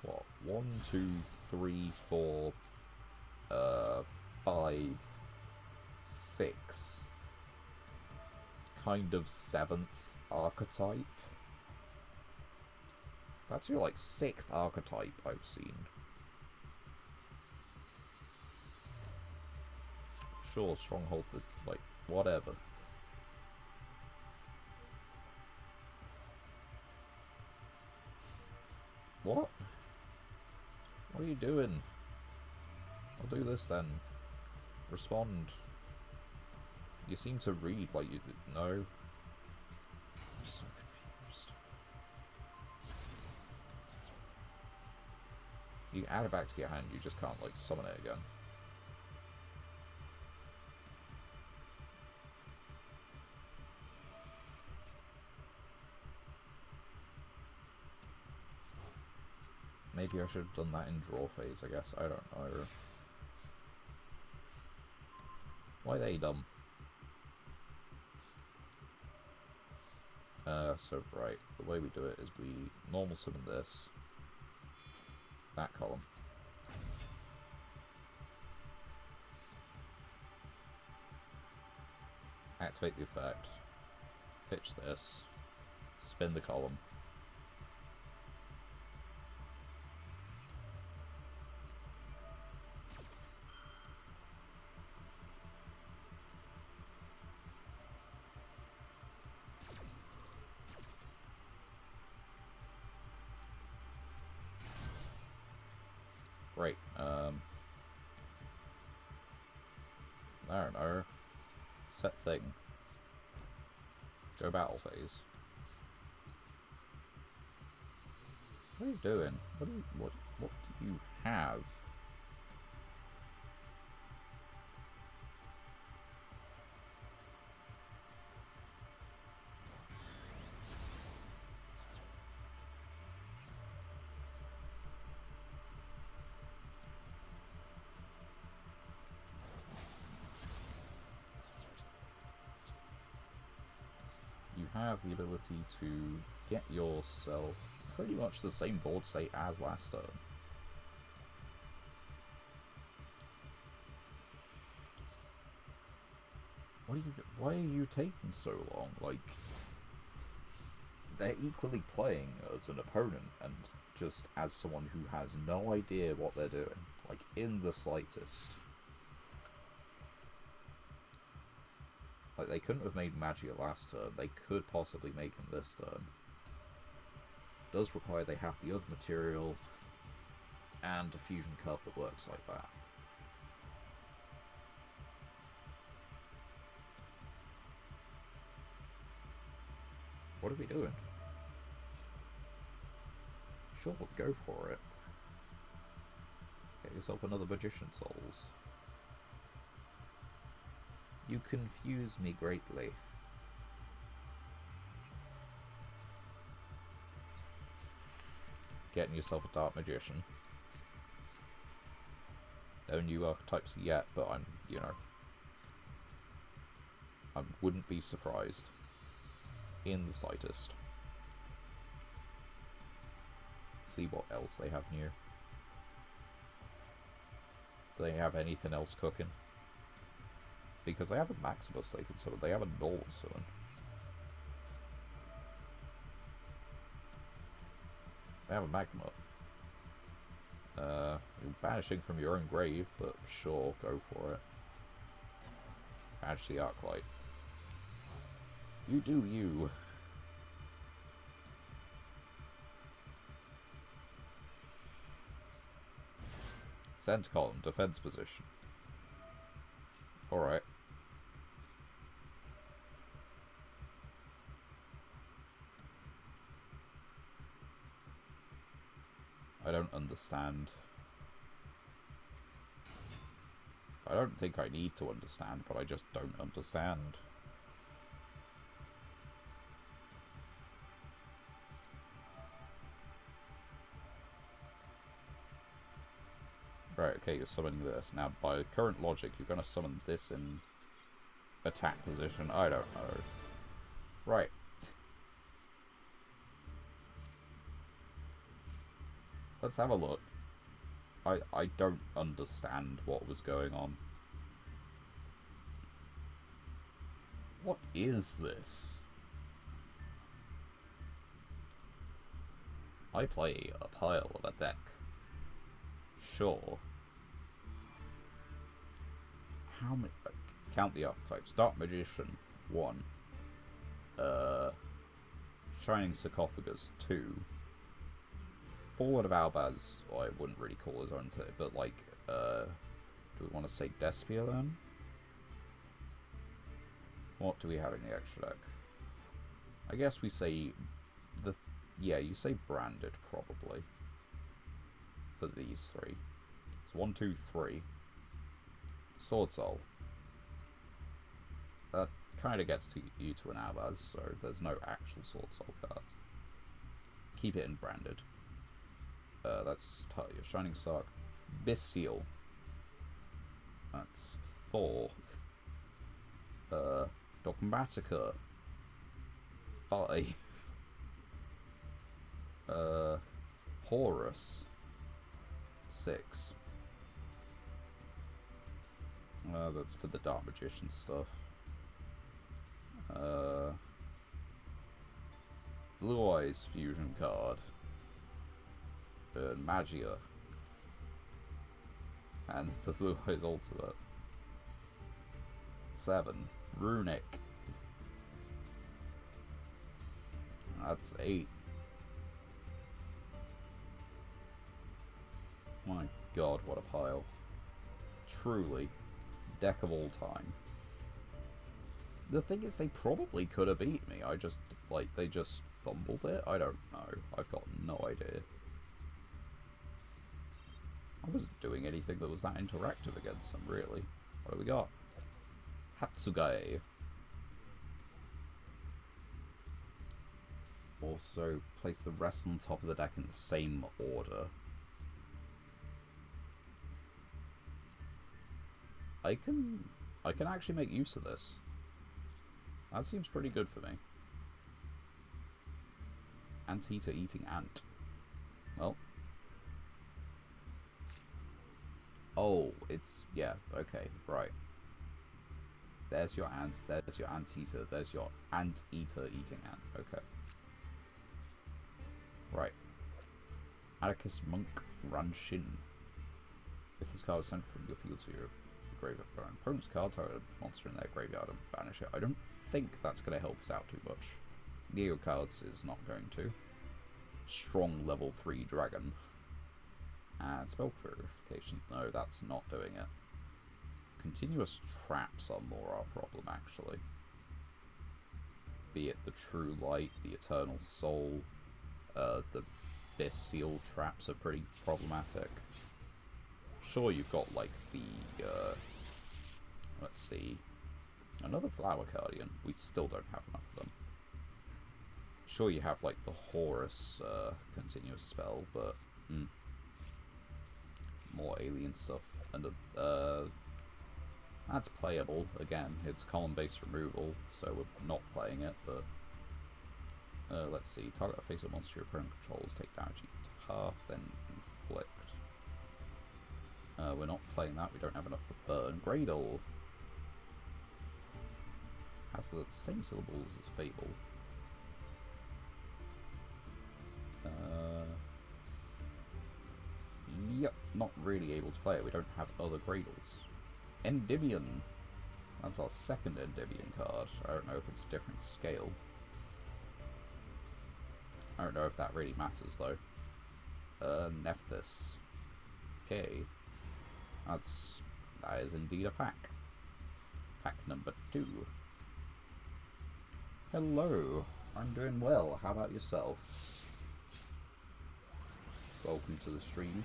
what? 1, 2, 3, 4... 5, 6, kind of 7th archetype. That's your like 6th archetype I've seen. Sure, Stronghold, like, whatever. What? What are you doing? I'll do this then. Respond. You seem to read like you did. No. I'm so confused. You add it back to your hand, you just can't, like, summon it again. Maybe I should have done that in draw phase, I guess. I don't know. Why are they dumb? So, right. The way we do it is we normal summon this. That column. Activate the effect. Pitch this. Spin the column. Great. I don't know. Set thing. Go battle phase. What are you doing? What do you have? You have the ability to get yourself pretty much the same board state as last turn. Why are you taking so long? Like, they're equally playing as an opponent and just as someone who has no idea what they're doing, like, in the slightest. Like, they couldn't have made Magia last turn. They could possibly make him this turn. Does require they have the other material and a fusion cup that works like that. What are we doing? Sure, go for it. Get yourself another Magician Souls. You confuse me greatly. Getting yourself a Dark Magician. No new archetypes yet, but I'm, you know, I wouldn't be surprised in the slightest. See what else they have new. Do they have anything else cooking? Because they have a Maximus they can summon. They have a normal summon. They have a Magma. You're banishing from your own grave, but sure, go for it. Banish the Arclight. You do you. Center column, defense position. Alright. I don't understand. I don't think I need to understand, but I just don't understand. Right, okay, you're summoning this. Now, by current logic, you're going to summon this in attack position. I don't know. Right. Let's have a look. I don't understand what was going on. What is this? I play a pile of a deck. Sure. How many? Count the archetypes. Dark Magician, 1. Shining Sarcophagus, 2. Forward of Albaz, well, I wouldn't really call his own thing, but like, Do we want to say Despia then? What do we have in the extra deck? I guess we say the... Yeah, you say Branded, probably. For these three. It's 1, 2, 3. Sword Soul. That kind of gets to you to an Albaz, so there's no actual Sword Soul cards. Keep it in Branded. That's your Shining Star. Bestial. That's 4. Dogmatica. 5. Horus. 6. That's for the Dark Magician stuff. Blue Eyes fusion card. Magia. And the Blue Eyes Ultimate. 7. Runic. That's 8. My god, what a pile. Truly. Deck of all time. The thing is, they probably could have beat me. I just, like, they just fumbled it? I don't know. I've got no idea. I wasn't doing anything that was that interactive against them, really. What do we got? Hatsugai. Also, place the rest on top of the deck in the same order. I can actually make use of this. That seems pretty good for me. Anteater eating ant. Well. Oh, it's... yeah, okay, right. There's your ants, there's your anteater, there's your anteater eating ant. Okay. Right. Atticus Monk Ranshin. If this card is sent from your field to your graveyard, put an opponent's card, target a monster in their graveyard and banish it. I don't think that's going to help us out too much. Neo cards is not going to. Strong level 3 dragon. And spell purification. No, that's not doing it. Continuous traps are more our problem, actually. Be it the True Light, the Eternal Soul, the Bestial traps are pretty problematic. Sure, you've got, like, the, let's see, another Flower Cardian. We still don't have enough of them. Sure, you have, like, the Horus, continuous spell, but, more alien stuff. And, that's playable. Again, it's column-based removal, so we're not playing it, but, let's see. Target a face of monster your opponent controls, take damage equal to half, then inflict. We're not playing that, we don't have enough for burn. Gradle has the same syllables as Fable. Yep, not really able to play it, we don't have other Gradles. Endymion! That's our second Endymion card. I don't know if it's a different scale. I don't know if that really matters though. Nephthys. Okay. That is indeed a pack. Pack number 2. Hello, I'm doing well. How about yourself? Welcome to the stream.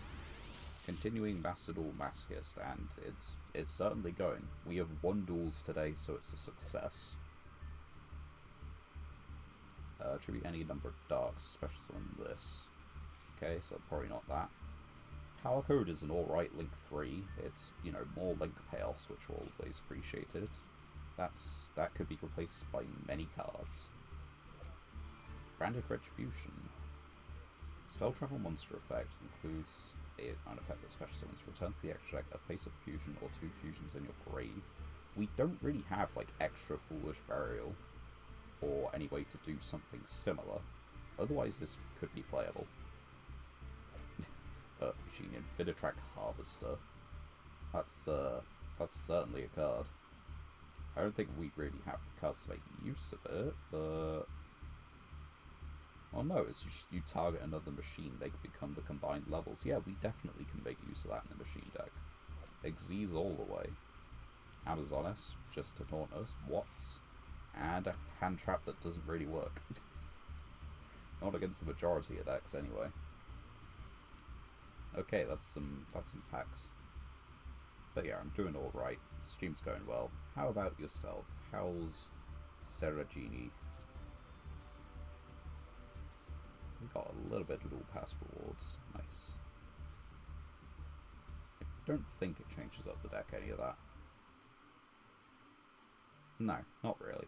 Continuing Duel Masochist, and it's certainly going. We have 1 duels today, so it's a success. Tribute any number of darks, special on this. Okay, so probably not that. Power Code is an alright Link 3. It's, you know, more Link payoffs, which are always appreciated. That could be replaced by many cards. Branded Retribution. Spell Travel Monster effect includes an effect that special summons. Return to the extra deck a face of fusion or 2 fusions in your grave. We don't really have, like, extra Foolish Burial or any way to do something similar. Otherwise, this could be playable. Earth Machine, Infinitrack Harvester. That's certainly a card. I don't think we really have the cards to make use of it, but... well, no, it's just you target another machine, they become the combined levels. Yeah, we definitely can make use of that in the machine deck. Xyz all the way. Amazoness, just to taunt us. Watts. And a hand trap that doesn't really work. Not against the majority of decks, anyway. Okay, that's some packs. But yeah, I'm doing alright. Stream's going well. How about yourself? How's Seragini? We got a little bit of dual pass rewards. Nice. I don't think it changes up the deck, any of that. No, not really.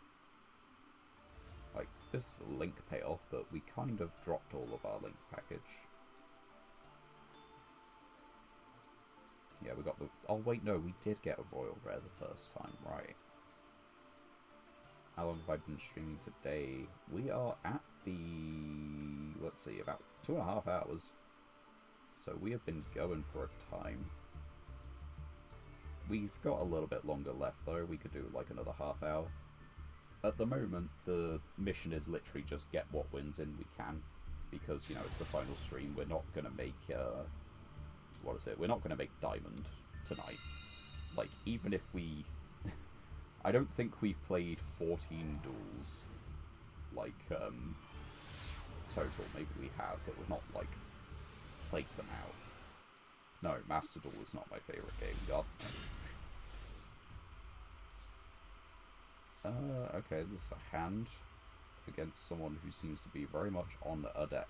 Like, this is a link payoff, but we kind of dropped all of our link package. Yeah, we got the... Oh, wait, no, we did get a Royal Rare the first time, right. How long have I been streaming today? We are at the... Let's see, about 2.5 hours. So we have been going for a time. We've got a little bit longer left, though. We could do, like, another half hour. At the moment, the mission is literally just get what wins in we can. Because, you know, it's the final stream. We're not going to make... what is it? We're not going to make Diamond tonight. Like, even if we... I don't think we've played 14 duels, like, total. Maybe we have, but we've not, like, played them out. No, Master Duel is not my favourite game, god. Okay, this is a hand against someone who seems to be very much on a deck.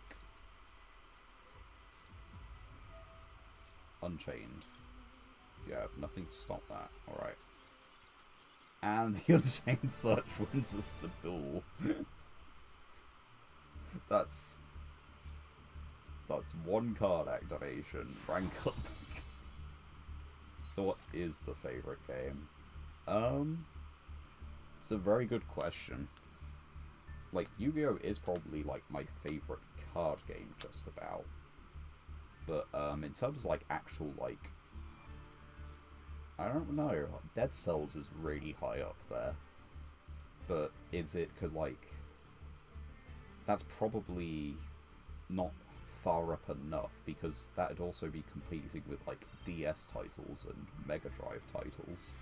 Unchained. You have nothing to stop that. Alright. And the Unchained Search wins us the duel. That's one card activation. Rank up. So what is the favourite game? It's a very good question. Like, Yu-Gi-Oh! Is probably, like, my favourite card game, just about. But, in terms of, like, actual, like... I don't know. Dead Cells is really high up there. But is it because, like... That's probably not far up enough, because that'd also be competing with, like, DS titles and Mega Drive titles.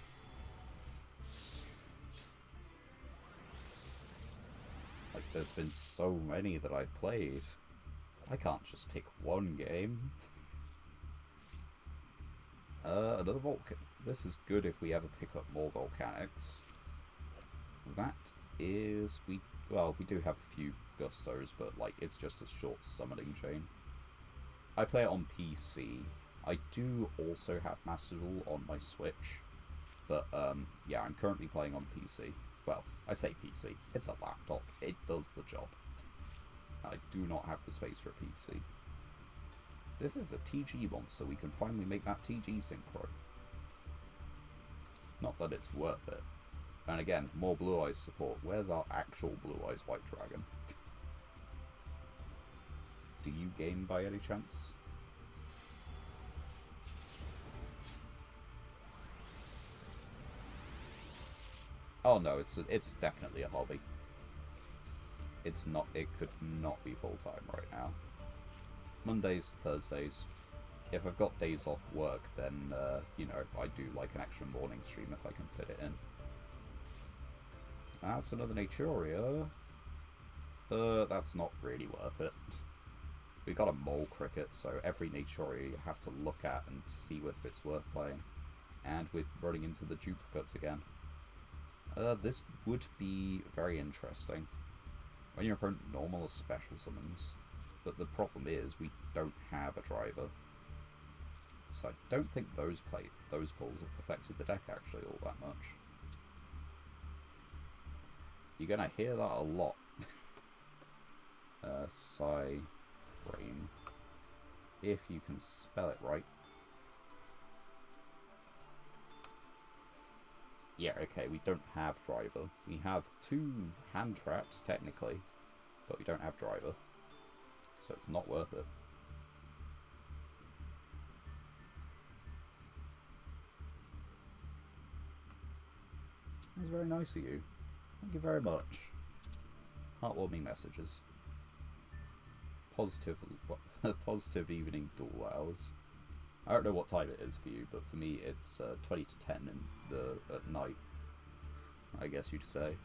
Like, there's been so many that I've played. I can't just pick one game. Another Volcan. This is good if we ever pick up more Volcanics. That is... Well, we do have a few Gustos, but, like, it's just a short summoning chain. I play it on PC. I do also have Master Duel on my Switch. But, yeah, I'm currently playing on PC. Well, I say PC. It's a laptop. It does the job. I do not have the space for a PC. This is a TG monster. We can finally make that TG synchro. Not that it's worth it. And again, more Blue Eyes support. Where's our actual Blue Eyes White Dragon? Do you game by any chance? Oh no, it's definitely a hobby. It's not. It could not be full time right now. Mondays, Thursdays. If I've got days off work, then you know, I do like an extra morning stream if I can fit it in. That's another Naturia. That's not really worth it. We got a Mole Cricket, so every Naturia you have to look at and see if it's worth playing. And we're running into the duplicates again. This would be very interesting. When your opponent normal or special summons. But the problem is, we don't have a driver. So I don't think those pulls have affected the deck actually all that much. You're gonna hear that a lot. Psy frame. If you can spell it right. Yeah, okay, we don't have driver. We have 2 hand traps, technically, but we don't have driver. So it's not worth it. That's very nice of you. Thank you very much. Heartwarming messages. Positive evening duel hours. I don't know what time it is for you, but for me it's 20 to 10 at night, I guess you'd say.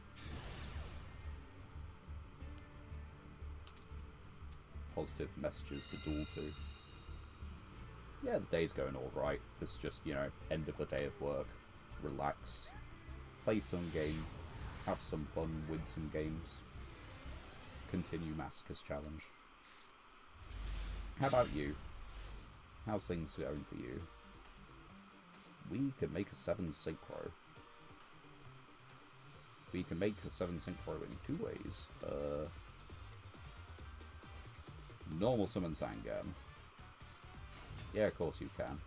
Positive messages to Duel 2. Yeah, the day's going alright. This is just, you know, end of the day of work. Relax. Play some game. Have some fun. Win some games. Continue Masochist Challenge. How about you? How's things going for you? We could make a 7 synchro. We can make a 7 synchro in 2 ways. Normal summon Sangam. Yeah, of course you can.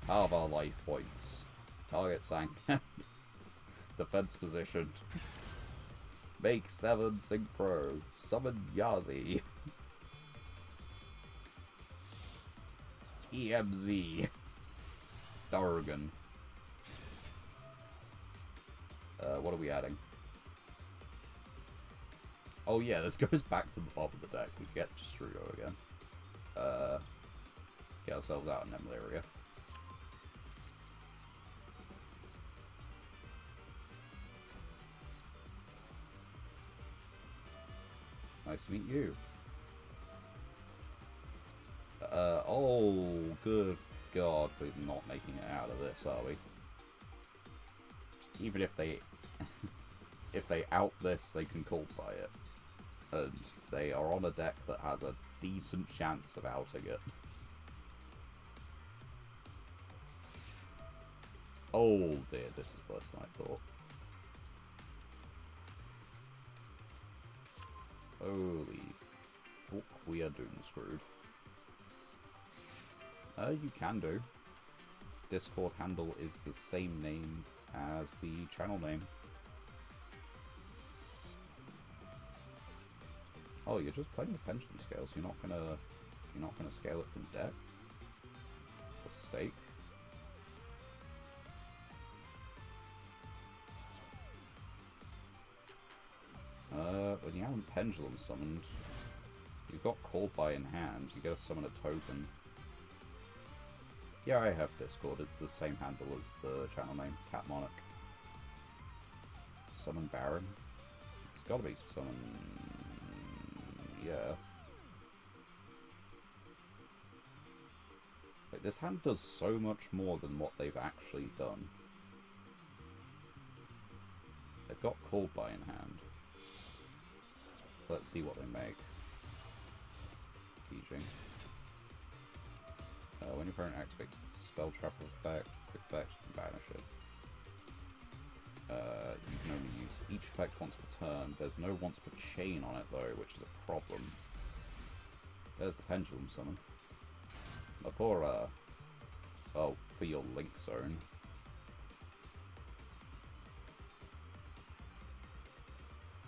Halve our life points. Target Sangam. Defense position. Make 7 synchro. Summon Yazi. EMZ. Dargan. What are we adding? Oh yeah, this goes back to the bottom of the deck. We get Justrugo again. Get ourselves out in Emlaria. Nice to meet you. Oh, good God, we're not making it out of this, are we? Even if they... if they out this, they can call by it. And they are on a deck that has a decent chance of outing it. Oh dear, this is worse than I thought. Holy fuck, we are doom screwed. You can do. Discord handle is the same name as the channel name. Oh, you're just playing with pendulum scales. You're not gonna scale it from deck. It's a mistake. When you haven't pendulum summoned, you've got called by in hand. You gotta summon a token. Yeah, I have Discord. It's the same handle as the channel name, Cat Monarch. Summon Baron. It's gotta be summon. Yeah. Like, this hand does so much more than what they've actually done. They've got called by in hand. So let's see what they make. Teaching. When your opponent activates a spell trap effect, quick effect, banish it. You can only use each effect once per turn. There's no once per chain on it though, which is a problem. There's the pendulum summon. Lapora. Oh, for your link zone.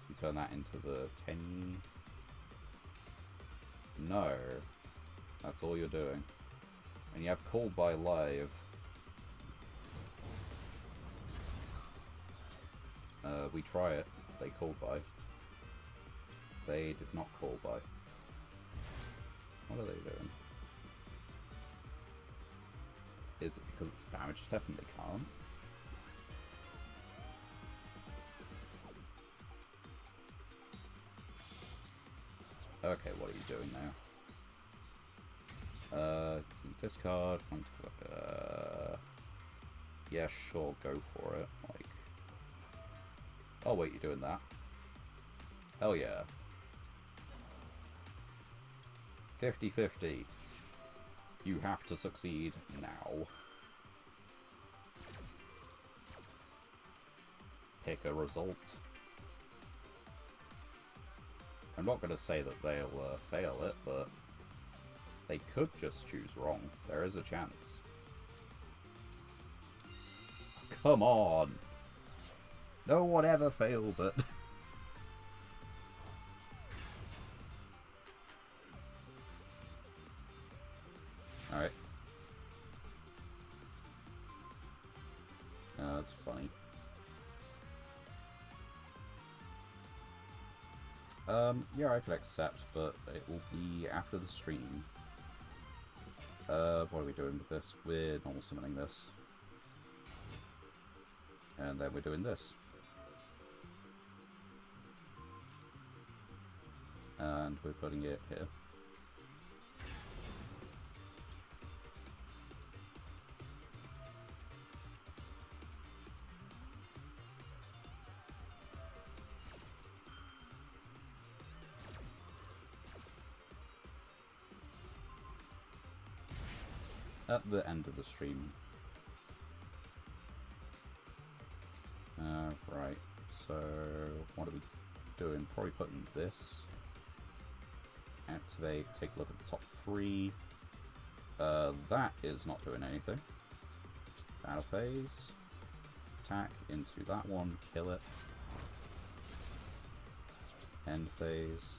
You turn that into the 10. No. That's all you're doing. And you have called by live. We try it. They called by. They did not call by. What are they doing? Is it because it's damage step and they can't? Okay, what are you doing now? Discard. Yeah, sure, go for it. Like, oh wait, you're doing that? Hell yeah. 50-50. You have to succeed now. Pick a result. I'm not going to say that they'll fail it, but they could just choose wrong. There is a chance. Come on! No one ever fails it. Alright. That's funny. Yeah, I could accept, but it will be after the stream. What are we doing with this? We're normal summoning this. And then we're doing this. And we're putting it here. At the end of the stream. Right, so what are we doing? Probably putting this. Activate, take a look at the top 3. That is not doing anything. Battle phase. Attack into that one, kill it. End phase.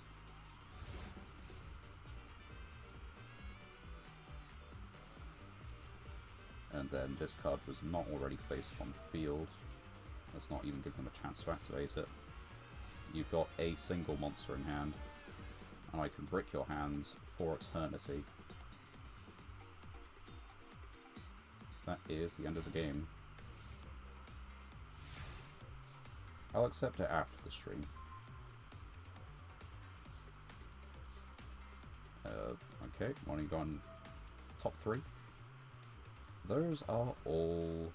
And then this card was not already placed on field. Let's not even give them a chance to activate it. You've got a single monster in hand, and I can brick your hands for eternity. That is the end of the game. I'll accept it after the stream. Okay, when you go on top 3. Those are all...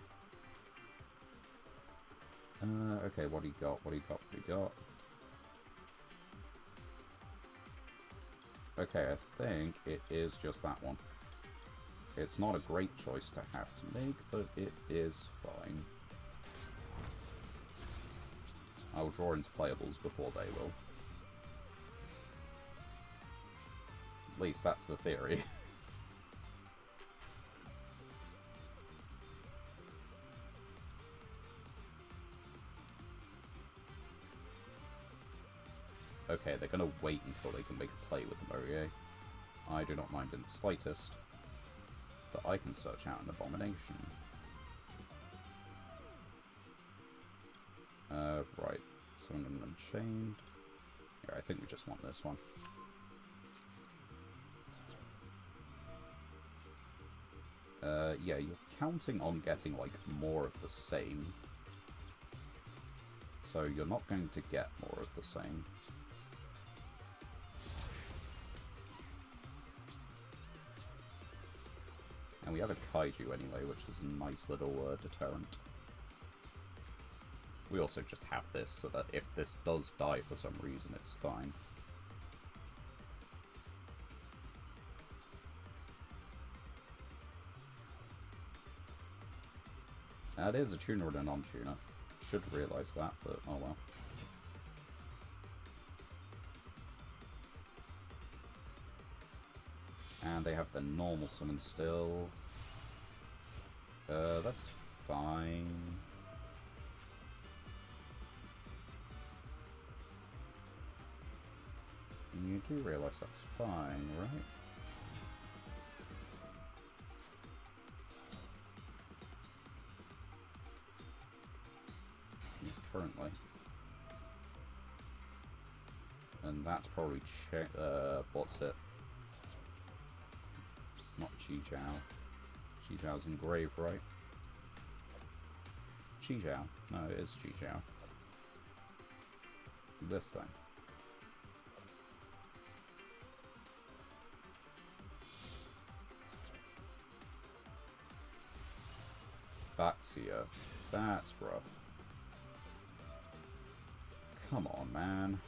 okay, what do you got? What do you got? What do you got? Okay, I think it is just that one. It's not a great choice to have to make, but it is fine. I will draw into playables before they will. At least that's the theory. Okay, they're gonna wait until they can make a play with the Mourier. I do not mind in the slightest. But I can search out an abomination. Right. Summon an Unchained. Yeah, I think we just want this one. Yeah, you're counting on getting, like, more of the same. So you're not going to get more of the same. And we have a Kaiju anyway, which is a nice little deterrent. We also just have this, so that if this does die for some reason, it's fine. That is a tuner and a non-tuner. Should realise that, but oh well. And they have the normal summon still. That's fine. You do realise that's fine, right? He's currently. And that's probably what's it? Not Yugioh. Yugioh's in grave, right? Yugioh. No, it is Yugioh. This thing. Baxia. That's rough. Come on, man.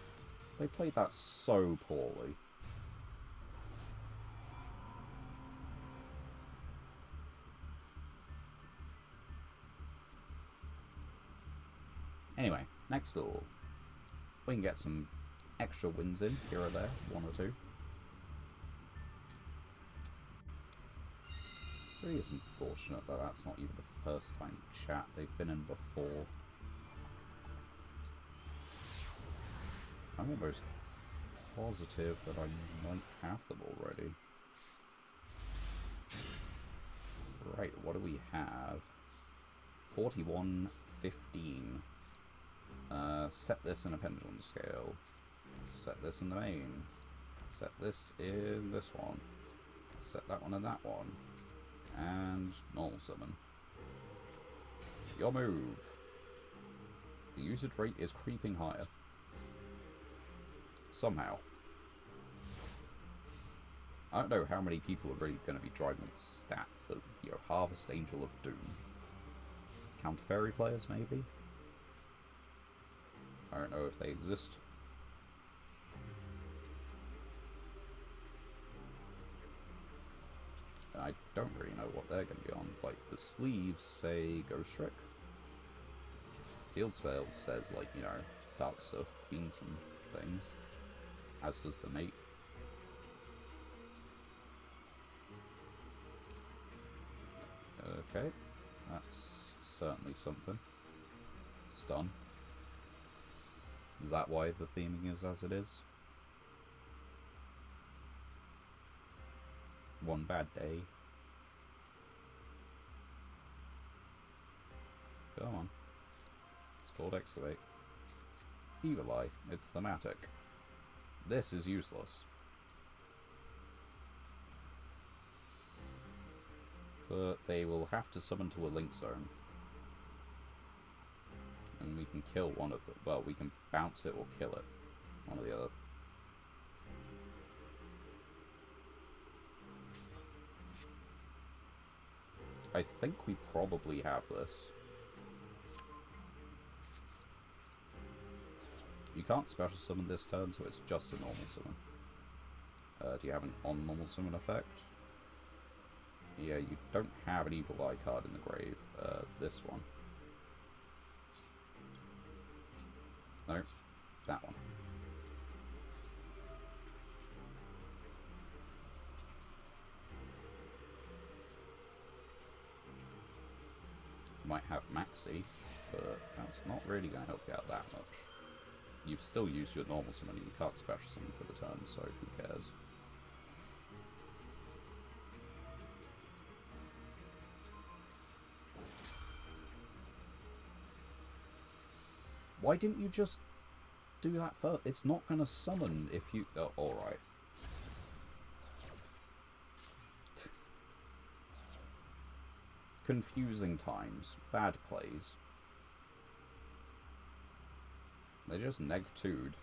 They played that so poorly. Anyway, next duel. We can get some extra wins in, here or there, 1 or 2. Really is unfortunate that that's not even the first time chat they've been in before. I'm almost positive that I might have them already. Right, what do we have? 41-15. Set this in a pendulum scale. Set this in the main. Set this in this one. Set that one and that one. And normal summon. Your move. The usage rate is creeping higher. Somehow. I don't know how many people are really going to be driving the stat for, you know, Harvest Angel of Doom. Count Fairy players, maybe? I don't know if they exist. And I don't really know what they're going to be on. Like, the sleeves say Ghost Trick. Field Spell says, like, you know, Dark Stuff, Fiends and things. As does the mate. Okay, that's certainly something. Stun. Is that why the theming is as it is? One bad day. Come on. It's called Excavate. Evil Eye. It's thematic. This is useless. But they will have to summon to a Link Zone. And we can kill one of them. Well, we can bounce it or kill it. One or the other. I think we probably have this. You can't special summon this turn, so it's just a normal summon. Do you have an on-normal summon effect? Yeah, you don't have an Evil Eye card in the grave. This one. No, that one. You might have Maxi, but that's not really going to help you out that much. You've still used your normal summon, you can't special summon for the turn, so who cares? Why didn't you just do that first? It's not going to summon if you... Oh, alright. Confusing times. Bad plays. They just neg-2'd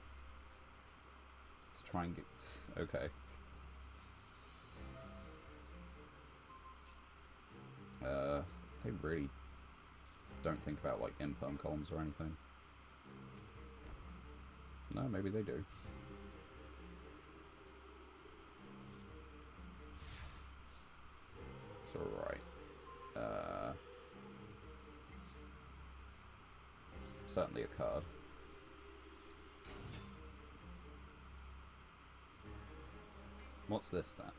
to try and get... Okay. They really don't think about, like, imperm columns or anything. No, maybe they do. It's alright. Certainly a card. What's this then?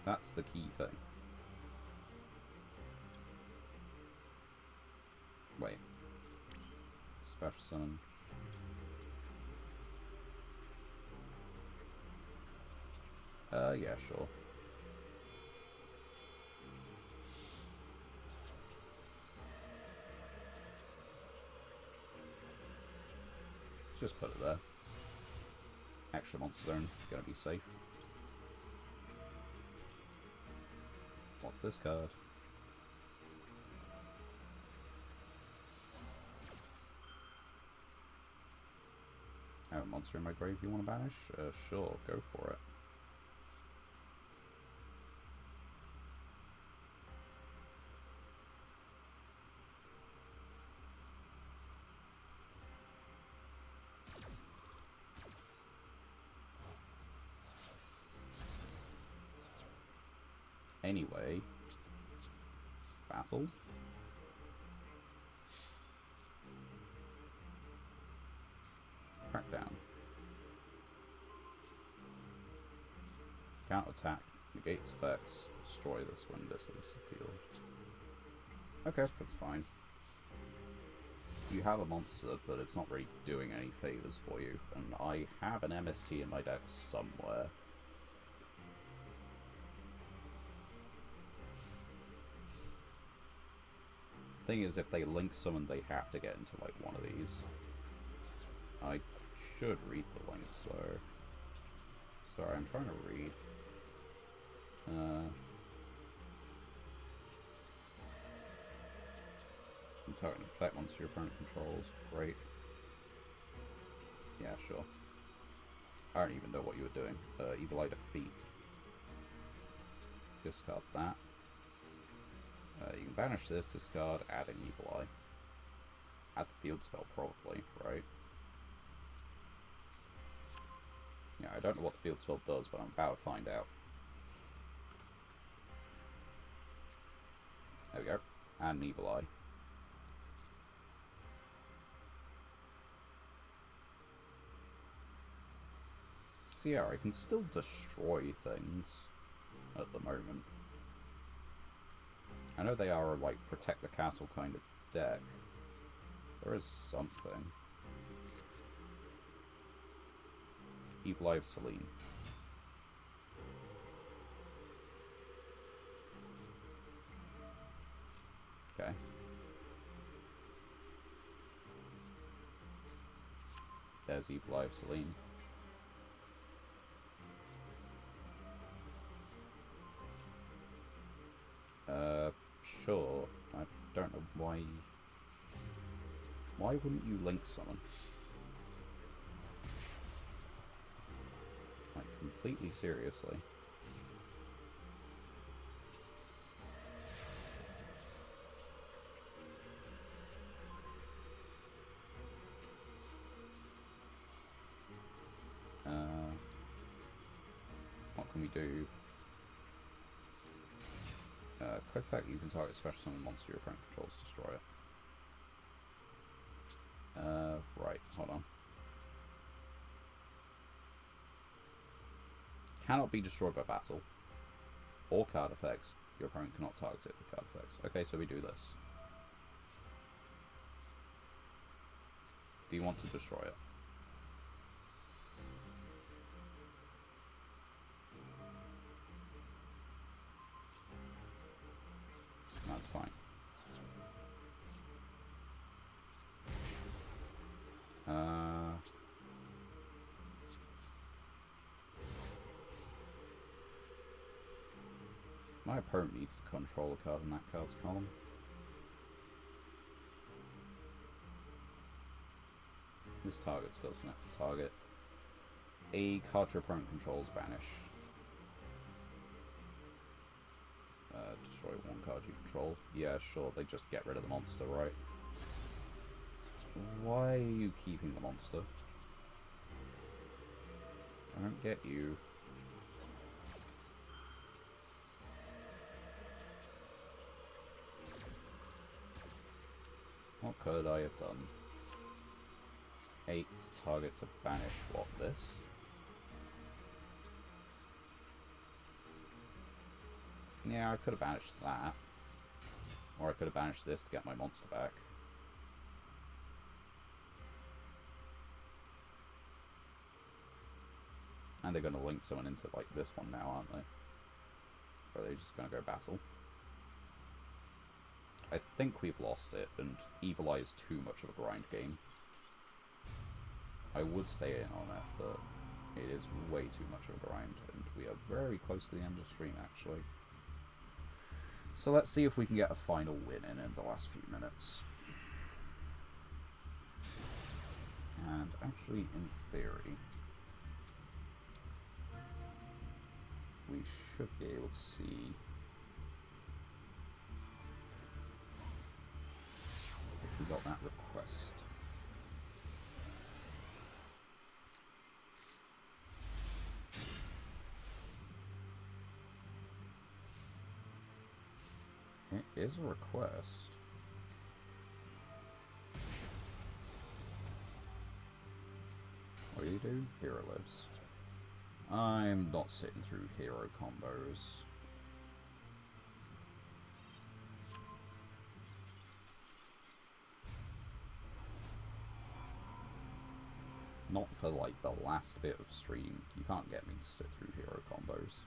That's the key thing. Wait. Special summon. Yeah, sure. Just put it there. Extra monster zone, gonna be safe. What's this card? I have a monster in my grave you want to banish? Sure, go for it. Anyway, battle. Crackdown. Counter attack. Negates effects. Destroy this when this leaves the field. Okay, that's fine. You have a monster, but it's not really doing any favors for you. And I have an MST in my deck somewhere. Thing is, if they link summon, they have to get into like one of these. I should read the links though. Sorry, I'm trying to read. Target effect once your opponent controls. Great. Yeah, sure. I don't even know what you were doing. Evil Eye Defeat. Discard that. You can banish this, discard, add an Evil Eye. Add the field spell, probably, right? Yeah, I don't know what the field spell does, but I'm about to find out. There we go. And an Evil Eye. So yeah, I can still destroy things at the moment. I know they are like protect the castle kind of deck. So there is something. Evil Eye of Selene. Okay. There's Evil Eye of Selene. Sure. I don't know why... Why wouldn't you link summon? Like, completely seriously. What can we do? Quick fact, you can target special summon monster your opponent controls, destroy it. Right, hold on. Cannot be destroyed by battle. Or card effects. Your opponent cannot target it with card effects. Okay, so we do this. Do you want to destroy it? That's fine. My opponent needs to control a card in that card's column. This targets, doesn't it? Target. A card your opponent controls banish. Destroy one card you control. Yeah, sure, they just get rid of the monster, right? Why are you keeping the monster? I don't get you. What could I have done? 8 target to banish what, this? Yeah, I could have banished that. Or I could have banished this to get my monster back. And they're going to link someone into, like, this one now, aren't they? Or are they just going to go battle? I think we've lost it, and Evil Eye is too much of a grind game. I would stay in on it, but it is way too much of a grind, and we are very close to the end of the stream, actually. So let's see if we can get a final win in the last few minutes. And actually, in theory, we should be able to see if we got that request. It is a request. What do you do? Hero lives. I'm not sitting through hero combos. Not for like the last bit of stream. You can't get me to sit through hero combos.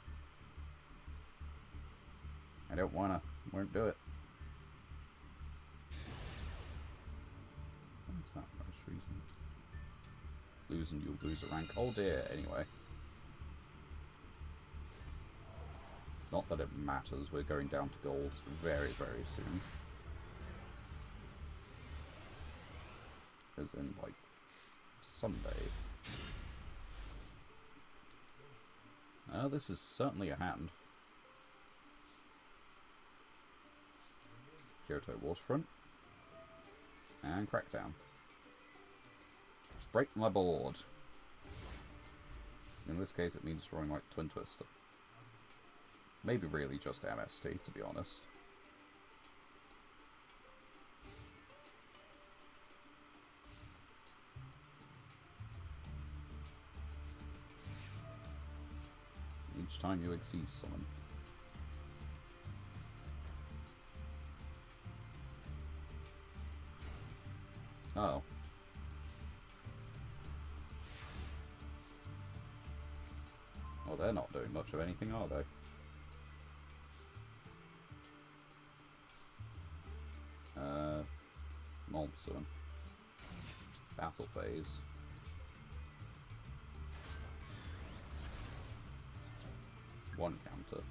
I don't wanna. Won't do it. What's that most reason? Lose and you'll lose a rank. Oh dear, anyway. Not that it matters, we're going down to gold very, very soon. As in, like, someday. This is certainly a hand. Kyoto Waterfront. And Crackdown. Break my board. In this case, it means destroying, like, Twin Twister. Maybe really just MST, to be honest. Each time you exceed someone. Oh. Well, they're not doing much of anything, are they? Molson. Battle phase. One counter.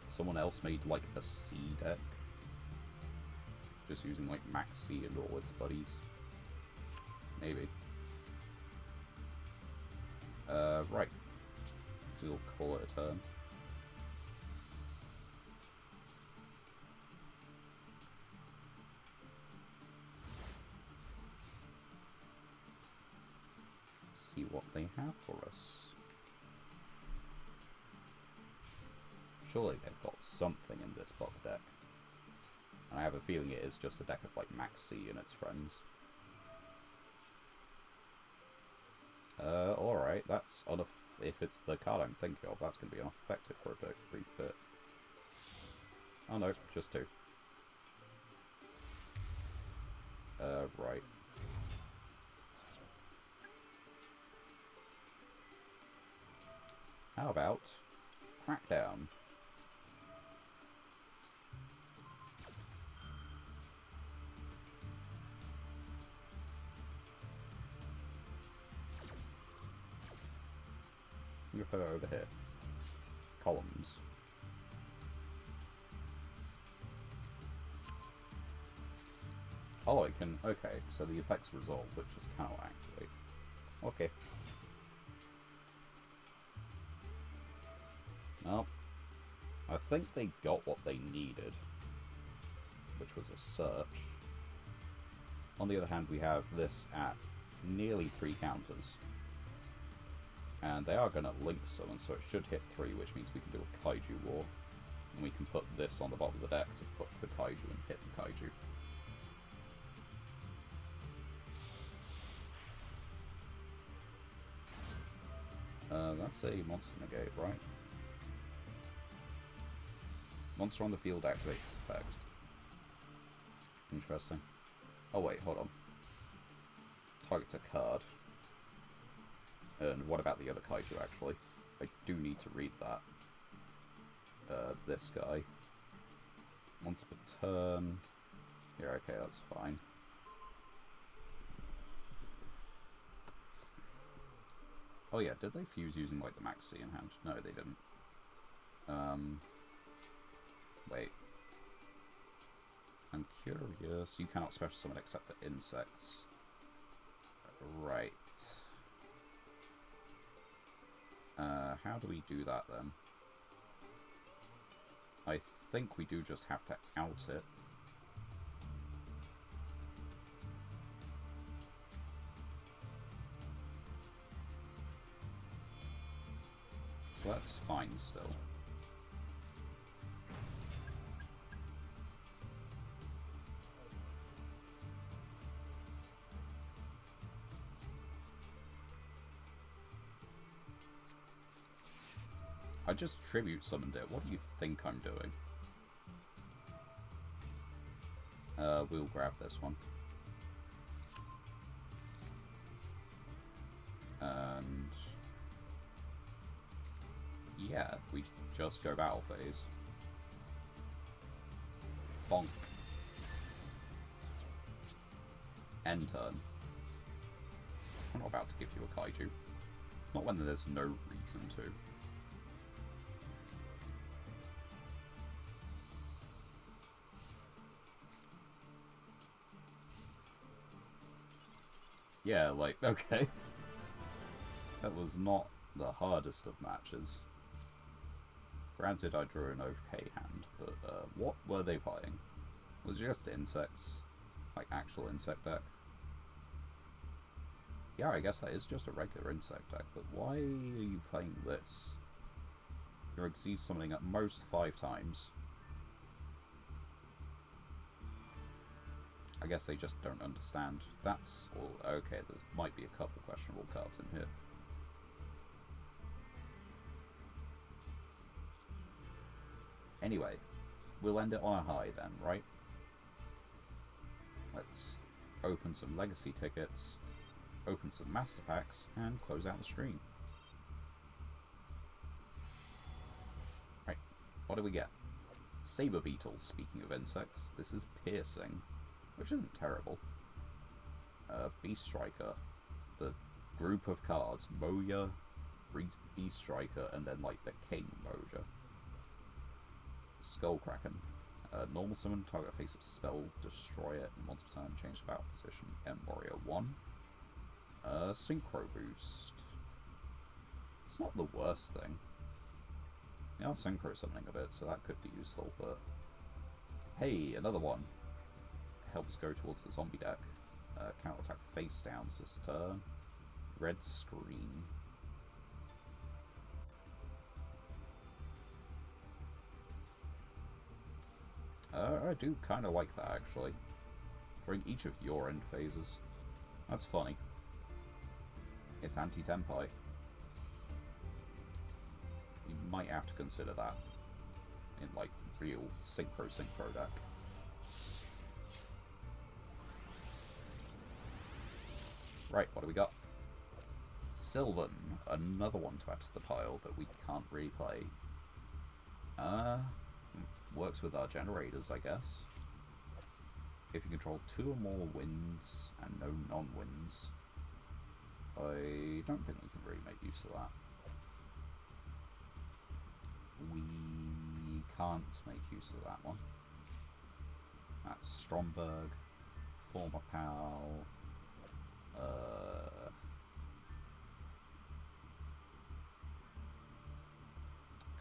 Someone else made like a C deck. Just using like max C and all its buddies. Maybe. Right. We'll call it a turn. See what they have for us. Surely they've got something in this buck deck. And I have a feeling it is just a deck of like Max C and its friends. Alright, that's if it's the card I'm thinking of, that's going to be unaffected for a brief bit. Oh no, just two. Right. How about Crackdown? I'm gonna put it over here. Columns. Oh, I can. Okay, so the effects resolve, which is kind of activate. Okay. Well, I think they got what they needed, which was a search. On the other hand, we have this at nearly 3 counters. And they are going to link summon, so it should hit 3, which means we can do a Kaiju War. And we can put this on the bottom of the deck to put the Kaiju and hit the Kaiju. That's a monster negate, right? Monster on the field activates effect. Interesting. Oh wait, hold on. Targets a card. And what about the other Kaiju, actually? I do need to read that. This guy. Once per turn. Yeah, okay, that's fine. Oh yeah, did they fuse using, like, the Max C in hand? No, they didn't. Wait. I'm curious. You cannot special summon except for insects. Right. How do we do that then? I think we do just have to out it. So that's fine still. I just tribute summoned it. What do you think I'm doing? We'll grab this one. And yeah, we just go battle phase. Bonk. End turn. I'm not about to give you a kaiju. Not when there's no reason to. Yeah, like, okay. That was not the hardest of matches. Granted, I drew an okay hand, but what were they playing? Was it just insects? Like, actual insect deck? Yeah, I guess that is just a regular insect deck, but why are you playing this? You're Xyz summoning at most 5 times. I guess they just don't understand. That's all. Okay, there might be a couple questionable cards in here. Anyway, we'll end it on a high then, right? Let's open some legacy tickets, open some master packs, and close out the stream. Right, what do we get? Saber beetles, speaking of insects. This is piercing, which isn't terrible. Beast Striker, the group of cards, Moya, Beast Striker, and then like the King Moja. Skullkraken. Normal summon, target face of spell, destroy it, and once per turn, change the battle position. M Warrior 1. Synchro Boost. It's not the worst thing. They are synchro summoning a bit, so that could be useful, but... Hey, another one. Helps go towards the zombie deck. Counter attack face downs this turn. Red screen. I do kind of like that, actually. During each of your end phases. That's funny. It's anti-Tempai. You might have to consider that in, like, real synchro deck. Right, what do we got? Sylvan. Another one to add to the pile that we can't really play. Works with our generators, I guess. If you control 2 or more wins and no non-wins, I don't think we can really make use of that. We can't make use of that one. That's Stromberg, former pal.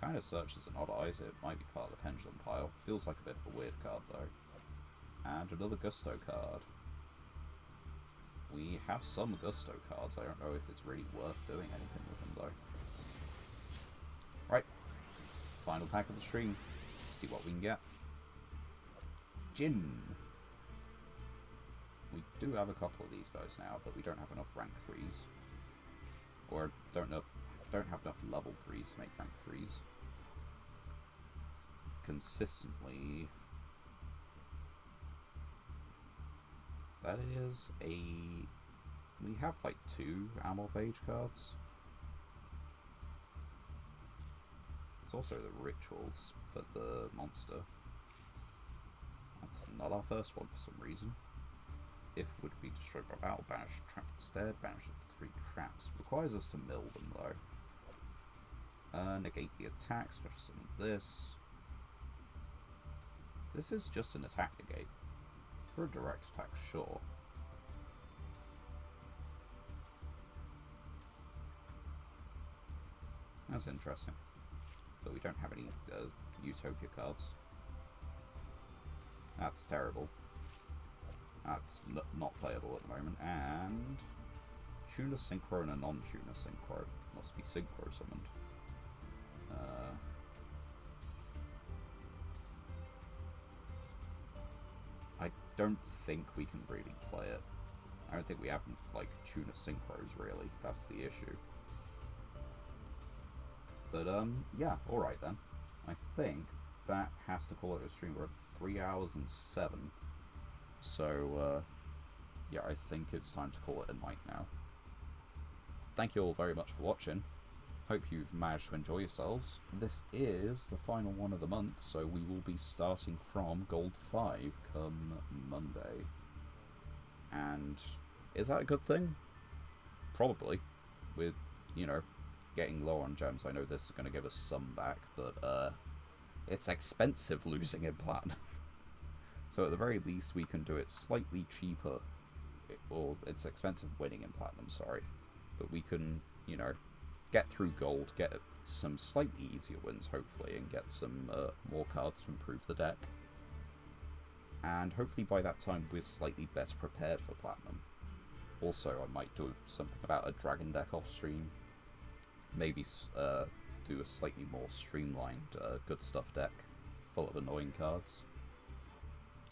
Kind of searches an odd eyes. It might be part of the pendulum pile. Feels like a bit of a weird card though. And another Gusto card. We have some Gusto cards. I don't know if it's really worth doing anything with them though. Right. Final pack of the stream. See what we can get. Jin. We do have a couple of these guys now, but we don't have enough rank 3s. Or don't have enough level 3s to make rank 3s. Consistently. That is a... We have like 2 Amorphage cards. It's also the rituals for the monster. That's not our first one for some reason. If would be destroyed by battle, banish a trap instead. Banish up to 3 traps. Requires us to mill them though. Negate the attack, special summon this. This is just an attack negate. For a direct attack, sure. That's interesting. But we don't have any Utopia cards. That's terrible. That's not playable at the moment. And Tuna Synchro and a non-Tuna Synchro. Must be Synchro summoned. I don't think we can really play it. I don't think we have, like, Tuna Synchros, really. That's the issue. But, yeah, alright then. I think that has to call it a stream. We're at 3 hours and 7. So, yeah, I think it's time to call it a night now. Thank you all very much for watching. Hope you've managed to enjoy yourselves. This is the final one of the month, so we will be starting from Gold 5 come Monday. And is that a good thing? probably, with, you know, getting low on gems. I know this is going to give us some back, but it's expensive losing in platinum. So at the very least we can do it slightly cheaper, or it's expensive winning in platinum, sorry. But we can, you know, get through gold, get some slightly easier wins hopefully, and get some more cards to improve the deck. And hopefully by that time we're slightly better prepared for platinum. Also, I might do something about a dragon deck off stream. Maybe do a slightly more streamlined good stuff deck full of annoying cards.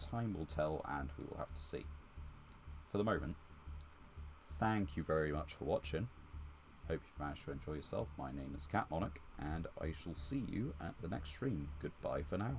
Time will tell, and we will have to see. For the moment, thank you very much for watching. Hope you've managed to enjoy yourself. My name is Cat Monarch, and I shall see you at the next stream. Goodbye for now.